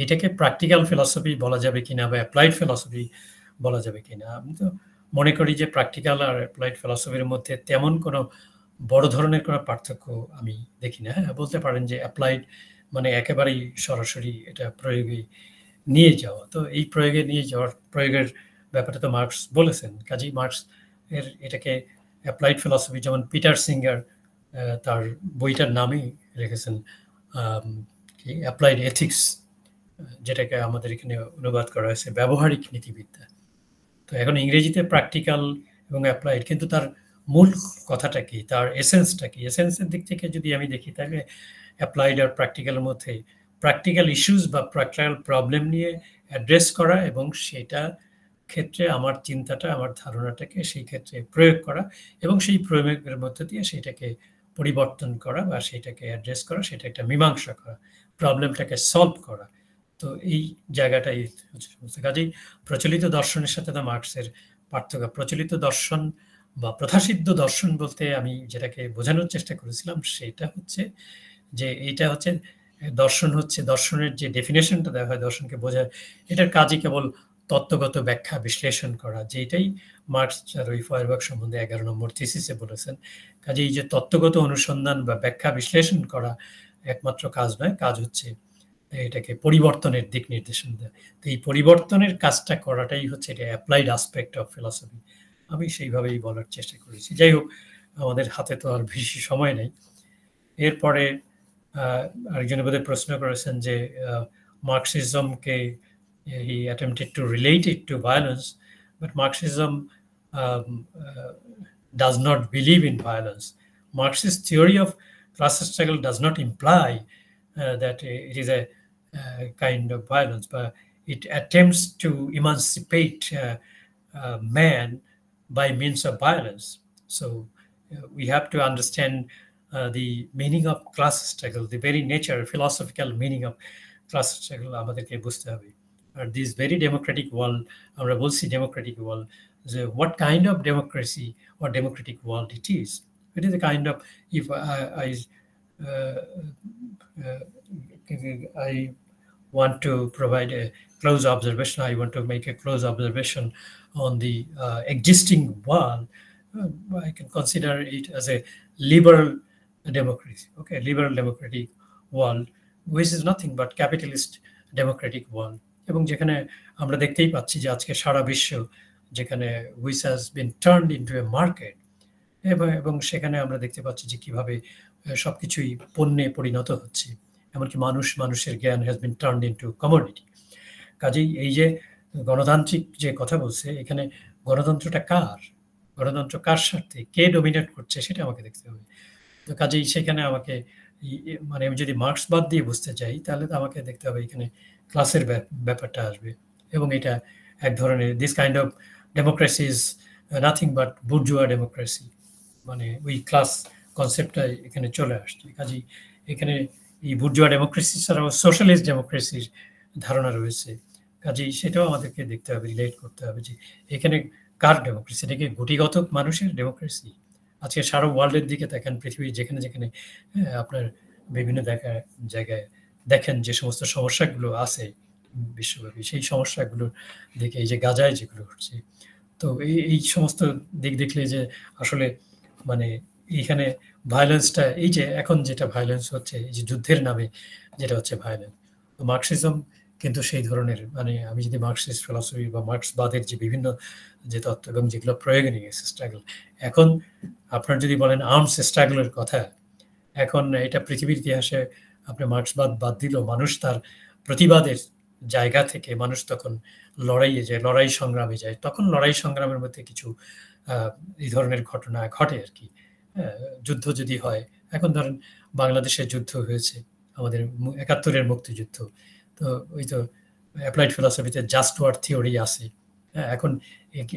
এটাকে প্র্যাকটিক্যাল ফিলসফি বলা যাবে কিনা বা অ্যাপ্লাইড ফিলসফি বলা যাবে কিনা। আমি তো মনে করি যে প্র্যাকটিক্যাল আর অ্যাপ্লাইড ফিলসফির মধ্যে তেমন কোনো বড় ধরনের কোনো পার্থক্য আমি দেখি না। হ্যাঁ, বলতে পারেন যে অ্যাপ্লাইড মানে একেবারেই সরাসরি এটা প্রয়োগে নিয়ে যাওয়া। তো এই প্রয়োগে নিয়ে যাওয়ার প্রয়োগের ব্যাপারে তো মার্কস বলেছেন। কাজেই মার্কস এর এটাকে অ্যাপ্লাইড ফিলসফি, যেমন পিটার সিঙ্গার তার বইটার নামই রেখেছেন কি অ্যাপ্লাইড এথিক্স, যেটাকে আমাদের এখানে অনুবাদ করা হয়েছে ব্যবহারিক নীতিবিদ্যা। তো এখন ইংরেজিতে প্র্যাকটিক্যাল এবং অ্যাপ্লাইড, কিন্তু তার মূল কথাটা কি, তার এসেন্সটা কি? এসেন্সের দিক থেকে যদি আমি দেখি, তাহলে অ্যাপ্লাইড আর প্র্যাকটিক্যালের মধ্যে প্র্যাকটিক্যাল ইস্যুস বা প্র্যাকটিক্যাল প্রবলেম নিয়ে অ্যাড্রেস করা এবং সেটা ক্ষেত্রে আমার চিন্তাটা, আমার ধারণাটাকে সেই ক্ষেত্রে প্রয়োগ করা এবং সেই প্রয়োগের মধ্যে দিয়ে সেটাকে পরিবর্তন করা বা সেটাকে অ্যাড্রেস করা, সেটা একটা মীমাংসা করা, প্রবলেমটাকে সলভ করা। তো এই জায়গাটাই হচ্ছে সমস্ত। কাজেই প্রচলিত দর্শনের সাথে তো মার্ক্সের পার্থক্য। প্রচলিত দর্শন বা প্রথাসিদ্ধ দর্শন বলতে আমি যেটাকে বোঝানোর চেষ্টা করেছিলাম সেটা হচ্ছে যে এইটা হচ্ছে দর্শন, হচ্ছে দর্শনের যে ডেফিনেশনটা দেওয়া হয় দর্শনকে বোঝায়, এটার কাজই কেবল তত্ত্বগত ব্যাখ্যা বিশ্লেষণ করা, যেটাই মার্ক্স আর ওই ফয়ারবার্গ সম্বন্ধে 11 নম্বর থিসিসে বলেছেন। কাজে এই যে তত্ত্বগত অনুসন্ধান বা ব্যাখ্যা বিশ্লেষণ করা একমাত্র কাজ নয়, কাজ হচ্ছে এটাকে পরিবর্তনের দিক নির্দেশন দেয়। তো এই পরিবর্তনের কাজটা করাটাই হচ্ছে এটা অ্যাপ্লাইড আসপেক্ট অফ ফিলসফি। আমি সেইভাবেই বলার চেষ্টা করেছি। যাই হোক, আমাদের হাতে তো আর বেশি সময় নেই। এরপরে আরেকজন বোধহয় প্রশ্ন করেছেন যে মার্কসিজমকে he attempted to relate it to violence, but Marxism does not believe in violence. Marxist theory of class struggle does not imply that it is a kind of violence, but it attempts to emancipate man by means of violence. So we have to understand the meaning of class struggle, the very nature, philosophical meaning of class struggle আমাদেরকে বুঝতে হবে। আর this very democratic world, আমরা বলছি democratic world, what kind of democracy or democratic world it is. It is a kind of, if I want to provide a close observation, I want to make a close observation on the existing world, I can consider it as a liberal democracy, okay, liberal democratic world, which is nothing but capitalist democratic world. এবং যেখানে আমরা দেখতেই পাচ্ছি যে আজকে সারা বিশ্ব যেখানে which has been turned into a market, এবং সেখানে আমরা দেখতে পাচ্ছি যে কিভাবে সবকিছুই পণ্যে পরিণত হচ্ছে, এমনকি মানুষের জ্ঞান has been turned into commodity. কাজেই এই যে গণতান্ত্রিক যে কথা বলছে, এখানে গণতন্ত্রটা কার, গণতন্ত্র কার স্বার্থে, কে ডমিনেট করছে সেটা আমাকে দেখতে হবে। তো কাজেই সেখানে আমাকে মানে আমি যদি মার্ক্সবাদ দিয়ে বুঝতে চাই, তাহলে তো আমাকে দেখতে হবে এখানে ক্লাসের ব্যাপারটা আসবে, এবং এটা এক ধরনের this kind of democracy is nothing but bourgeois democracy, মানে ওই ক্লাস কনসেপ্টটা এখানে চলে আসছে। কাজেই এখানে এই বুর্জুয়া ডেমোক্রেসি ছাড়াও সোশ্যালিস্ট ডেমোক্রেসির ধারণা রয়েছে। কাজেই সেটাও আমাদেরকে দেখতে হবে, রিলেট করতে হবে যে এখানে কার ডেমোক্রেসি, এটা কি গুটিগত মানুষের ডেমোক্রেসি? আজকে সারা ওয়ার্ল্ডের দিকে দেখেন, পৃথিবীর যেখানে যেখানে আপনার বিভিন্ন জায়গায় দেখেন যে সমস্ত সমস্যাগুলো আছে বিশ্বব্যাপী, সেই সমস্যাগুলোর দিকে এই যে গাজায় যেগুলো হচ্ছে, তো এই সমস্ত দিক দেখলে যে আসলে মানে এইখানে ভায়োলেন্সটা, এই যে এখন যেটা ভায়োলেন্স হচ্ছে, এই যে যুদ্ধের নামে যেটা হচ্ছে ভায়োলেন্স, তো মার্কসিজম কিন্তু সেই ধরনের, মানে আমি যদি মার্কসিস্ট ফিলসফি বা মার্ক্সবাদের যে বিভিন্ন যে তত্ত্ব এবং যেগুলো প্রয়োগে নিয়ে গেছে স্ট্রাগল, এখন আপনার যদি বলেন আর্মস স্ট্রাগলের কথা, এখন এটা পৃথিবীর ইতিহাসে আপনি মার্ক্সবাদ বাদ দিলেও মানুষ তার প্রতিবাদের জায়গা থেকে মানুষ তখন লড়াইয়ে যায়, লড়াই সংগ্রামে যায়। তখন লড়াই সংগ্রামের মধ্যে কিছু এই ধরনের ঘটনা ঘটে আর কি। যুদ্ধ যদি হয়, এখন ধরেন বাংলাদেশের যুদ্ধ হয়েছে, আমাদের 71-এর মুক্তিযুদ্ধ, তো ওই তো অ্যাপ্লাইড ফিলসফিতে জাস্ট ওয়ার থিওরি আছে, এখন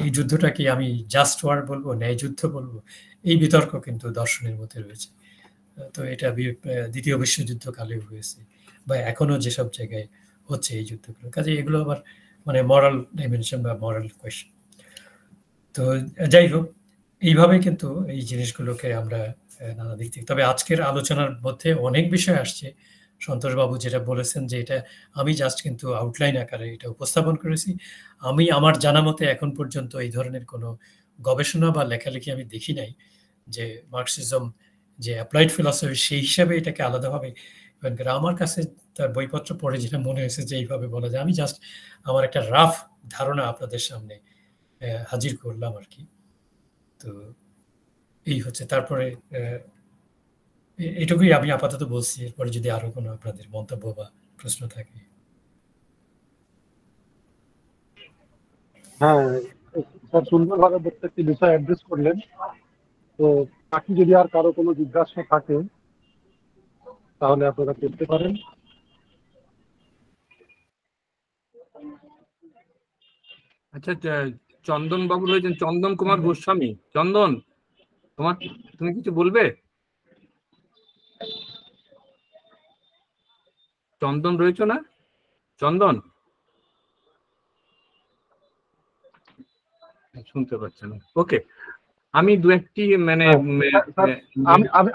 এই যুদ্ধটাকে আমি জাস্ট ওয়ার বলবো, ন্যায় যুদ্ধ বলবো, এই বিতর্ক কিন্তু দর্শনের মধ্যে রয়েছে। তো এটা দ্বিতীয় বিশ্বযুদ্ধ কালেও হয়েছে, বা এখনো যেসব জায়গায় হচ্ছে এই যুদ্ধগুলো। কাজে এগুলো আবার মানে মরাল ডাইমেনশন বা মরাল কোয়েশ্চেন। তো যাই হোক, এইভাবে কিন্তু এই জিনিসগুলোকে আমরা নানা দিক থেকে, তবে আজকের আলোচনার মধ্যে অনেক বিষয় আসছে। সন্তোষবাবু যেটা বলেছেন যে এটা আমি জাস্ট কিন্তু আউটলাইন আকারে এটা উপস্থাপন করেছি। আমি আমার জানা মতে এখন পর্যন্ত এই ধরনের কোনো গবেষণা বা লেখালেখি আমি দেখি নাই যে মার্কসিজম যে অ্যাপ্লাইড ফিলসফি সেই হিসাবে এটাকে আলাদাভাবে। আমার কাছে তার বইপত্র পড়ে যেটা মনে হয়েছে যে এইভাবে বলা যায়। আমি জাস্ট আমার একটা রাফ ধারণা আপনাদের সামনে হাজির করলাম আর কি। তো এই হচ্ছে, তারপরে এটুকুই আমি আপাতত বলছি। এরপরে যদি আরো কোনো আপনাদের মন্তব্য বা প্রশ্ন থাকে। হ্যাঁ স্যার, সুন্দরভাবে প্রত্যেকটি বিষয় অ্যাড্রেস করলেন। তো বাকি যদি আর কারো কোনো জিজ্ঞাসা থাকে তাহলে আপনারা করতে পারেন। আচ্ছা, চন্দন বাবু রয়েছেন, চন্দন কুমার গোস্বামী। চন্দন, তুমি কিছু বলবে? চন্দন রয়েছে না? চন্দন শুনতে পাচ্ছে না। ওকে, আমি দু একটি মানে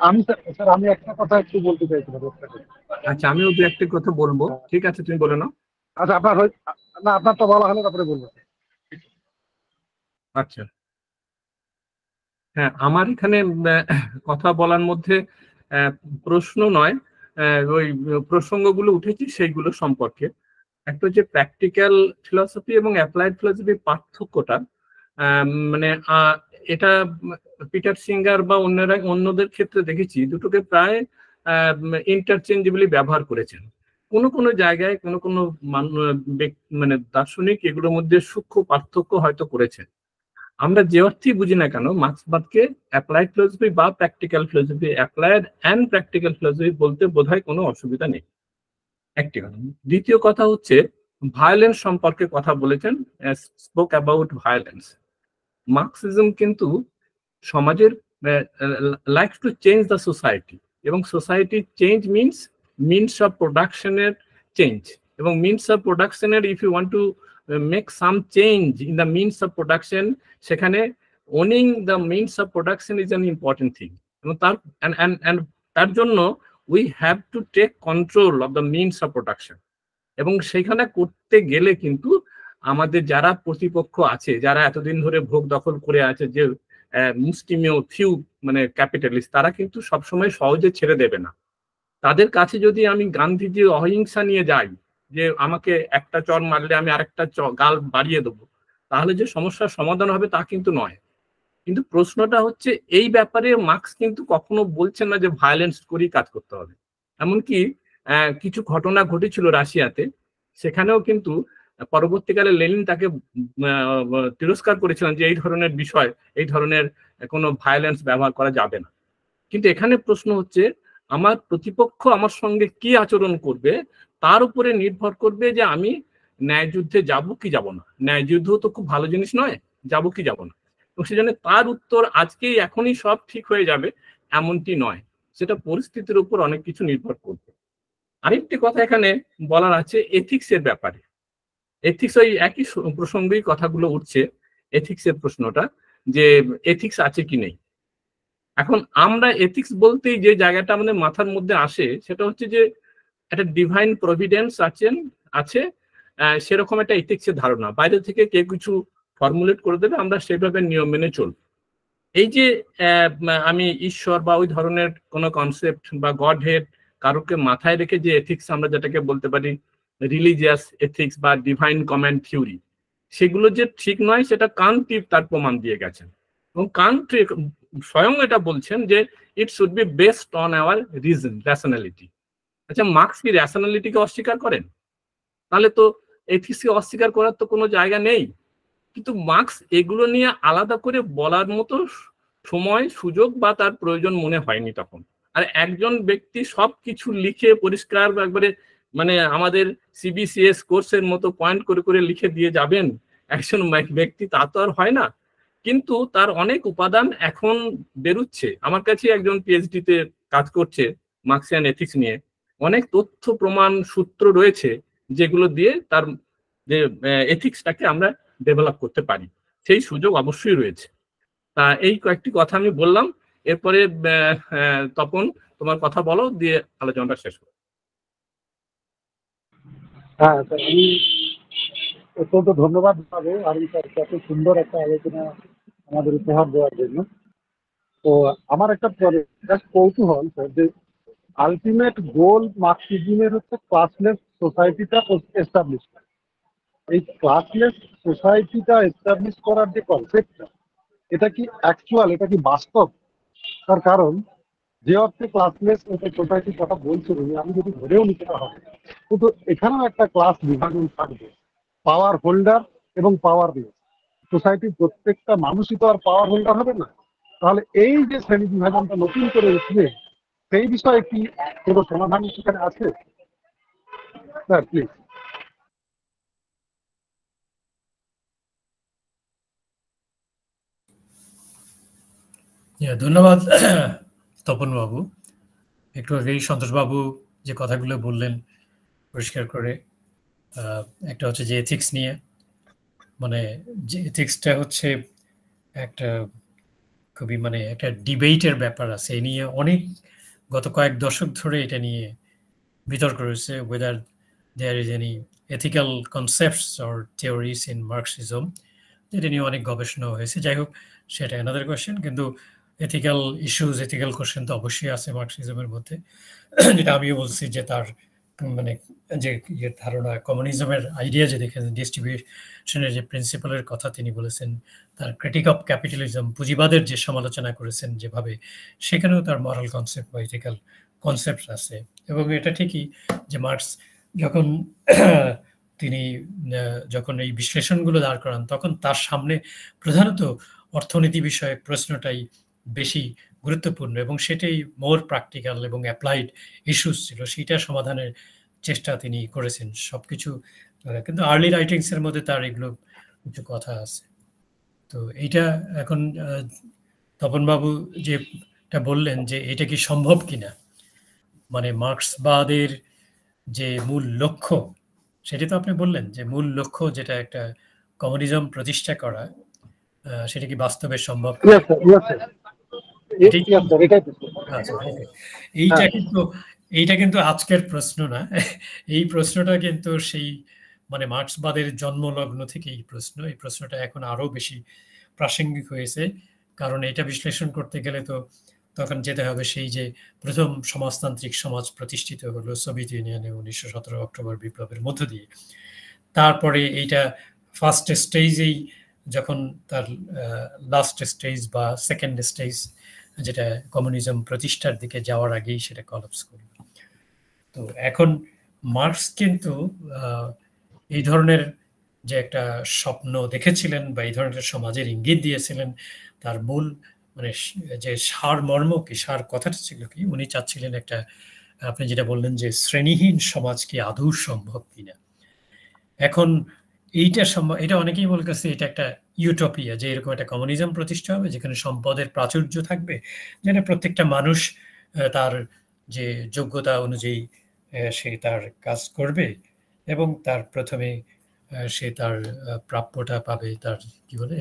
আমি একটা কথা একটু বলতে চাইছিলাম। আচ্ছা, আমিও দু একটি কথা বলবো। ঠিক আছে, তুমি বলে নাও। আচ্ছা, আপনার তো বলা হলো, তারপরে বলবো। আচ্ছা, হ্যাঁ, আমার এখানে কথা বলার মধ্যে প্রশ্ন নয়, ওই প্রসঙ্গগুলো উঠেছে সেইগুলো সম্পর্কে। একটা হচ্ছে প্র্যাকটিক্যাল ফিলসফি এবং অ্যাপ্লাইড ফিলসফির পার্থক্যটা। মানে এটা পিটার সিঙ্গার বা অন্যদের ক্ষেত্রে দেখেছি দুটোকে প্রায় ইন্টারচেঞ্জেবলি ব্যবহার করেছেন। কোনো জায়গায় কোনো মানে দার্শনিক এগুলোর মধ্যে সূক্ষ্ম পার্থক্য হয়তো করেছেন। আমরা যে অর্থেই বুঝি না কেন, মার্ক্সবাদকে অ্যাপ্লাইড ফিলসফি বা practical philosophy, applied and practical philosophy বলতে বোধহয় কোনো অসুবিধা নেই। একটি কথা। দ্বিতীয় কথা হচ্ছে ভায়োলেন্স সম্পর্কে কথা বলেছেন, স্পোক অ্যাবাউট ভায়োলেন্স। মার্ক্সিজম কিন্তু সমাজের likes to change the society, এবং সোসাইটি চেঞ্জ মিনস অফ প্রোডাকশনের চেঞ্জ, এবং মিনস অফ প্রোডাকশনের if you want to make some change in the means of production, সেখানে owning the means of production is an important thing. এবং তার জন্য we have to take control of the means of production. এবং সেখানে করতে গেলে কিন্তু আমাদের যারা প্রতিপক্ষ আছে, যারা এতদিন ধরে ভোগ দখল করে আছে, যে মুষ্টিমেয় ফিউ মানে ক্যাপিটালিস্ট, তারা কিন্তু সবসময় সহজে ছেড়ে দেবে না। তাদের কাছে যদি আমি গান্ধীজির অহিংসা নিয়ে যাই, যে আমাকে একটা চর মারলে আমি আরেকটা গাল বাড়িয়ে দেবো, তাহলে যে সমস্যার সমাধান হবে তা কিন্তু নয়। কিন্তু প্রশ্নটা হচ্ছে এই ব্যাপারে মার্ক্স কিন্তু কখনো বলছেন না যে ভায়োলেন্স করেই কাজ করতে হবে। এমনকি কিছু ঘটনা ঘটেছিল রাশিয়াতে, সেখানেও কিন্তু পরবর্তীকালে লেনিন তাকে তিরস্কার করেছিলেন যে এই ধরনের বিষয়, এই ধরনের কোনো ভায়োলেন্স ব্যবহার করা যাবে না। কিন্তু এখানে প্রশ্ন হচ্ছে আমার প্রতিপক্ষ আমার সঙ্গে কি আচরণ করবে তার উপরে নির্ভর করবে যে আমি ন্যায় যুদ্ধে যাব কি যাব না। ন্যায় যুদ্ধ তো খুব ভালো জিনিস নয়, যাব কি যাব না। এবং সেজন্য তার উত্তর আজকেই এখনই সব ঠিক হয়ে যাবে এমনটি নয়, সেটা পরিস্থিতির উপর অনেক কিছু নির্ভর করবে। আরেকটি কথা এখানে বলার আছে এথিক্সের ব্যাপারে। এথিক্স, ওই একই প্রসঙ্গেই কথাগুলো উঠছে, এথিক্সের প্রশ্নটা, যে এথিক্স আছে কি নেই। এখন আমরা এথিক্স বলতেই যে জায়গাটা আমাদের মাথার মধ্যে আসে সেটা হচ্ছে যে একটা ডিভাইন প্রভিডেন্স আছে, সেরকম একটা এথিক্সের ধারণা। বাইরে থেকে কেউ কিছু ফর্মুলেট করে দেবে, আমরা সেভাবে নিয়ম মেনে চলব। এই যে আমি ঈশ্বর বা ওই ধরনের কোনো কনসেপ্ট বা গড হেড কারোকে মাথায় রেখে যে এথিক্স আমরা যেটাকে বলতে পারি রিলিজিয়াস এথিক্স বা ডিভাইন কমান্ড থিওরি, সেগুলো যে ঠিক নয় সেটা কান্ট তার প্রমাণ দিয়ে গেছেন। এবং কান্ট স্বয়ং এটা বলছেন যে it should be based on our reason, rationality. আচ্ছা, মার্ক্স কি র্যাশনালিটিকে অস্বীকার করেন? তাহলে তো এথিক্সকে অস্বীকার করার তো কোনো জায়গা নেই। কিন্তু মার্ক্স এগুলো নিয়ে আলাদা করে বলার মতো সময়, সুযোগ বা তার প্রয়োজন মনে হয়নি তখন। আর একজন ব্যক্তি সবকিছু লিখে পরিষ্কার একবারে মানে আমাদের সিবিসিএস কোর্সের মতো পয়েন্ট করে করে লিখে দিয়ে যাবেন, একজন ব্যক্তি তা তো আর হয় না, কিন্তু তার অনেক উপাদান এখন বেরুচ্ছে। আমার কাছে একজন পিএইচডি তে কাজ করছে মার্কসিয়ান এথিক্স নিয়ে, অনেক তথ্য প্রমাণ সূত্র রয়েছে যেগুলো দিয়ে তার যে এথিক্সটাকে আমরা ডেভেলপ করতে পারি, সেই সুযোগ অবশ্যই রয়েছে। তা এই কয়েকটি কথা আমি বললাম, এরপরে তপন তোমার কথা বলো, দিয়ে আলোচনাটা শেষ করো। হ্যাঁ, আমি অত্যন্ত ধন্যবাদ পাবো আর এত সুন্দর একটা আলোচনা আমাদের উপহার দেওয়ার জন্য। তো আমার একটা কৌতূহল যে আলটিমেট গোল মার্কসিজমের হচ্ছে ক্লাসলেস সোসাইটিটা এস্টাবলিশ করা। এই ক্লাসলেস সোসাইটিটা এস্টাবলিশ করার যে কনসেপ্টটা, এটা কি অ্যাকচুয়াল, এটা কি বাস্তব? তার কারণ যে অর্থে ক্লাসলেস সোসাইটির কথা বলছেন আমি যদি ধরেও নিতে হবে, কিন্তু এখানেও একটা ক্লাস বিভাজন থাকবে, পাওয়ার হোল্ডার এবং পাওয়ারলেস। সোসাইটির প্রত্যেকটা মানুষই তো আর পাওয়ার হোল্ডার হবে না। তাহলে এই যে শ্রেণী বিভাজনটা নতুন করে উঠবে, সেই বিষয়ে কি কোনো সমাধান সেখানে আছে? Sir please. ধন্যবাদ তপন বাবু। একটু আগেই সন্তোষ বাবু যে কথাগুলো বললেন পরিষ্কার করে, একটা হচ্ছে যে এথিক্স নিয়ে, মানে যে এথিক্সটা হচ্ছে একটা খুবই মানে একটা ডিবেটের ব্যাপার আছে। এ নিয়ে অনেক গত কয়েক দশক ধরে এটা নিয়ে বিতর্ক রয়েছে, whether there is any ethical concepts or theories in Marxism, যেটা নিয়ে অনেক গবেষণা হয়েছে। যাই হোক, সেটা another question, কিন্তু এথিক্যাল ইস্যুস, এথিক্যাল কোশ্চেন তো অবশ্যই আছে মার্কসিজমের মধ্যে। যেটা আমিও বলছি যে তার মানে যে ধারণা, কমিউনিজমের আইডিয়া যে দেখেছেন, ডিস্ট্রিবিউশনের যে প্রিন্সিপালের কথা তিনি বলেছেন, তার ক্রিটিক অফ ক্যাপিটালিজম, পুঁজিবাদের যে সমালোচনা করেছেন যেভাবে, সেখানেও তার মরাল কনসেপ্ট বা এথিক্যাল কনসেপ্ট আছে। এবং এটা ঠিকই যে মার্কস যখন তিনি যখন এই বিশ্লেষণগুলো দাঁড় করান, তখন তার সামনে প্রধানত অর্থনীতি বিষয়ক প্রশ্নটাই বেশি গুরুত্বপূর্ণ এবং সেটাই মোর প্র্যাকটিক্যাল এবং অ্যাপ্লাইড ইস্যুস ছিল, সেইটা সমাধানের চেষ্টা তিনি করেছেন সবকিছু। কিন্তু আর্লি রাইটিংসের মধ্যে তার এগুলো কিছু কথা আছে। তো এইটা এখন তপনবাবু যেটা বললেন যে এটা কি সম্ভব কিনা, মানে মার্ক্সবাদের যে মূল লক্ষ্য, সেটা তো আপনি বললেন যে মূল লক্ষ্য যেটা একটা কমিউনিজম প্রতিষ্ঠা করা, সেটা কি বাস্তবে সম্ভব? এইটা কিন্তু আজকের প্রশ্ন না, এই প্রশ্নটা কিন্তু সেই মানে মার্ক্সবাদের জন্মলগ্ন থেকে এই প্রশ্নটা এখন আরো বেশি প্রাসঙ্গিক হয়েছে। কারণ এটা বিশ্লেষণ করতে গেলে তো তখন যেতে হবে সেই যে প্রথম সমাজতান্ত্রিক সমাজ প্রতিষ্ঠিত হলো সোভিয়েত ইউনিয়নে 1917 অক্টোবর বিপ্লবের মধ্য দিয়ে। তারপরে এইটা ফার্স্ট স্টেজেই যখন তার লাস্ট স্টেজ বা সেকেন্ড স্টেজ যেটা কমিউনিজম প্রতিষ্ঠার দিকে যাওয়ার আগেই সেটা কলাপস করল। তো এখন মার্কস কিন্তু এই ধরনের যে একটা স্বপ্ন দেখেছিলেন বা এই ধরনের সমাজের ইঙ্গিত দিয়েছিলেন, তার মূল মানে যে সারমর্ম কি, সার কথাটা ছিল কি, উনি চাচ্ছিলেন একটা, আপনি যেটা বললেন যে শ্রেণীহীন সমাজ কি আদৌ সম্ভব কিনা। এখন এটা অনেকেই বলতেছে এটা একটা ইউটোপিয়া, যে এরকম একটা কমিউনিজম প্রতিষ্ঠা হবে যেখানে সম্পদের প্রাচুর্য থাকবে, যেটা প্রত্যেকটা মানুষ তার যে যোগ্যতা অনুযায়ী সে তার কাজ করবে এবং তার প্রথমে সে তার প্রাপ্যটা পাবে, তার কি বলে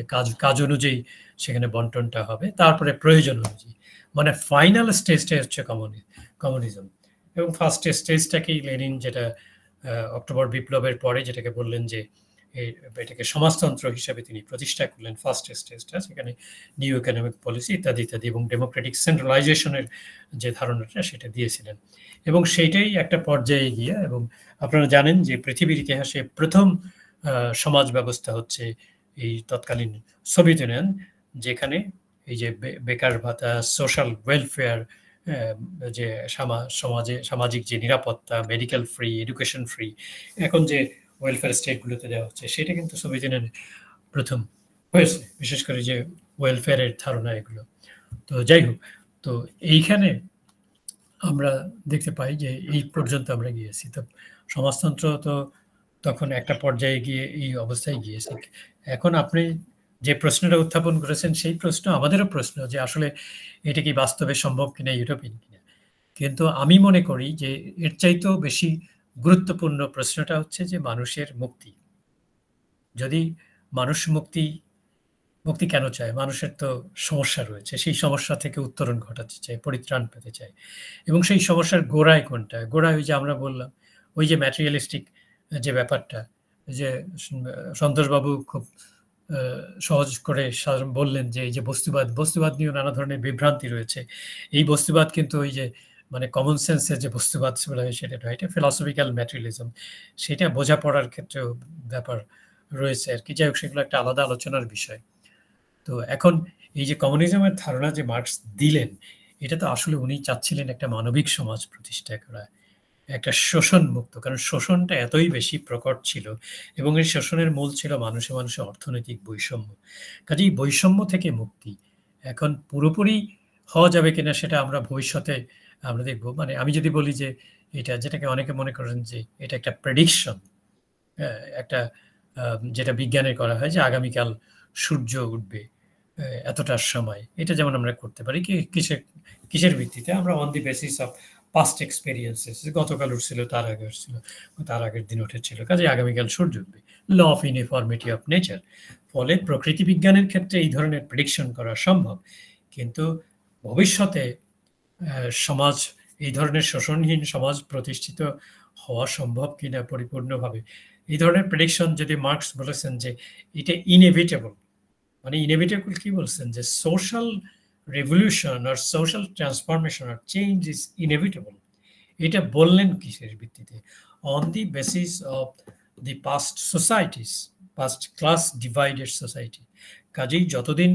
কাজ অনুযায়ী সেখানে বন্টনটা হবে, তারপরে প্রয়োজন অনুযায়ী, মানে ফাইনাল স্টেজটা হচ্ছে কমিউনিজম। এবং ফার্স্ট স্টেজটাকেই লেনিন যেটা অক্টোবর বিপ্লবের পরে যেটাকে বললেন যে এটাকে সমাজতন্ত্র হিসেবে তিনি প্রতিষ্ঠা করলেন, ফার্স্ট স্টেজটা, সেখানে নিউ ইকোনমিক পলিসি ইত্যাদি ইত্যাদি এবং ডেমোক্রেটিক সেন্ট্রালাইজেশনের যে ধারণাটা সেটা দিয়েছিলেন। এবং সেইটাই একটা পর্যায়ে গিয়ে, এবং আপনারা জানেন যে পৃথিবীর ইতিহাসে প্রথম সমাজ ব্যবস্থা হচ্ছে এই তৎকালীন সোভিয়েত ইউনিয়ন, যেখানে এই যে বেকার ভাতা, সোশ্যাল ওয়েলফেয়ার, যে সমাজে সামাজিক যে নিরাপত্তা, মেডিকেল ফ্রি, এডুকেশন ফ্রি, এখন যে ওয়েলফেয়ার স্টেটগুলোতে দেওয়া হচ্ছে, সেটা কিন্তু সোভিয়েত ইউনিয়নে প্রথম হয়েছে, বিশেষ করে যে ওয়েলফেয়ারের ধারণা এগুলো। তো যাই হোক, তো এইখানে আমরা দেখতে পাই যে এই পর্যন্ত আমরা গিয়েছি। তো সমাজতন্ত্র তো তখন একটা পর্যায়ে গিয়ে এই অবস্থায় গিয়েছে। এখন আপনি যে প্রশ্নটা উত্থাপন করেছেন সেই প্রশ্ন আমাদেরও প্রশ্ন যে আসলে এটা কি বাস্তবে সম্ভব কিনা, ইউটোপিয়ান কিনা। কিন্তু আমি মনে করি যে এর চাইতেও বেশি গুরুত্বপূর্ণ প্রশ্নটা হচ্ছে যে মানুষের মুক্তি। যদি মানুষ মুক্তি কেন চায়? মানুষের তো সমস্যা রয়েছে, সেই সমস্যা থেকে উত্তরণ ঘটাতে চায়, পরিত্রাণ পেতে চায়। এবং সেই সমস্যার গোড়ায় কোনটা? গোড়ায় ওই যে আমরা বললাম ওই যে ম্যাটেরিয়ালিস্টিক যে ব্যাপারটা, যে সন্তোষবাবু খুব সহজ করে বললেন যে এই যে বস্তুবাদ নিয়েও নানা ধরনের বিভ্রান্তি রয়েছে। এই বস্তুবাদ কিন্তু ওই যে মানে কমন সেন্সের যে বস্তুবাদ সেটা নয়, এটা ফিলসফিক্যাল ম্যাটেরিয়ালিজম, সেটা বোঝাপড়ার ক্ষেত্রেও ব্যাপার রয়েছে আর কি। যাই হোক, সেগুলো একটা আলাদা আলোচনার বিষয়। তো এখন এই যে কমিউনিজমের ধারণা যে মার্কস দিলেন, এটা তো আসলে উনি চাচ্ছিলেন একটা মানবিক সমাজ প্রতিষ্ঠা করা, একটা শোষণ মুক্ত, কারণ শোষণটা এতই বেশি প্রকট ছিল এবং এই শোষণের মূল ছিল মানুষে মানুষে অর্থনৈতিক বৈষম্য। কাজেই বৈষম্য থেকে মুক্তি এখন পুরোপুরি হওয়া যাবে কিনা সেটা আমরা ভবিষ্যতে আমরা দেখব। মানে আমি যদি বলি যে এটা, যেটাকে অনেকে মনে করেন যে এটা একটা প্রেডিকশন, একটা যেটা বিজ্ঞানে করা হয় যে আগামীকাল সূর্য উঠবে এতটার সময়, এটা যেমন আমরা করতে পারি কি কিসের ভিত্তিতে? আমরা on the basis of past experiences, গতকাল উঠছিল, তার আগে উঠছিল, তার আগের দিন উঠেছিল, কাজে আগামীকাল সূর্য উঠবে, law of uniformity of nature. ফলে প্রকৃতি বিজ্ঞানের ক্ষেত্রে এই ধরনের প্রেডিকশন করা সম্ভব, কিন্তু ভবিষ্যতে সমাজ এই ধরনের শোষণহীন সমাজ প্রতিষ্ঠিত হওয়া সম্ভব কিনা পরিপূর্ণভাবে, এই ধরনের প্রেডিকশন যদি মার্কস বলেছেন যে এটা ইনএভিটেবল, মানে ইনএভিটেবল কি বলছেন যে সোশ্যাল রেভলিউশন আর সোশ্যাল ট্রান্সফরমেশন আর চেঞ্জ ইজ ইনএভিটেবল, এটা বললেন কিসের ভিত্তিতে? On the basis of the past societies, past class divided society. কাজেই যতদিন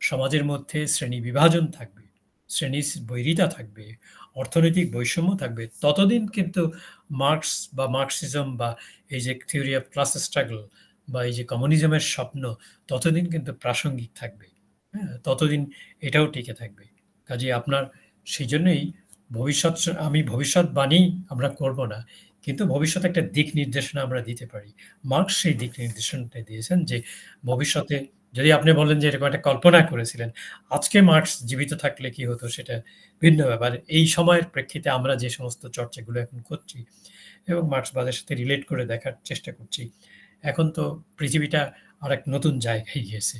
সমাজের মধ্যে শ্রেণী বিভাজন থাকবে, শ্রেণী বৈরিতা থাকবে, অর্থনৈতিক বৈষম্য থাকবে, ততদিন কিন্তু মার্কস বা মার্কসিজম বা এই যে থিওরি অফ ক্লাস স্ট্রাগল বা এই যে কমিউনিজমের স্বপ্ন ততদিন কিন্তু প্রাসঙ্গিক থাকবে। হ্যাঁ, ততদিন এটাও টিকে থাকবে। কাজে আপনার সেই জন্যই আমি ভবিষ্যৎবাণী আমরা করব না, কিন্তু ভবিষ্যতে একটা দিক নির্দেশনা আমরা দিতে পারি। মার্কস সেই দিক নির্দেশনাটা দিয়েছেন যে ভবিষ্যতে যদি আপনি বলেন যে এরকম একটা কল্পনা করেছিলেন, আজকে মার্কস জীবিত থাকলে কি হতো সেটা ভিন্ন ব্যাপার। এই সময়ের প্রেক্ষিতে আমরা যে সমস্ত চর্চাগুলো এখন করছি এবং মার্কসবাদের সাথে রিলেট করে দেখার চেষ্টা করছি, এখন তো পৃথিবীটা আর এক নতুন জায়গায় গিয়েছে।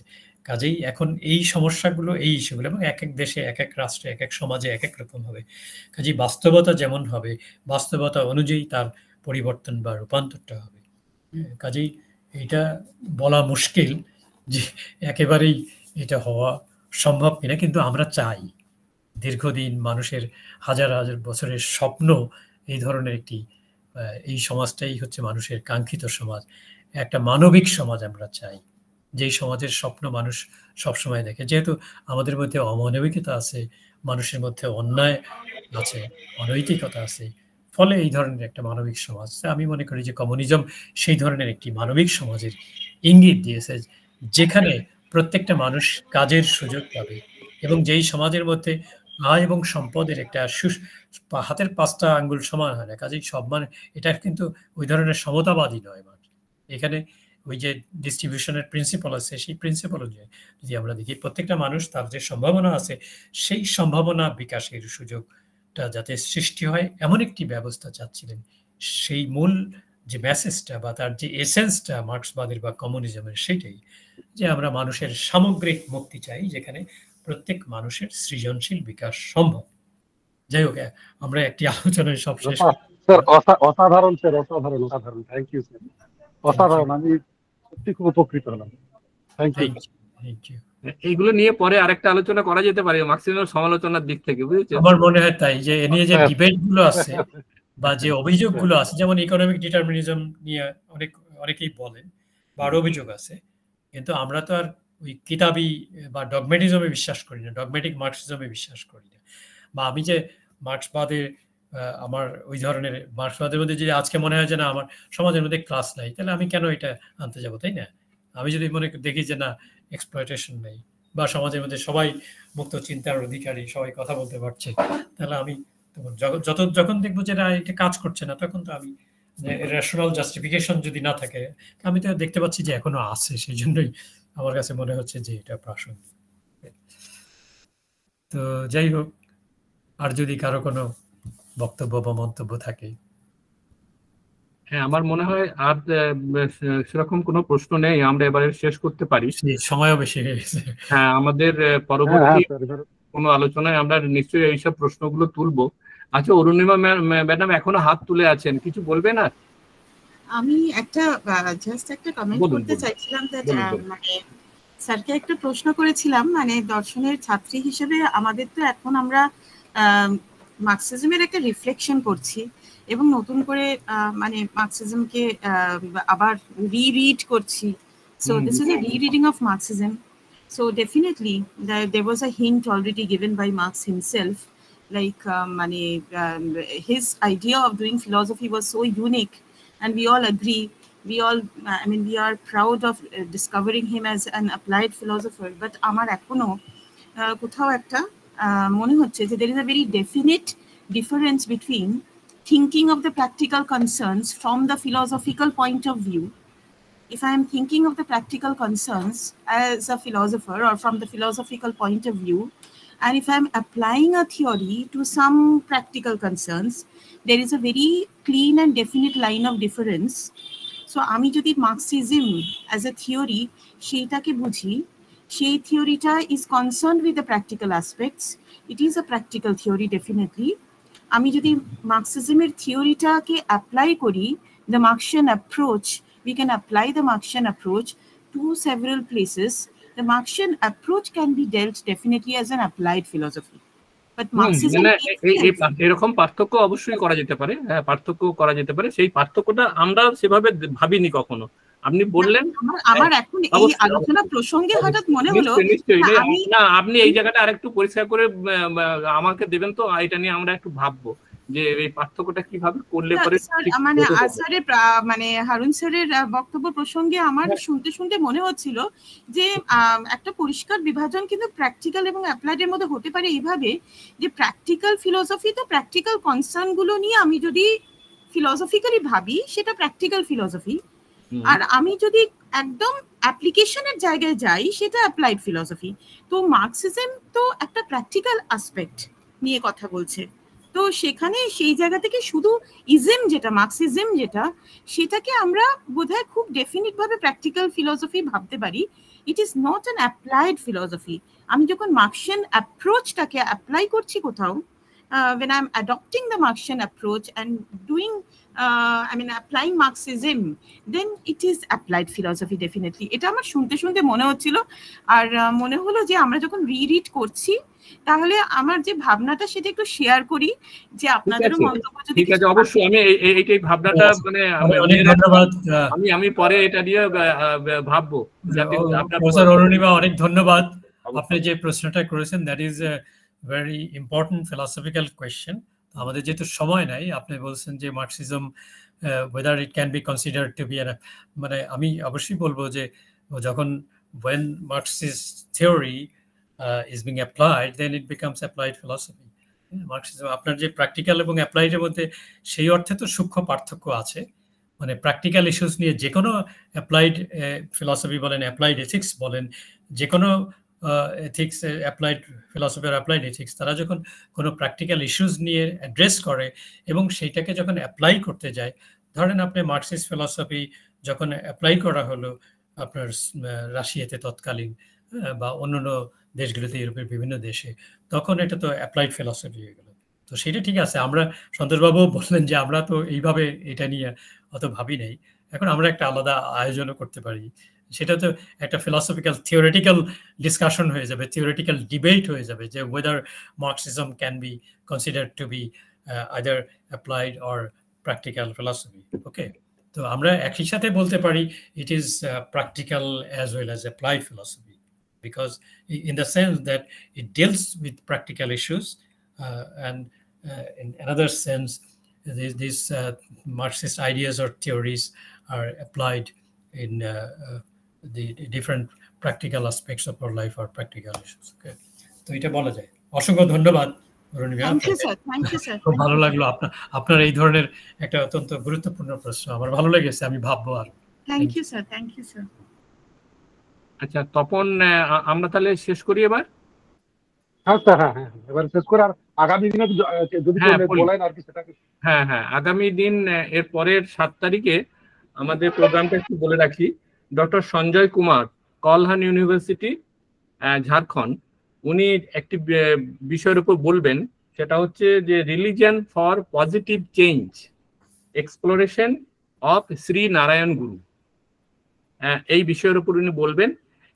কাজেই এখন এই সমস্যাগুলো, এই ইস্যুগুলো, এবং এক এক দেশে, এক এক রাষ্ট্রে, এক এক সমাজে এক এক রকম হবে। কাজেই বাস্তবতা যেমন হবে, বাস্তবতা অনুযায়ী তার পরিবর্তন বা রূপান্তরটা হবে। কাজেই এটা বলা মুশকিল যে একেবারেই এটা হওয়া সম্ভব কিনা, কিন্তু আমরা চাই দীর্ঘদিন মানুষের হাজার হাজার বছরের স্বপ্ন এই ধরনের একটি, এই সমাজটাই হচ্ছে মানুষের কাঙ্ক্ষিত সমাজ, একটা মানবিক সমাজ আমরা চাই, যেই সমাজের স্বপ্ন মানুষ সবসময় দেখে। যেহেতু আমাদের মধ্যে অমানবিকতা আছে, মানুষের মধ্যে অন্যায় আছে, অনৈতিকতা আছে, ফলে এই ধরনের একটা মানবিক সমাজ, আমি মনে করি যে কমিউনিজম সেই ধরনের একটি মানবিক সমাজের ইঙ্গিত দিয়েছে, যেখানে প্রত্যেকটা মানুষ কাজের সুযোগ পাবে এবং যেই সমাজের মধ্যে আয় এবং সম্পদের একটা হাতের 5টা আঙ্গুল সমান হয় না। কাজেই সব মানে এটা কিন্তু ওই ধরনের সমতাবাদী নয়। এখানে ওই যে ডিস্ট্রিবিউশনের প্রিন্সিপাল আছে, সেই প্রিন্সিপাল অনুযায়ী যদি আমরা দেখি প্রত্যেকটা মানুষ তার যে সম্ভাবনা আছে সেই সম্ভাবনা বিকাশের সুযোগটা যাতে সৃষ্টি হয়, এমন একটি ব্যবস্থা চাচ্ছিলেন। সেই মূল যে মেসেজটা বা তার যে এসেন্সটা মার্কসবাদের বা কমিউনিজমের, সেটাই যে আমরা মানুষের সামগ্রিক মুক্তি চাই, যেখানে প্রত্যেক মানুষের সৃজনশীল বিকাশ সম্ভব। যাই হোক, আমরা একটি আলোচনায় সব শেষ। স্যার অসাধারণ, স্যার অসাধারণ, অসাধারণ, থ্যাংক ইউ স্যার, অসাধারণ, আমি সত্যি খুব উপকৃত হলাম, থ্যাংক ইউ। এইগুলো নিয়ে পরে আরেকটা আলোচনা করা যেতে পারে মার্কসিজমের সমালোচনার দিক থেকে, বুঝেছেন? আমার মনে হয় তাই, যে এ নিয়ে যে ডিবেট গুলো আছে বা যে অভিযোগগুলো আছে, যেমন ইকোনমিক ডিটারমিনিজম নিয়ে অনেকেই বলেন বা অভিযোগ আছে, কিন্তু আমরা তো আর ওই কিতাবি বা ডগমেটিজমে বিশ্বাস করি না, ডগমেটিক মার্কসিজমে বিশ্বাস করি না। বা আমি যে মার্কসবাদের আমার ওই ধরনের মার্কসবাদের মধ্যে যদি আজকে মনে হয় যে না আমার সমাজের মধ্যে ক্লাস নাই, তাহলে আমি কেন এটা আনতে যাবো, তাই না? আমি যদি মনে দেখি যে না এক্সপ্লয়টেশন নেই বা সমাজের মধ্যে সবাই মুক্ত চিন্তার অধিকারী, সবাই কথা বলতে পারছে, তাহলে আমি যখন দেখবো যে এটা কাজ করছে না, তখন তো আমি রেশনাল জাস্টিফিকেশন যদি না থাকে, আমি তো দেখতে পাচ্ছি যে এখনো আছে, সেই জন্যই আমার কাছে মনে হচ্ছে যে এটা প্রাসঙ্গিক। তো যাই হোক, আর যদি কারো কোনো বক্তব্য বা মন্তব্য থাকে। হ্যাঁ, আমার মনে হয় আর সেরকম কোনো প্রশ্ন নেই, আমরা এবারে শেষ করতে পারি, সময়ও বেশি হয়ে গেছে। হ্যাঁ, আমাদের পরবর্তী কোনো আলোচনায় আমরা নিশ্চয়ই এইসব প্রশ্নগুলো তুলবো। আচ্ছা, অরুণিমা ম্যাডাম এখনো হাত তুলে আছেন, কিছু বলবেন? আর আমি একটা জাস্ট একটা কমেন্ট করতে চাইছিলাম, মানে স্যারকে একটা প্রশ্ন করেছিলাম, মানে দর্শনের ছাত্রী হিসেবে আমাদের তো এখন আমরা মার্কসিজমের একটা রিফ্লেকশন করছি এবং নতুন করে মানে মার্কসিজমকে আবার রিরিড করছি। So this is a rereading of Marxism. So definitely there was a hint already given by Marx himself, like his idea of doing philosophy was so unique, and we all agree, we all I mean we are proud of discovering him as an applied philosopher. But amar ekhono kothao ekta mone hocche je there is a very definite difference between thinking of the practical concerns from the philosophical point of view. If I am thinking of the practical concerns as a philosopher or from the philosophical point of view, and if I am applying a theory to some practical concerns, there is a very clean and definite line of difference. So আমি যদি Marxism as a theory সেইটাকে বুঝি, সেই থিওরিটা is concerned with the practical aspects. It is a practical theory definitely. আমি যদি Marxism-এর থিওরিটাকে apply করি, the Marxian approach, we can apply the Marxian approach to several places. The Marxian approach can be dealt definitely as an applied philosophy. But Marxism এরকম পার্থক্য অবশ্যই করা যেতে পারে, হ্যাঁ, পার্থক্য করা যেতে পারে। সেই পার্থক্যটা আমরা সেভাবে ভাবিনি কখনো। আপনি বললেন, আমার এখন এই আলোচনা প্রসঙ্গে হঠাৎ মনে হলো, না আপনি এই জায়গাটা আরেকটু পরিষ্কার করে আমাকে দেবেন, তো এটা নিয়ে আমরা একটু ভাববো যে এই পার্থক্যটা কিভাবে করলে পরে। মানে স্যারের মানে হারুন স্যারের বক্তব্য প্রসঙ্গে আমার শুনতে শুনতে মনে হচ্ছিল যে একটা পরিষ্কার বিভাজন কিন্তু প্র্যাকটিক্যাল এবং অ্যাপ্লাইড এর মধ্যে হতে পারে এইভাবে যে প্র্যাকটিক্যাল ফিলোসফি তো প্র্যাকটিক্যাল কনসার্ন গুলো নিয়ে আমি যদি ফিলোসফিক্যালি ভাবি সেটা প্র্যাকটিক্যাল ফিলোসফি, আর আমি যদি একদম অ্যাপ্লিকেশনের জায়গায় যাই সেটা অ্যাপ্লাইড ফিলোসফি। তো মার্কসিজম তো একটা প্র্যাকটিক্যাল অ্যাসপেক্ট নিয়ে কথা বলছে, তো সেখানে সেই জায়গা থেকে শুধু ইজম যেটা মার্কসিজম যেটা সেটাকে আমরা বোধহয় খুব ডেফিনিট ভাবে প্র্যাকটিক্যাল ফিলোসফি ভাবতে পারি। It is not an applied philosophy. আমি যখন মার্কসিয়ান অ্যাপ্রোচটাকে অ্যাপ্লাই করছি কোথাও, when I'm adopting the Marxian approach and doing applying Marxism, then it is applied philosophy definitely. এটা আমার শুনতে শুনতে মনে হচ্ছিল, আর মনে হলো যে আমরা যখন রিরিড করছি তাহলে আমার যে ভাবনাটা সেটা একটু শেয়ার করি, যে আপনাদেরও মন্তব্য যদি। ঠিক আছে, অবশ্যই আমি এইটাই ভাবনাটা মানে আমি পরে এটা নিয়ে ভাববো। প্রফেসর অরুণিমা, অনেক ধন্যবাদ। আপনি যে প্রশ্নটা করেছেন that is very important philosophical question. আমাদের যেহেতু সময় নাই, আপনি বলছেন যে Marxism whether it can be considered to be মানে আমি অবশ্যই বলবো যে যখন when Marxist theory is being applied, then it becomes applied philosophy. Marxism আপনার যে প্র্যাকটিক্যাল এবং অ্যাপ্লাইড এর মধ্যে সেই অর্থে তো সূক্ষ্ম পার্থক্য আছে। মানে প্র্যাকটিক্যাল ইস্যুস নিয়ে যে কোনো অ্যাপ্লাইড ফিলসফি বলেন, অ্যাপ্লাইড এথিক্স বলেন, যে কোনো এথিক্স অ্যাপ্লাইড ফিলসফি আর অ্যাপ্লাইড এথিক্স, তারা যখন কোনো প্র্যাকটিক্যাল ইস্যুস নিয়ে অ্যাড্রেস করে এবং সেইটাকে যখন অ্যাপ্লাই করতে যায়, ধরেন আপনি মার্কসিস্ট ফিলসফি যখন অ্যাপ্লাই করা হলো আপনার রাশিয়াতে তৎকালীন বা অন্যান্য দেশগুলোতে, ইউরোপের বিভিন্ন দেশে, তখন এটা তো অ্যাপ্লাইড ফিলসফি হয়ে গেল। তো সেটা ঠিক আছে, আমরা সন্তোষবাবু বললেন যে আমরা তো এইভাবে এটা নিয়ে অত ভাবি নাই, এখন আমরা একটা আলাদা আয়োজনও করতে পারি, সেটা তো একটা ফিলসফিক্যাল থিওরিটিক্যাল ডিসকাশন হয়ে যাবে, থিওরিটিক্যাল ডিবেট হয়ে যাবে যে whether Marxism can be considered to be either applied or practical philosophy. ওকে, তো আমরা একই সাথে বলতে পারি it is practical as well as applied philosophy, because in the sense that it deals with practical issues, and in another sense these Marxist ideas or theories are applied in the different practical aspects of our life or practical issues. Okay, তো এটা বলা যায়। অসংখ্য ধন্যবাদ খুব ভালো লাগলো আপনার এই ধরনের একটা অত্যন্ত গুরুত্বপূর্ণ প্রশ্ন, আমার ভালো লেগেছে, আমি ভাববো আর। Thank you sir, thank you sir. আচ্ছা তপন, আমরা তাহলে শেষ করি এবার। হ্যাঁ স্যার, হ্যাঁ হ্যাঁ, এবার শেষ করে আর আগামী দিনে যদি বলেন আর কি সেটাকে। হ্যাঁ হ্যাঁ, আগামী দিন এর পরের 7 তারিখে আমাদের প্রোগ্রামটা একটু বলে রাখি। ডক্টর সঞ্জয় কুমার, কলহান ইউনিভার্সিটি, ঝাড়খণ্ড, উনি একটি বিষয়ের উপর বলবেন, সেটা হচ্ছে যে religion for positive change, exploration of Shri Narayan গুরু। এই বিষয়ের উপর উনি বলবেন।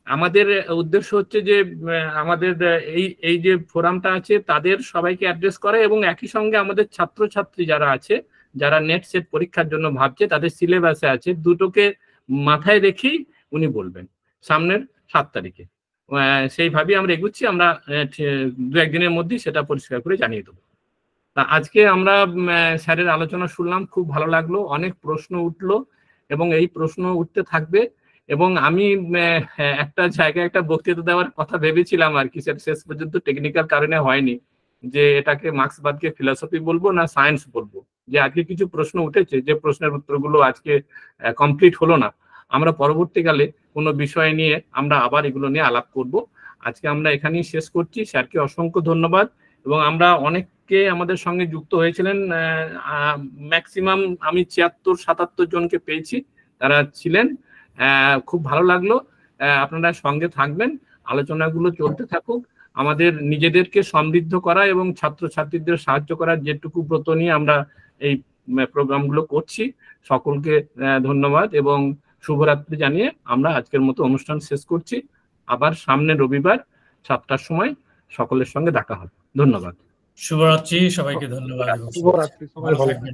আমাদের উদ্দেশ্য হচ্ছে যে আমাদের এই যে ফোরামটা আছে তাদের সবাইকে অ্যাড্রেস করা, এবং একই সঙ্গে আমাদের ছাত্রছাত্রী যারা আছে, যারা নেট সেট পরীক্ষার জন্য ভাবছে, তাদের সিলেবাসে আছে, দুটোকে মাথায় রেখেই উনি বলবেন সামনের 7 তারিখে। সেইভাবেই আমরা এগুচ্ছি, আমরা 2-1 দিনের মধ্যেই সেটা পরিষ্কার করে জানিয়ে দেবো। তা আজকে আমরা স্যারের আলোচনা শুনলাম, খুব ভালো লাগলো, অনেক প্রশ্ন উঠলো এবং এই প্রশ্ন উঠতে থাকবে। এবং আমি একটা জায়গায় একটা বক্তৃতা দেওয়ার কথা ভেবেছিলাম আর কি, সেটা শেষ পর্যন্ত টেকনিক্যাল কারণে হয়নি, যে এটাকে মার্ক্সবাদকে ফিলসফি বলবো না সায়েন্স বলবো। যে আজকে কিছু প্রশ্ন উঠেছে, যে প্রশ্নের উত্তরগুলো আজকে কমপ্লিট হলো না, আমরা পরবর্তীকালে কোনো বিষয় নিয়ে আমরা আবার এগুলো নিয়ে আলাপ করব। আজকে আমরা এখানেই শেষ করছি। স্যারকে অসংখ্য ধন্যবাদ। এবং আমরা অনেককে আমাদের সঙ্গে যুক্ত হয়েছিলেন, ম্যাক্সিমাম আমি 76-77 জনকে পেয়েছি, তারা ছিলেন। খুব ভালো লাগলো। আপনারা সঙ্গে থাকবেন, আলোচনাগুলো চলতে থাকুক। আমাদের নিজেদেরকে সমৃদ্ধ করা এবং ছাত্রছাত্রীদের সাহায্য করার যেটুকু ব্রত নিয়ে আমরা এই প্রোগ্রামগুলো করছি। সকলকে ধন্যবাদ এবং শুভরাত্রি জানিয়ে আমরা আজকের মতো অনুষ্ঠান শেষ করছি। আবার সামনে রবিবার 7টার সময় সকলের সঙ্গে দেখা হবে। ধন্যবাদ। শুভরাত্রি, সবাইকে ধন্যবাদ। শুভরাত্রি, সবাই ভালো থাকবেন।